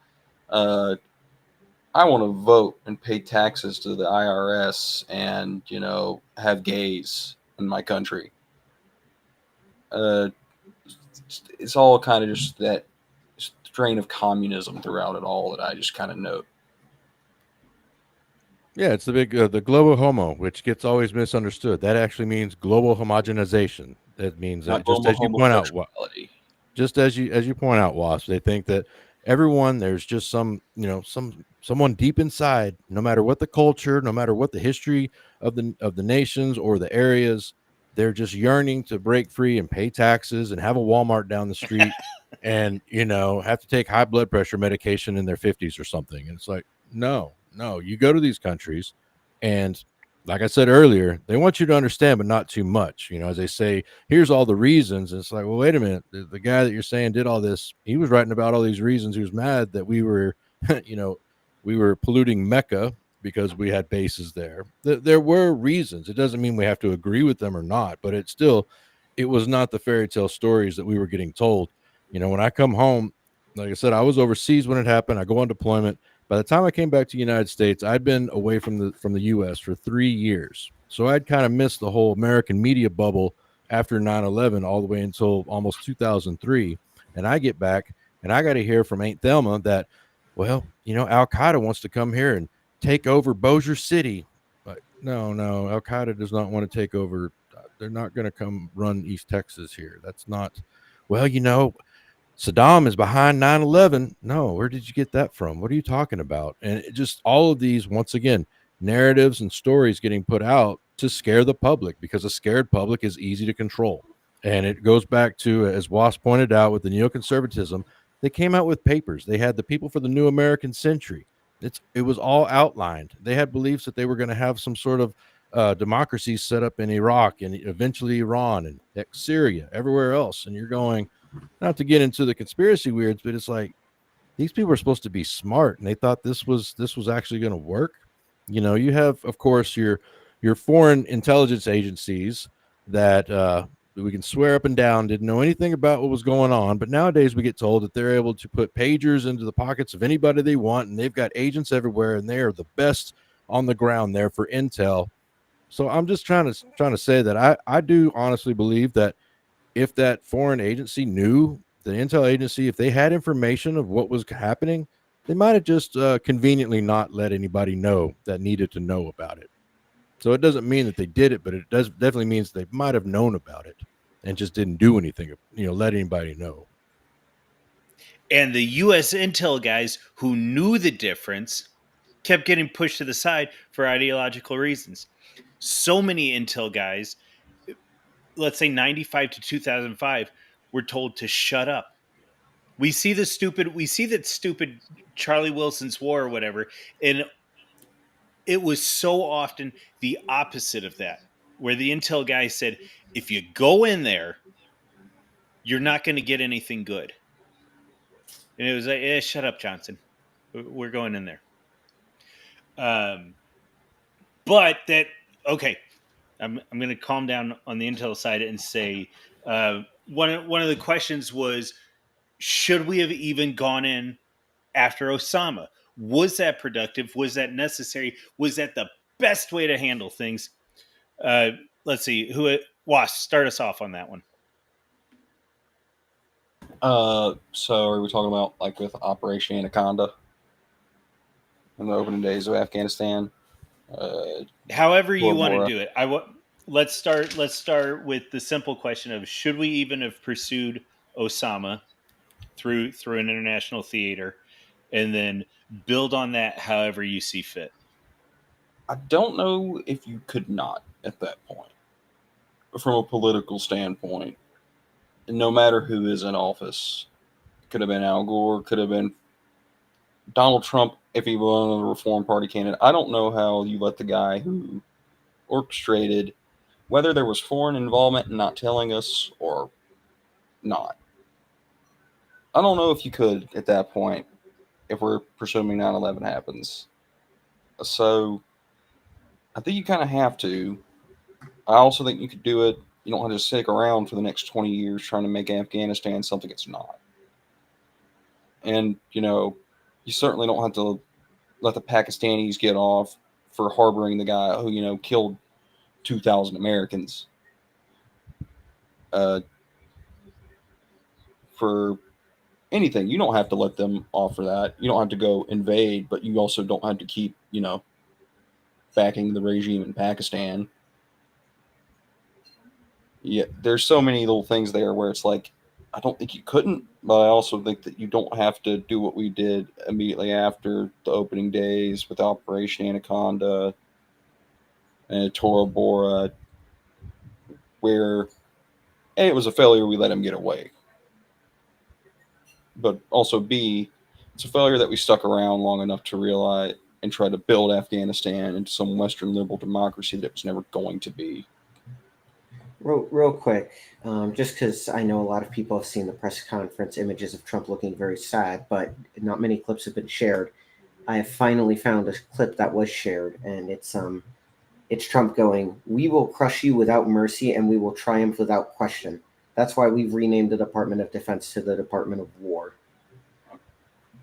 I want to vote and pay taxes to the IRS and have gays in my country. Uh, it's all kind of just that strain of communism throughout it all that I just kind of note. Yeah, it's the big the global homo, which gets always misunderstood. That actually means global homogenization. That means Not that just as you point out, homosexuality. just as you point out, Wasp, they think that everyone there's just someone deep inside, no matter what the culture, no matter what the history of the nations or the areas, they're just yearning to break free and pay taxes and have a Walmart down the street and have to take high blood pressure medication in their 50s or something. And it's like, no, you go to these countries and like I said earlier, they want you to understand, but not too much. As they say, here's all the reasons. And it's like, well, wait a minute. The guy that you're saying did all this, he was writing about all these reasons. He was mad that we were, we were polluting Mecca because we had bases there. There were reasons. It doesn't mean we have to agree with them or not, but it was not the fairy tale stories that we were getting told. When I come home, like I said, I was overseas when it happened. I go on deployment. By the time I came back to the United States, I'd been away from the U.S. for 3 years. So I'd kind of missed the whole American media bubble after 9/11 all the way until almost 2003. And I get back and I got to hear from Aunt Thelma that, well, Al Qaeda wants to come here and take over Bossier City. But no, Al Qaeda does not want to take over. They're not going to come run East Texas here. That's not, well, Saddam is behind 9/11. No, where did you get that from? What are you talking about? And just all of these, once again, narratives and stories getting put out to scare the public because a scared public is easy to control. And it goes back to, as Wasp pointed out, with the neoconservatism, they came out with papers. They had the People for the New American Century. It was all outlined. They had beliefs that they were going to have some sort of democracy set up in Iraq and eventually Iran and Syria, everywhere else. And you're going, not to get into the conspiracy weirds, but it's like these people are supposed to be smart, and they thought this was actually going to work. You have, of course, your foreign intelligence agencies that we can swear up and down didn't know anything about what was going on, but nowadays we get told that they're able to put pagers into the pockets of anybody they want, and they've got agents everywhere, and they are the best on the ground there for intel. So I'm just trying to say that I do honestly believe that if that foreign agency knew, the intel agency, if they had information of what was happening, they might have just conveniently not let anybody know that needed to know about it. So it doesn't mean that they did it, but it does definitely means they might have known about it and just didn't do anything, let anybody know. And the U.S. intel guys who knew the difference kept getting pushed to the side for ideological reasons. So many intel guys, let's say 95 to 2005, were told to shut up. We see that stupid Charlie Wilson's War or whatever, and it was so often the opposite of that, where the intel guy said, if you go in there, you're not going to get anything good. And it was like, shut up, Johnson. We're going in there. But that, okay, I'm going to calm down on the intel side and say one of the questions was, should we have even gone in after Osama? Was that productive? Was that necessary? Was that the best way to handle things? Let's see. Wasp, start us off on that one. So are we talking about with Operation Anaconda in the opening days of Afghanistan? However you want to Bora. do it. Let's start with the simple question of should we even have pursued Osama through an international theater, and then build on that however you see fit. I don't know if you could not at that point, from a political standpoint. No matter who is in office, could have been Al Gore, could have been Donald Trump if he were the Reform Party candidate. I don't know how you let the guy who orchestrated, whether there was foreign involvement in not telling us or not. I don't know if you could at that point, if we're presuming 9/11 happens. So I think you kind of have to. I also think you could do it. You don't have to stick around for the next 20 years trying to make Afghanistan something it's not. And, you certainly don't have to let the Pakistanis get off for harboring the guy who, killed 2,000 Americans. For anything, you don't have to let them off for that. You don't have to go invade, but you also don't have to keep, backing the regime in Pakistan. Yeah, there's so many little things there where it's like, I don't think you couldn't, but I also think that you don't have to do what we did immediately after the opening days with Operation Anaconda and Tora Bora, where A, it was a failure, we let him get away. But also B, it's a failure that we stuck around long enough to realize and try to build Afghanistan into some Western liberal democracy that it was never going to be. Real quick, just because I know a lot of people have seen the press conference images of Trump looking very sad, but not many clips have been shared. I have finally found a clip that was shared, and it's Trump going, "We will crush you without mercy, and we will triumph without question." That's why we've renamed the Department of Defense to the Department of War.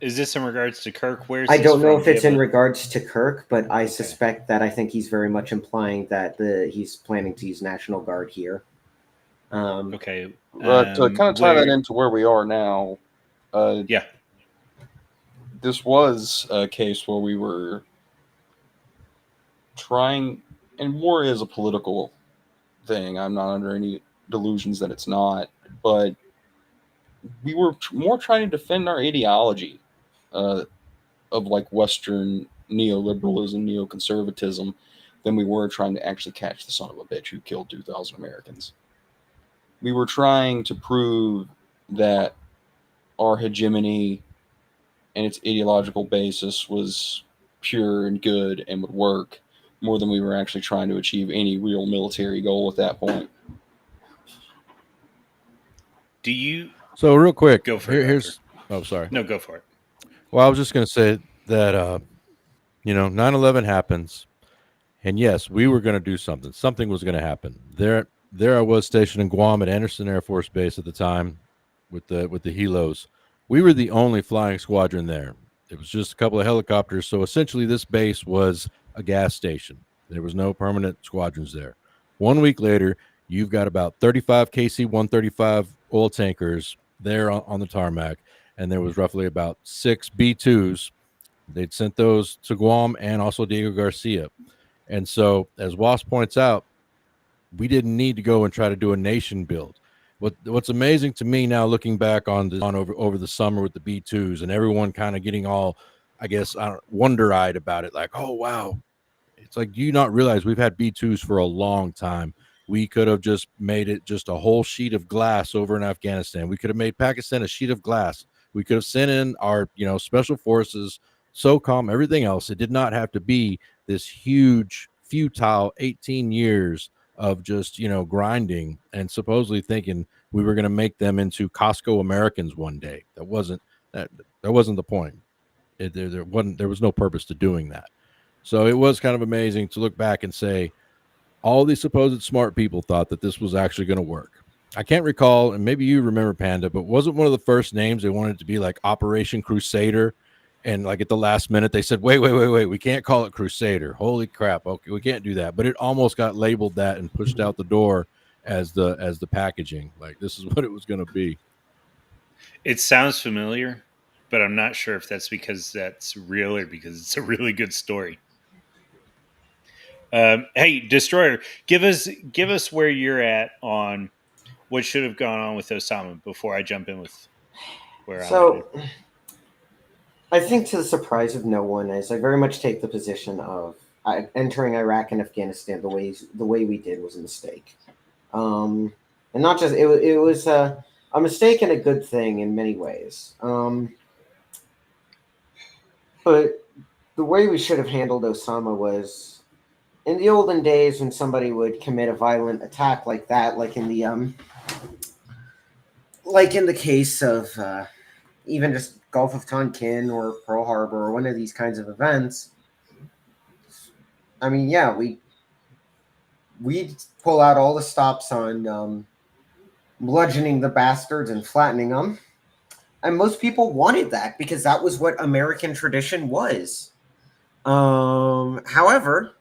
Is this in regards to Kirk? Where's I this don't know from? if it's in regards to Kirk, but I Okay. suspect that I think he's very much implying that he's planning to use National Guard here. Okay. To kind of tie that into where we are now, Yeah. this was a case where we were trying, and war is a political thing. I'm not under any delusions that it's not, but we were more trying to defend our ideology of like Western neoliberalism, neoconservatism, than we were trying to actually catch the son of a bitch who killed 2,000 Americans. We were trying to prove that our hegemony and its ideological basis was pure and good and would work, more than we were actually trying to achieve any real military goal at that point. Do you So real quick, go for it? here's. Oh, sorry. No, go for it. Well, I was just going to say that 9/11 happens, and yes, we were going to do something. Something was going to happen. There I was stationed in Guam at Anderson Air Force Base at the time with the helos. We were the only flying squadron there. It was just a couple of helicopters. So essentially, this base was a gas station. There was no permanent squadrons there. 1 week later, you've got about 35 KC-135 oil tankers there on the tarmac, and there was roughly about 6 B-2s. They'd sent those to Guam and also Diego Garcia. And so, as WASP points out, we didn't need to go and try to do a nation build. What's amazing to me now, looking back on over the summer with the B-2s and everyone kind of getting all, I guess, wonder-eyed about it, like, oh wow, it's like, do you not realize we've had B-2s for a long time? We could have just made it just a whole sheet of glass over in Afghanistan. We could have made Pakistan a sheet of glass. We could have sent in our special forces, SOCOM, everything else. It did not have to be this huge, futile 18 years of just grinding and supposedly thinking we were going to make them into Costco Americans one day. That wasn't the point. There was no purpose to doing that. So it was kind of amazing to look back and say all these supposed smart people thought that this was actually going to work. I can't recall, and maybe you remember, Panda, but wasn't one of the first names they wanted to be like Operation Crusader? And like at the last minute, they said, wait, we can't call it Crusader. Holy crap. Okay, we can't do that. But it almost got labeled that and pushed out the door as the packaging. Like, this is what it was going to be. It sounds familiar, but I'm not sure if that's because that's real or because it's a really good story. Hey, Destroyer, give us where you're at on what should have gone on with Osama before I jump in with where I'm headed. So, I think to the surprise of no one, as I very much take the position of entering Iraq and Afghanistan the way we did was a mistake, and not just it was a mistake and a good thing in many ways. But the way we should have handled Osama was in the olden days when somebody would commit a violent attack like that, like in the case of even just Gulf of Tonkin or Pearl Harbor or one of these kinds of events. I mean, yeah, we pull out all the stops on bludgeoning the bastards and flattening them, and most people wanted that because that was what American tradition was. However,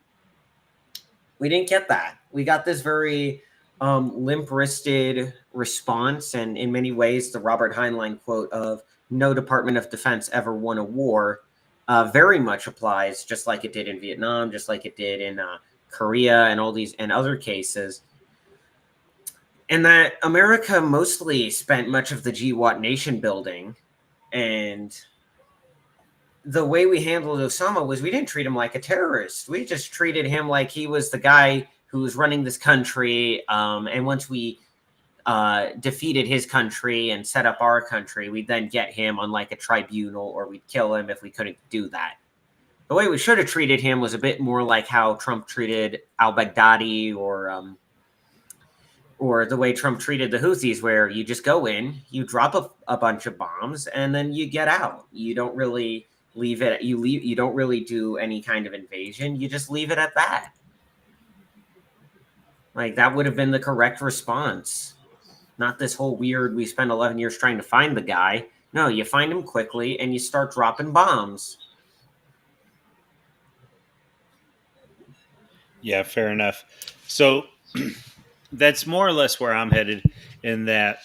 we didn't get that. We got this very limp-wristed response, and in many ways, the Robert Heinlein quote of "No Department of Defense ever won a war" very much applies, just like it did in Vietnam, just like it did in Korea, and all these and other cases. And that America mostly spent much of the GWAT nation building, and the way we handled Osama was we didn't treat him like a terrorist. We just treated him like he was the guy who was running this country. And once we defeated his country and set up our country, we'd then get him on like a tribunal, or we'd kill him if we couldn't do that. The way we should have treated him was a bit more like how Trump treated al-Baghdadi, or the way Trump treated the Houthis, where you just go in, you drop a bunch of bombs, and then you get out. You don't really leave it. You don't really do any kind of invasion. You just leave it at that. Like, that would have been the correct response. Not this whole weird, we spent 11 years trying to find the guy. No, you find him quickly and you start dropping bombs. Yeah, fair enough. So that's more or less where I'm headed in that.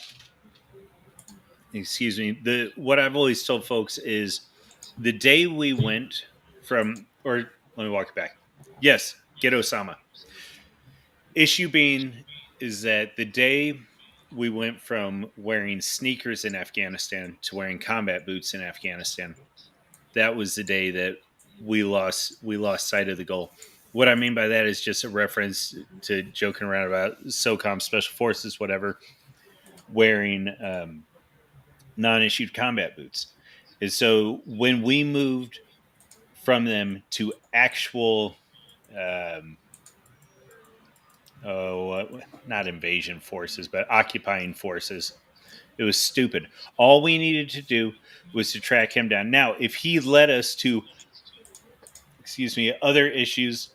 Excuse me. What I've always told folks is the day we went from, or let me walk it back. Yes, get Osama. Issue being is that the day we went from wearing sneakers in Afghanistan to wearing combat boots in Afghanistan, that was the day that we lost sight of the goal. What I mean by that is just a reference to joking around about SOCOM special forces, whatever, wearing non-issued combat boots. And so when we moved from them to actual, not invasion forces, but occupying forces, it was stupid. All we needed to do was to track him down. Now, if he led us to, other issues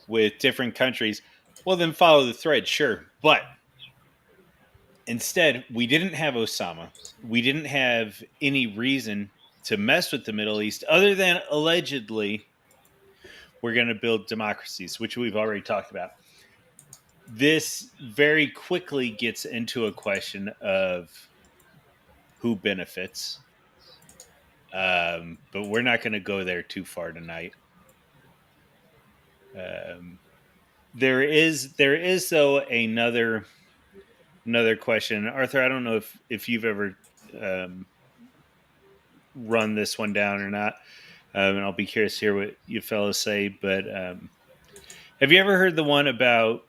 with different countries, well, then follow the thread, sure. But instead, we didn't have Osama. We didn't have any reason to mess with the Middle East other than allegedly we're going to build democracies, which we've already talked about. This very quickly gets into a question of who benefits. But we're not going to go there too far tonight. There is though another question, Arthur. I don't know if you've ever run this one down or not, and I'll be curious to hear what you fellas say. But have you ever heard the one about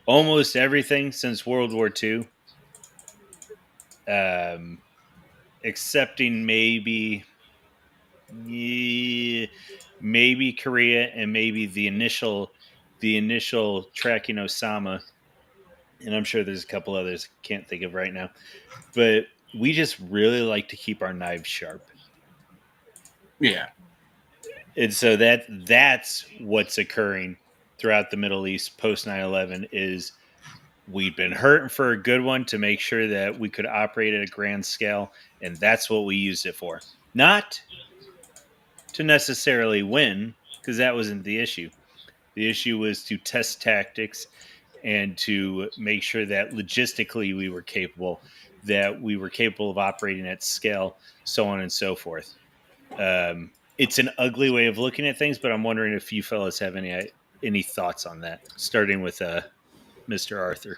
almost everything since World War II, excepting maybe Korea and maybe the initial tracking Osama, and I'm sure there's a couple others I can't think of right now, but we just really like to keep our knives sharp. Yeah. And so that's what's occurring throughout the Middle East post 9/11 is we've been hurting for a good one to make sure that we could operate at a grand scale, and that's what we used it for. Not to necessarily win, because that wasn't the issue. The issue was to test tactics and to make sure that logistically we were capable of operating at scale, so on and so forth. it's an ugly way of looking at things, but I'm wondering if you fellas have any thoughts on that, starting with Mr. Arthur.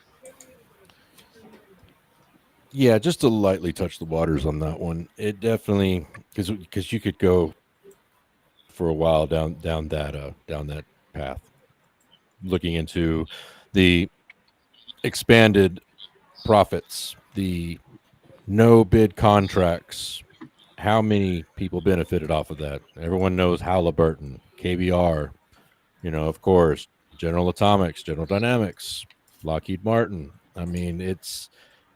Yeah, just to lightly touch the waters on that one. It definitely because you could go for a while down that path, looking into the expanded profits, the no bid contracts. How many people benefited off of that? Everyone knows Halliburton, KBR, of course, General Atomics, General Dynamics, Lockheed Martin. I mean,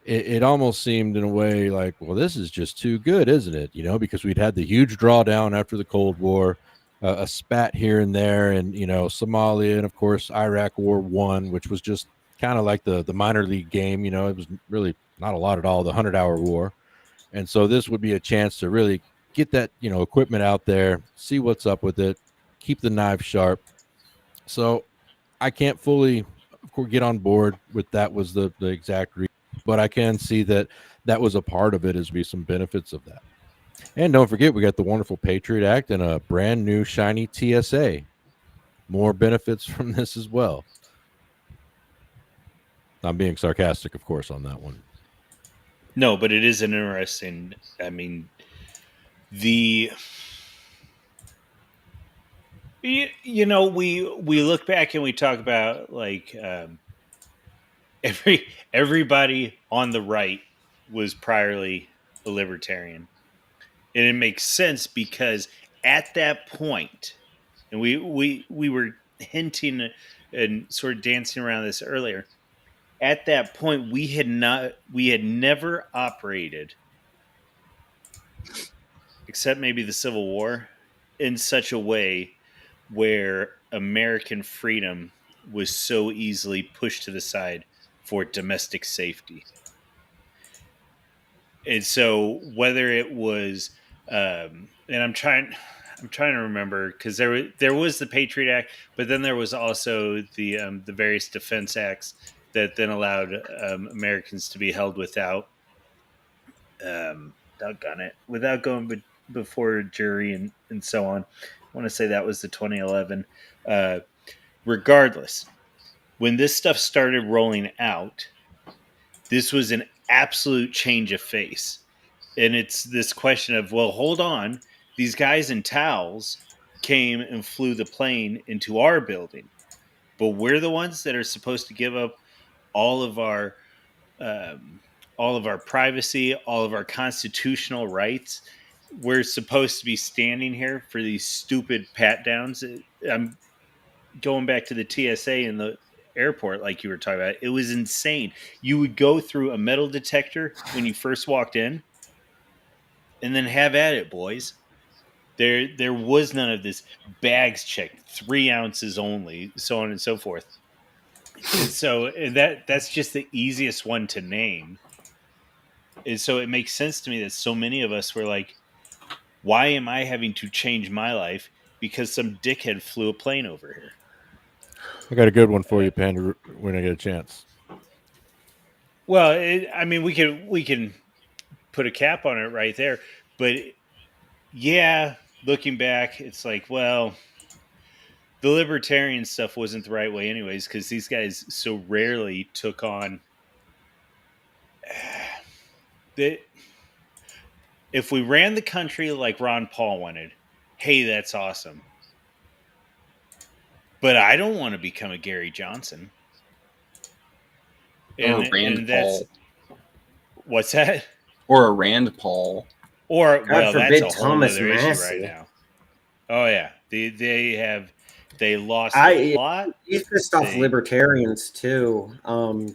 it almost seemed in a way like, well, this is just too good, isn't it? Because we'd had the huge drawdown after the Cold War, a spat here and there, and Somalia, and of course Iraq War One, which was just kind of like the minor league game. It was really not a lot at all. The 100-hour war, and so this would be a chance to really get that equipment out there, see what's up with it, keep the knife sharp. So I can't fully, of course, get on board with that was the exact reason, but I can see that was a part of it, as be some benefits of that. And don't forget, we got the wonderful Patriot Act and a brand new shiny TSA. More benefits from this as well. I'm being sarcastic, of course, on that one. No, but it is an interesting. I mean, we look back and we talk about like everybody on the right was priorly a libertarian, and it makes sense because at that point, and we were hinting and sort of dancing around this earlier. At that point, we had never operated, except maybe the Civil War, in such a way where American freedom was so easily pushed to the side for domestic safety. And so whether it was, and I'm trying to remember, because there was the Patriot Act, but then there was also the various defense acts that then allowed Americans to be held without, doggone it, without going before a jury and so on. I want to say that was the 2011. Regardless, when this stuff started rolling out, this was an absolute change of face. And it's this question of, well, hold on, these guys in towels came and flew the plane into our building, but we're the ones that are supposed to give up all of our privacy, all of our constitutional rights. We're supposed to be standing here for these stupid pat downs. I'm going back to the TSA in the airport, like you were talking about. It was insane. You would go through a metal detector when you first walked in, and then have at it, boys. There was none of this bags checked, 3 ounces only, so on and so forth. And so that's just the easiest one to name. And so it makes sense to me that so many of us were like, why am I having to change my life because some dickhead flew a plane over here? I got a good one for you, Panda, when I get a chance. Well, I mean, we can put a cap on it right there, but yeah, looking back, it's like, well, the libertarian stuff wasn't the right way, anyways, because these guys so rarely took on that. If we ran the country like Ron Paul wanted, hey, that's awesome. But I don't want to become a Gary Johnson. Or a Rand that's Paul. What's that? Or a Rand Paul. Or, God well, forbid that's a whole Thomas other issue Massey. right now. Oh yeah, they lost the plot. He's pissed off libertarians too.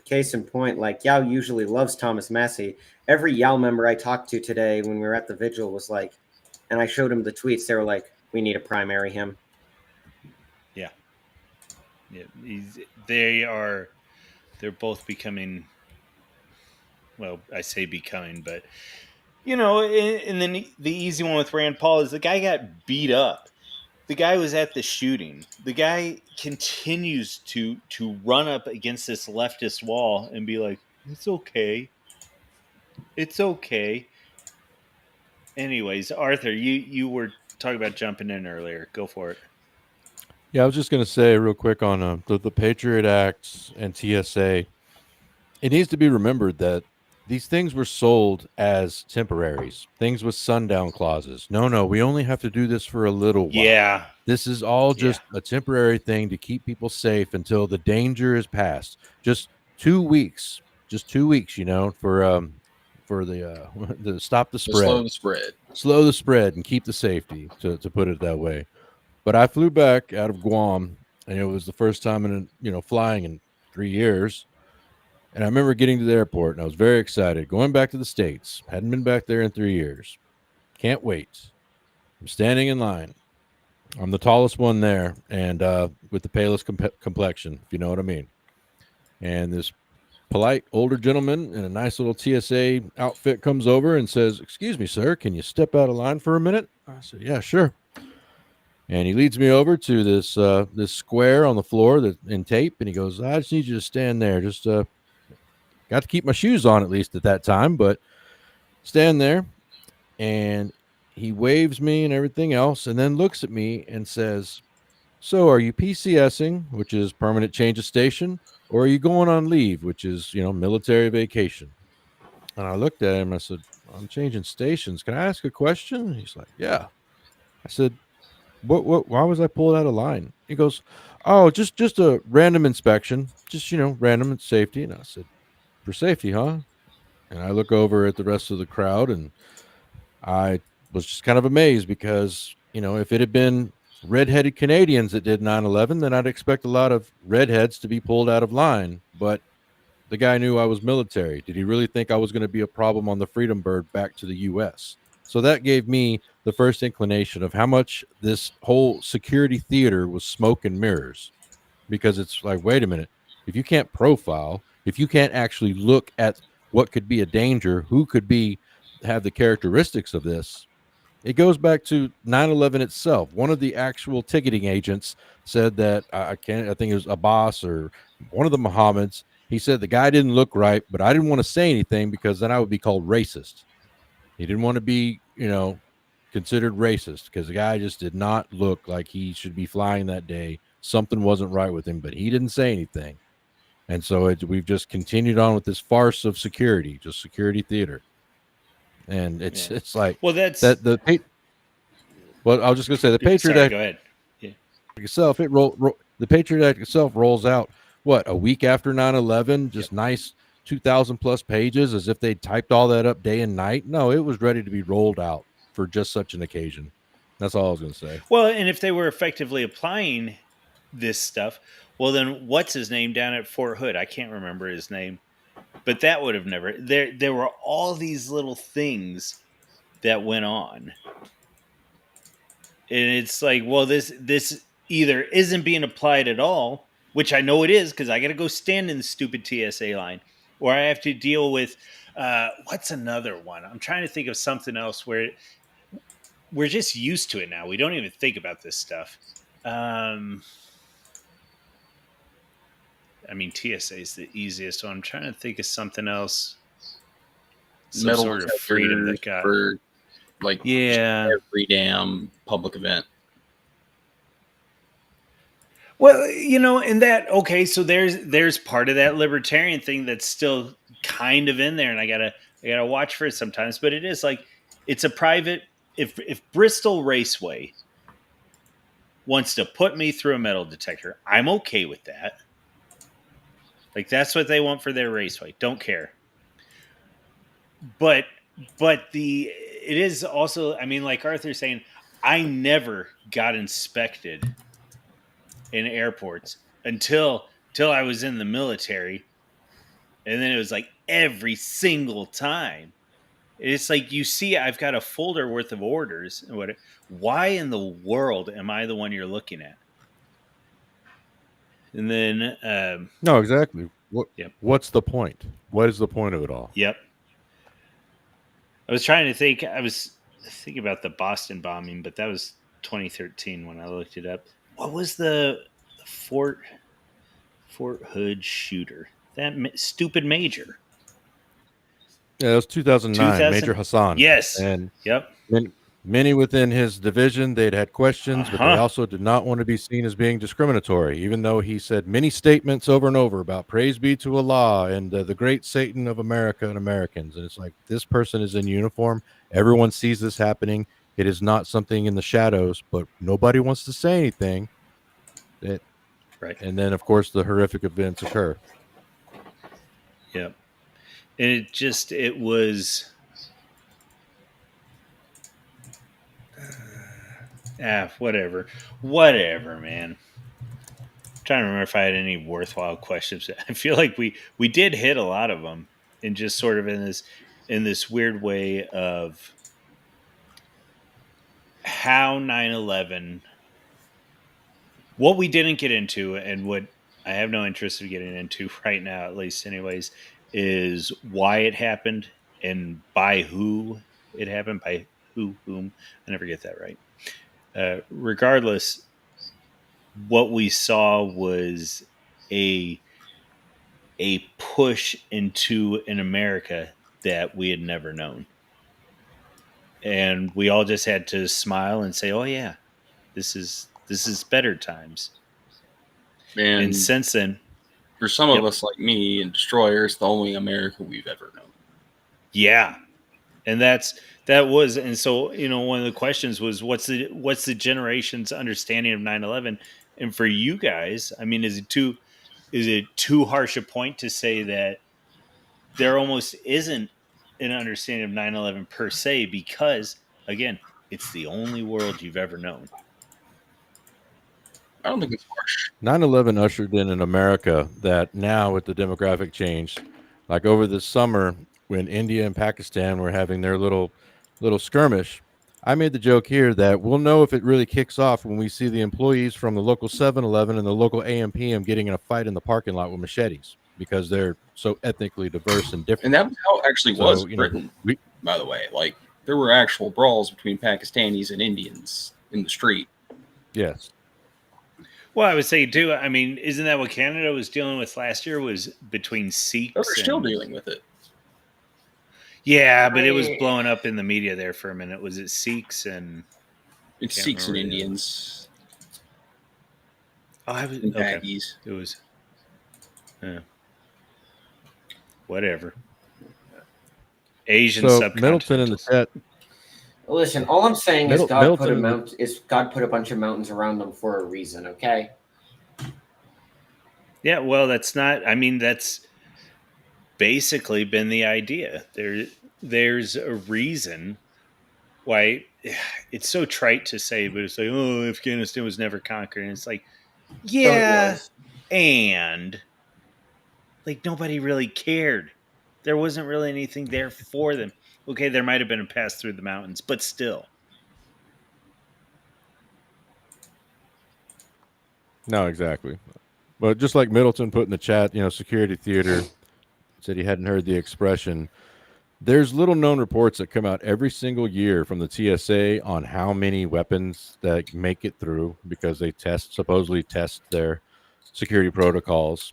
Case in point, like Yao usually loves Thomas Massey. Every Yao member I talked to today when we were at the vigil was like, and I showed him the tweets. They were like, "We need to primary him." Yeah. They're both becoming. Well, I say becoming, but and then the easy one with Rand Paul is the guy got beat up. The guy was at the shooting. The guy continues to run up against this leftist wall and be like, "It's okay. It's okay." Anyways, Arthur, you were talk about jumping in earlier. Go for it. Yeah, I was just going to say real quick on the Patriot Act and TSA. It needs to be remembered that these things were sold as temporaries, things with sundown clauses. No, we only have to do this for a little while. Yeah. This is all just a temporary thing to keep people safe until the danger is past. Just 2 weeks, you know, for the to stop the spread. Slow the spread and keep the safety, to put it that way. But I flew back out of Guam, and it was the first time in flying in 3 years. And I remember getting to the airport, and I was very excited. Going back to the States. Hadn't been back there in 3 years. Can't wait. I'm standing in line. I'm the tallest one there, and with the palest complexion, if you know what I mean. And this polite older gentleman in a nice little TSA outfit comes over and says, "Excuse me, sir, can you step out of line for a minute?" I said, "Yeah, sure." And he leads me over to this square on the floor that in tape, and he goes, "I just need you to stand there. Just got to keep my shoes on at least at that time, but stand there." And he waves me and everything else, and then looks at me and says, "So are you PCSing, which is permanent change of station, or are you going on leave, which is, military vacation?" And I looked at him. I said, "I'm changing stations. Can I ask a question?" And he's like, "Yeah." I said, "What? Why was I pulled out of line?" He goes, "Oh, just a random inspection, just random safety." And I said, "For safety, huh?" And I look over at the rest of the crowd, and I was just kind of amazed because, if it had been redheaded Canadians that did 9/11, then I'd expect a lot of redheads to be pulled out of line. But the guy knew I was military. Did he really think I was going to be a problem on the Freedom Bird back to the U.S.? So that gave me the first inclination of how much this whole security theater was smoke and mirrors. Because it's like, wait a minute, if you can't profile, if you can't actually look at what could be a danger, who could have the characteristics of this, it goes back to 9/11 itself. One of the actual ticketing agents said that I think it was Abbas or one of the Mohammeds. He said the guy didn't look right, but I didn't want to say anything because then I would be called racist. He didn't want to be, considered racist because the guy just did not look like he should be flying that day. Something wasn't right with him, but he didn't say anything. And so we've just continued on with this farce of security, just security theater. And it's like, well, that's that well, I was just gonna say the Patriot Act. Go ahead. Yeah. Itself, the Patriot Act itself rolls out a week after 9/11, just nice 2,000 plus pages, as if they typed all that up day and night. No, it was ready to be rolled out for just such an occasion. That's all I was gonna say. Well, and if they were effectively applying this stuff, well, then what's his name down at Fort Hood? I can't remember his name, but that would have never. There were all these little things that went on, and it's like, well, this either isn't being applied at all, which I know it is because I got to go stand in the stupid TSA line, or I have to deal with what's another one? I'm trying to think of something else where we're just used to it now. We don't even think about this stuff. I mean, TSA is the easiest, so I'm trying to think of something else. Some Metal sort of freedom that got for every damn public event. Well, and that, okay, so there's part of that libertarian thing that's still kind of in there, and I gotta watch for it sometimes. But it is like, it's a private. If Bristol Raceway wants to put me through a metal detector, I'm okay with that. Like, that's what they want for their raceway. Don't care. But it is also, I mean, like Arthur's saying, I never got inspected in airports until I was in the military, and then it was like every single time. It's like, you see, I've got a folder worth of orders. Why in the world am I the one you're looking at? And then no, exactly. Yep. What's the point? What is the point of it all? Yep. I was trying to think. I was thinking about the Boston bombing, but that was 2013 when I looked it up. What was the Fort Hood shooter? That stupid major. Yeah, it was 2009. 2000? Major Hassan. Yes. And yep. And Many within his division, they'd had questions, but they also did not want to be seen as being discriminatory, even though he said many statements over and over about praise be to Allah and the great Satan of America and Americans. And it's like, this person is in uniform. Everyone sees this happening. It is not something in the shadows, but nobody wants to say anything. Right. And then, of course, the horrific events occur. Yep. And it was whatever, man. I'm trying to remember if I had any worthwhile questions. I feel like we did hit a lot of them, and just sort of in this weird way of how 9/11, what we didn't get into, and what I have no interest in getting into right now, at least anyways, is why it happened and by who it happened, by whom. I never get that right. Regardless, what we saw was a push into an America that we had never known. And we all just had to smile and say, "Oh yeah, this is better times." And since then, for some of us like me and Destroyer, it's the only America we've ever known. Yeah. And that was, and so, one of the questions was, what's the generation's understanding of 9/11? And for you guys, I mean, is it too harsh a point to say that there almost isn't an understanding of 9/11 per se, because again, it's the only world you've ever known? I don't think it's harsh. 9/11 ushered in an America that now, with the demographic change, like over the summer when India and Pakistan were having their little skirmish, I made the joke here that we'll know if it really kicks off when we see the employees from the local 7-Eleven and the local AM/PM getting in a fight in the parking lot with machetes, because they're so ethnically diverse and different. And that was how it actually was in Britain, by the way. Like, there were actual brawls between Pakistanis and Indians in the street. Yes. Well, I would say too. I mean, isn't that what Canada was dealing with last year? Was between Sikhs? They're still dealing with it. Yeah, but it was blowing up in the media there for a minute. Was it Sikhs and? It's Sikhs and Indians. Oh, okay. Paggies. It was. Whatever. Asian subcontinent. Middleton in the chat. Listen, all I'm saying is God put a bunch of mountains around them for a reason, okay? Yeah, well, that's not. I mean, that's basically been the idea. There's a reason why. It's so trite to say, but it's like, oh, Afghanistan was never conquered, and it's like, yeah, and like nobody really cared. There wasn't really anything there for them. Okay, there might have been a pass through the mountains, but still. No, exactly. But just like Middleton put in the chat, security theater, said he hadn't heard the expression. There's little known reports that come out every single year from the TSA on how many weapons that make it through, because they supposedly test their security protocols.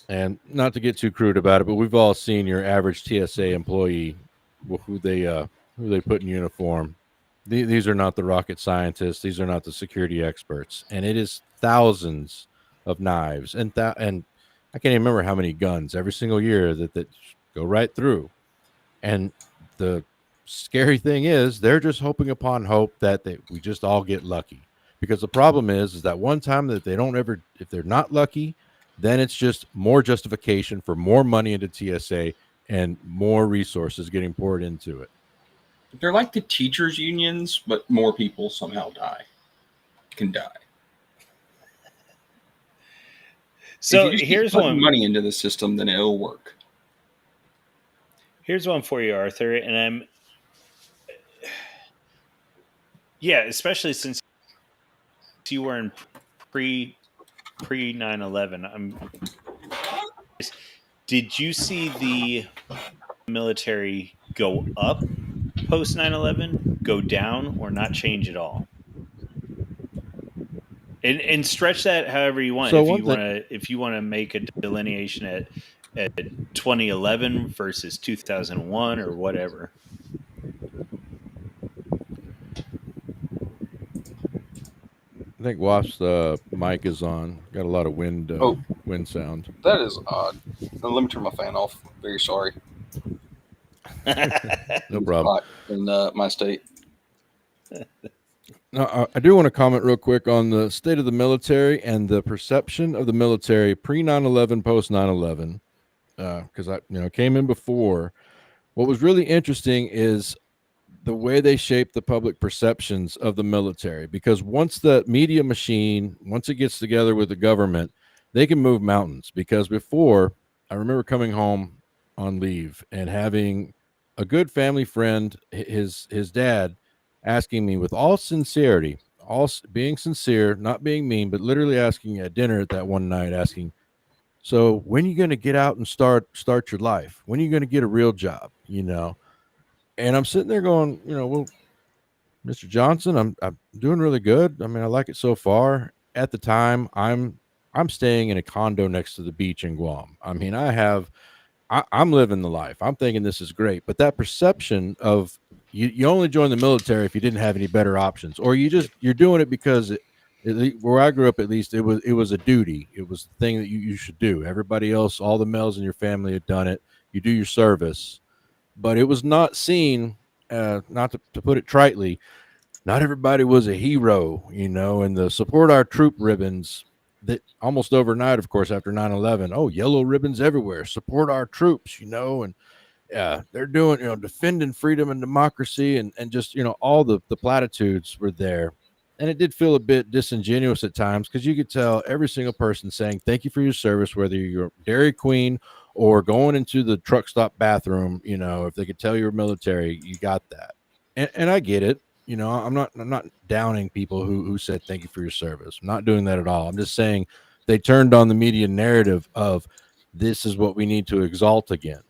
And not to get too crude about it, but we've all seen your average TSA employee, who they put in uniform. These are not the rocket scientists. These are not the security experts. And it is thousands of knives and I can't even remember how many guns every single year that go right through. And the scary thing is, they're just hoping upon hope that we just all get lucky. Because the problem is that one time that they don't ever, if they're not lucky, then it's just more justification for more money into TSA and more resources getting poured into it. They're like the teachers' unions, but more people somehow can die. So if you just here's keep putting one money into the system, then it'll work. Here's one for you, Arthur, and especially since you were in pre 9/11. Did you see the military go up post 9/11, go down, or not change at all? And stretch that however you want. So if you want to make a delineation at 2011 versus 2001 or whatever. think WASP's mic is on. Got a lot of wind sound. That is odd. Now, let me turn my fan off. Very sorry. No problem. In my state. Now, I do want to comment real quick on the state of the military and the perception of the military pre 9/11, post 9/11, because I came in before. What was really interesting is the way they shape the public perceptions of the military, because once the media machine, once it gets together with the government, they can move mountains. Because before, I remember coming home on leave and having a good family friend, his dad, asking me with all sincerity, all being sincere, not being mean, but literally asking at dinner that one night, asking, so when are you going to get out and start your life? When are you going to get a real job? And I'm sitting there going, well, Mr. Johnson, I'm doing really good. I mean, I like it so far. At the time, I'm staying in a condo next to the beach in Guam. I mean, I'm living the life. I'm thinking this is great. But that perception of you only joined the military if you didn't have any better options, or you're doing it because where I grew up, at least, it was a duty. It was the thing that you should do. Everybody else, all the males in your family had done it. You do your service. But it was not seen, not to put it tritely, not everybody was a hero, and the support our troop ribbons that almost overnight, of course, after 9/11, yellow ribbons everywhere, support our troops, and they're doing, defending freedom and democracy, and just, all the platitudes were there. And it did feel a bit disingenuous at times, because you could tell every single person saying thank you for your service, whether you're Dairy Queen or going into the truck stop bathroom. If they could tell you were military, you got that. And I get it. I'm not downing people who said thank you for your service. I'm not doing that at all. I'm just saying they turned on the media narrative of this is what we need to exalt again,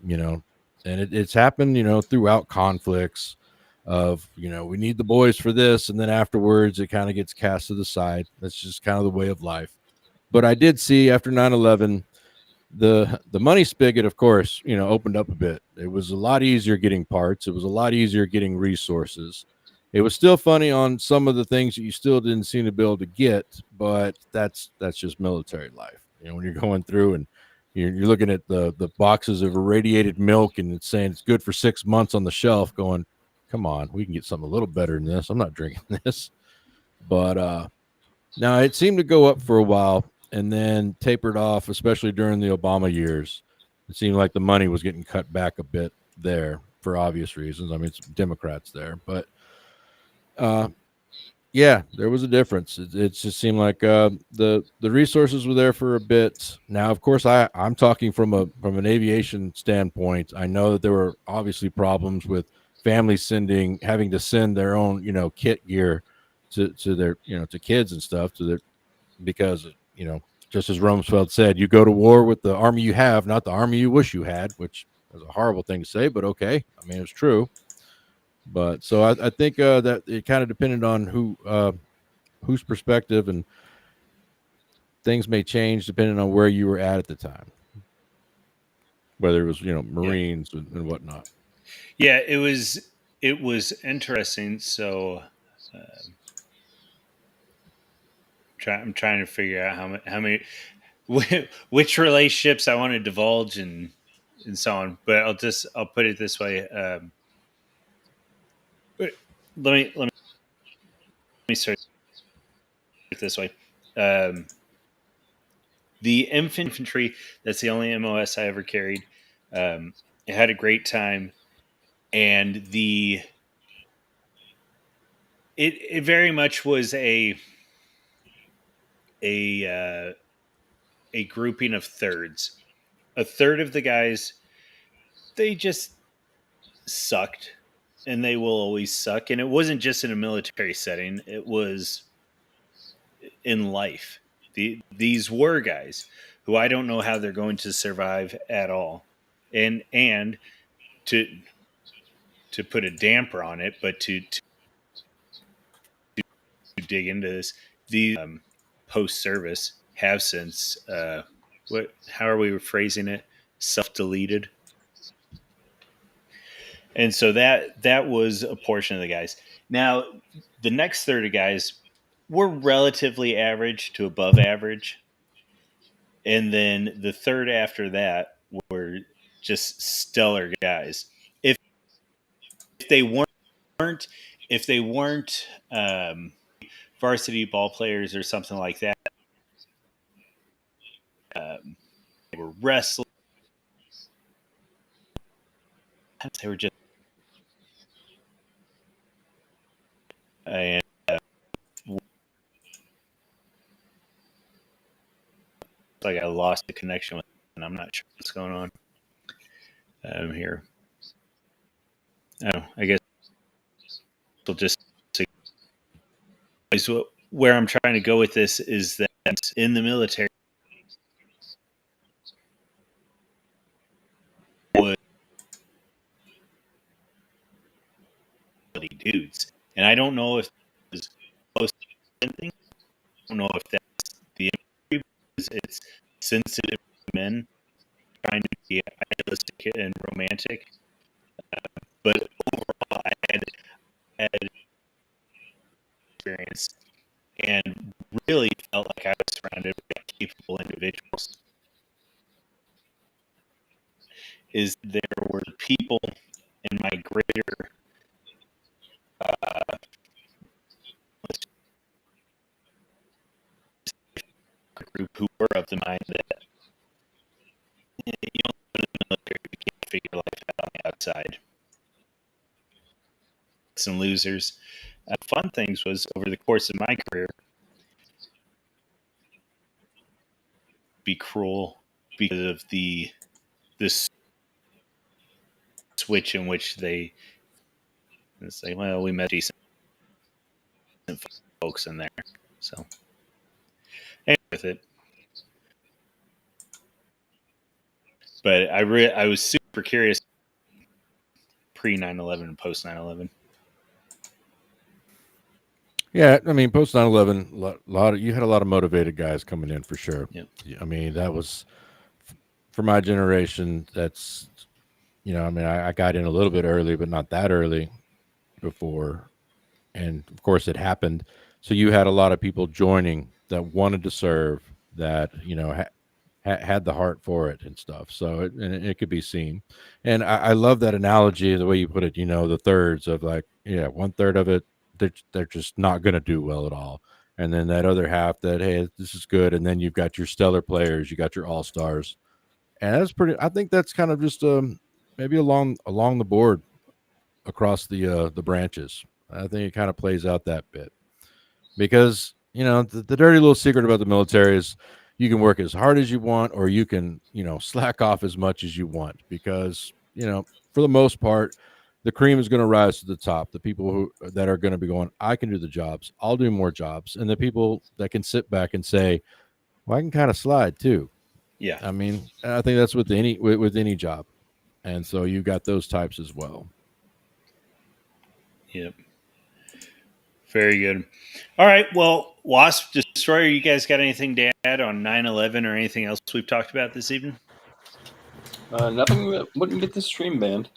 and it's happened, throughout conflicts of, we need the boys for this. And then afterwards, it kind of gets cast to the side. That's just kind of the way of life. But I did see after 9/11, the money spigot, of course, opened up a bit. It was a lot easier getting parts. It was a lot easier getting resources. It was still funny on some of the things that you still didn't seem to be able to get, but that's just military life. When you're going through and you're looking at the boxes of irradiated milk, and it's saying it's good for 6 months on the shelf, going, come on, we can get something a little better than this. I'm not drinking this. But now it seemed to go up for a while and then tapered off, especially during the Obama years. It seemed like the money was getting cut back a bit there for obvious reasons. I mean, it's Democrats there, but yeah, there was a difference. It just seemed like the resources were there for a bit. Now, of course, I'm talking from an aviation standpoint. I know that there were obviously problems with families having to send their own kit gear to their to kids and stuff, because just as Rumsfeld said, you go to war with the army you have, not the army you wish you had, which is a horrible thing to say, but okay. I mean, it's true. But so I think that it kind of depended on whose perspective, and things may change depending on where you were at the time, whether it was Marines and whatnot. Yeah, it was interesting. So I'm trying to figure out how many which relationships I want to divulge and so on. But I'll put it this way. Let me start it this way. The infantry, that's the only MOS I ever carried. It had a great time, and it very much was a grouping of thirds. A third of the guys, they just sucked, and they will always suck. And it wasn't just in a military setting; it was in life. These were guys who I don't know how they're going to survive at all, and to put a damper on it, but to dig into this, the post service have since how are we phrasing it? Self-deleted. And so that was a portion of the guys. Now, the next third of guys, we're relatively average to above average. And then the third after that were just stellar guys. If they weren't varsity ball players or something like that, they were wrestlers. They were just and like I lost the connection with, and I'm not sure what's going on here. Oh, I guess we'll just see. So where I'm trying to go with this is that in the military, dudes, and I don't know if it's close to anything. I don't know if that's the it's sensitive men trying to be idealistic and romantic, but overall, I had experience and really felt like I was surrounded by capable individuals. Is there were people in my greater group who were of the mind that you can't figure life out on the outside. Some losers. Fun things was over the course of my career, be cruel because of the switch in which they say, well, we met decent folks in there, so anyway, with it. But I was super curious pre 9/11 and post 9/11. Yeah, I mean, post 9/11, you had a lot of motivated guys coming in for sure. Yep. I mean, that was for my generation. That's, you know, I mean, I got in a little bit early, but not that early before, and of course, it happened. So you had a lot of people joining that wanted to serve, that, you know, had the heart for it and stuff. So it could be seen. And I love that analogy, the way you put it, you know, the thirds of like, yeah, 1/3 of it, they're just not going to do well at all. And then that other half that, hey, this is good. And then you've got your stellar players, you got your all-stars. And that's pretty, I think that's kind of just maybe along the board across the branches. I think it kind of plays out that bit. Because, you know, the dirty little secret about the military is you can work as hard as you want, or you can, you know, slack off as much as you want, because, you know, for the most part, the cream is going to rise to the top. The people that are going to be going, I can do the jobs, I'll do more jobs. And the people that can sit back and say, well, I can kind of slide too. Yeah. I mean, I think that's with any job. And so you got those types as well. Yep. Very good. All right. Well, WASP Destroyer, you guys got anything to add on 9/11 or anything else we've talked about this evening? Nothing that wouldn't get the stream banned.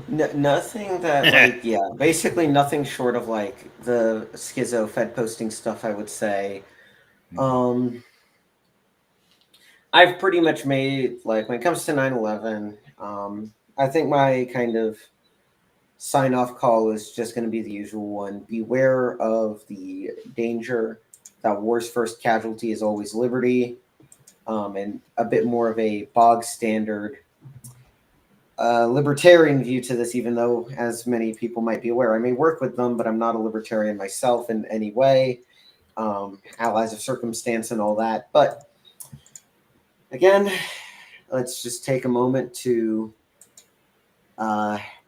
Nothing that, like, yeah, basically nothing short of like the schizo Fed posting stuff, I would say. I've pretty much made, like, when it comes to 9/11, I think my kind of sign-off call is just going to be the usual one. Beware of the danger that war's first casualty is always liberty, and a bit more of a bog standard libertarian view to this, even though, as many people might be aware, I may work with them, but I'm not a libertarian myself in any way. Allies of circumstance and all that. But again, let's just take a moment to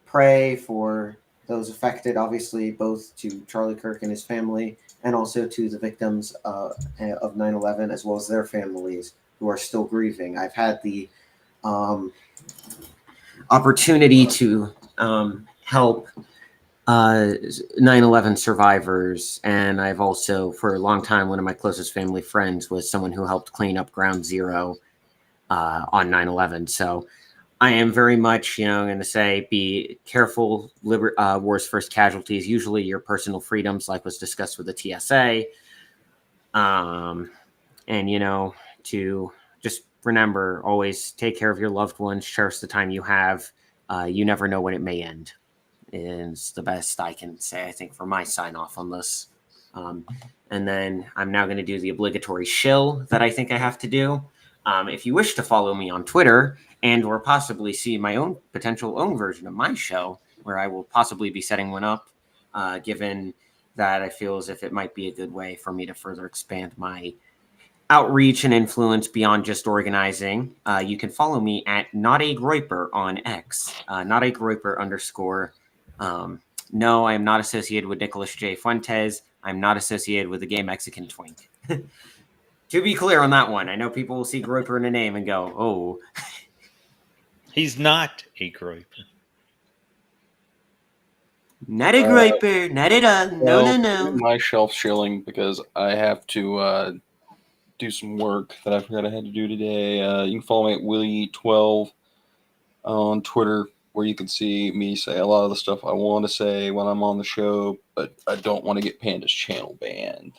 pray for those affected, obviously, both to Charlie Kirk and his family, and also to the victims of 9/11, as well as their families who are still grieving. I've had the opportunity to help 9/11 survivors, and I've also, for a long time, one of my closest family friends was someone who helped clean up Ground Zero on 9/11. So I am very much, you know, going to say, be careful. War's first casualties, usually your personal freedoms, like was discussed with the TSA. And to just remember, always take care of your loved ones, cherish the time you have. You never know when it may end. Is the best I can say, I think, for my sign off on this. And then I'm now going to do the obligatory shill that I think I have to do. If you wish to follow me on Twitter and or possibly see my own potential own version of my show, where I will possibly be setting one up, given that I feel as if it might be a good way for me to further expand my outreach and influence beyond just organizing. You can follow me at Not a Groiper on X, Not a Groiper _ no, I am not associated with Nicholas J. Fuentes. I'm not associated with the gay Mexican twink. To be clear on that one, I know people will see Groiper in a name and go, oh. He's not a Groiper. Not a Groiper, not at all. No. My shelf shilling because I have to do some work that I forgot I had to do today. You can follow me at Willie12 on Twitter, where you can see me say a lot of the stuff I want to say when I'm on the show, but I don't want to get Panda's channel banned.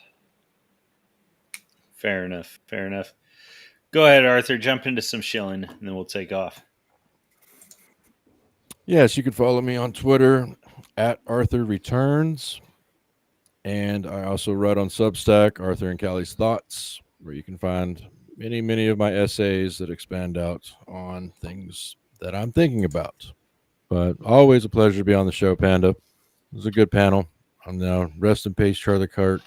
Fair enough. Go ahead, Arthur. Jump into some shilling, and then we'll take off. Yes, you can follow me on Twitter at Arthur Returns. And I also write on Substack, Arthur and Callie's Thoughts, where you can find many of my essays that expand out on things that I'm thinking about. But always a pleasure to be on the show, Panda. It was a good panel. Rest in peace, Charlie Kirk.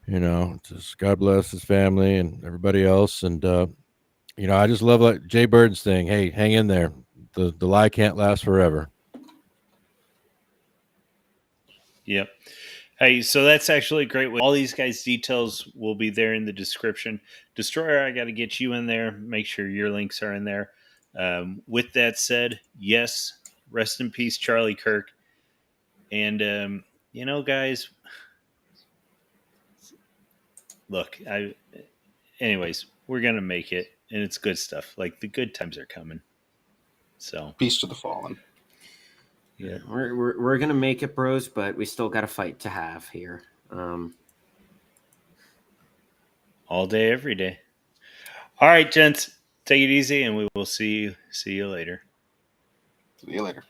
Just God bless his family and everybody else. And, I just love like Jay Bird's thing. Hey, hang in there. The lie can't last forever. Yep. Hey, so that's actually a great way. All these guys' details will be there in the description. Destroyer, I got to get you in there. Make sure your links are in there. With that said, yes, rest in peace, Charlie Kirk. And, guys, look, anyways, we're going to make it, and it's good stuff. Like, the good times are coming. So, peace to the fallen. Yeah, we're gonna make it, bros, but we still got a fight to have here. All day, every day. All right, gents, take it easy, and we will see you later. See you later.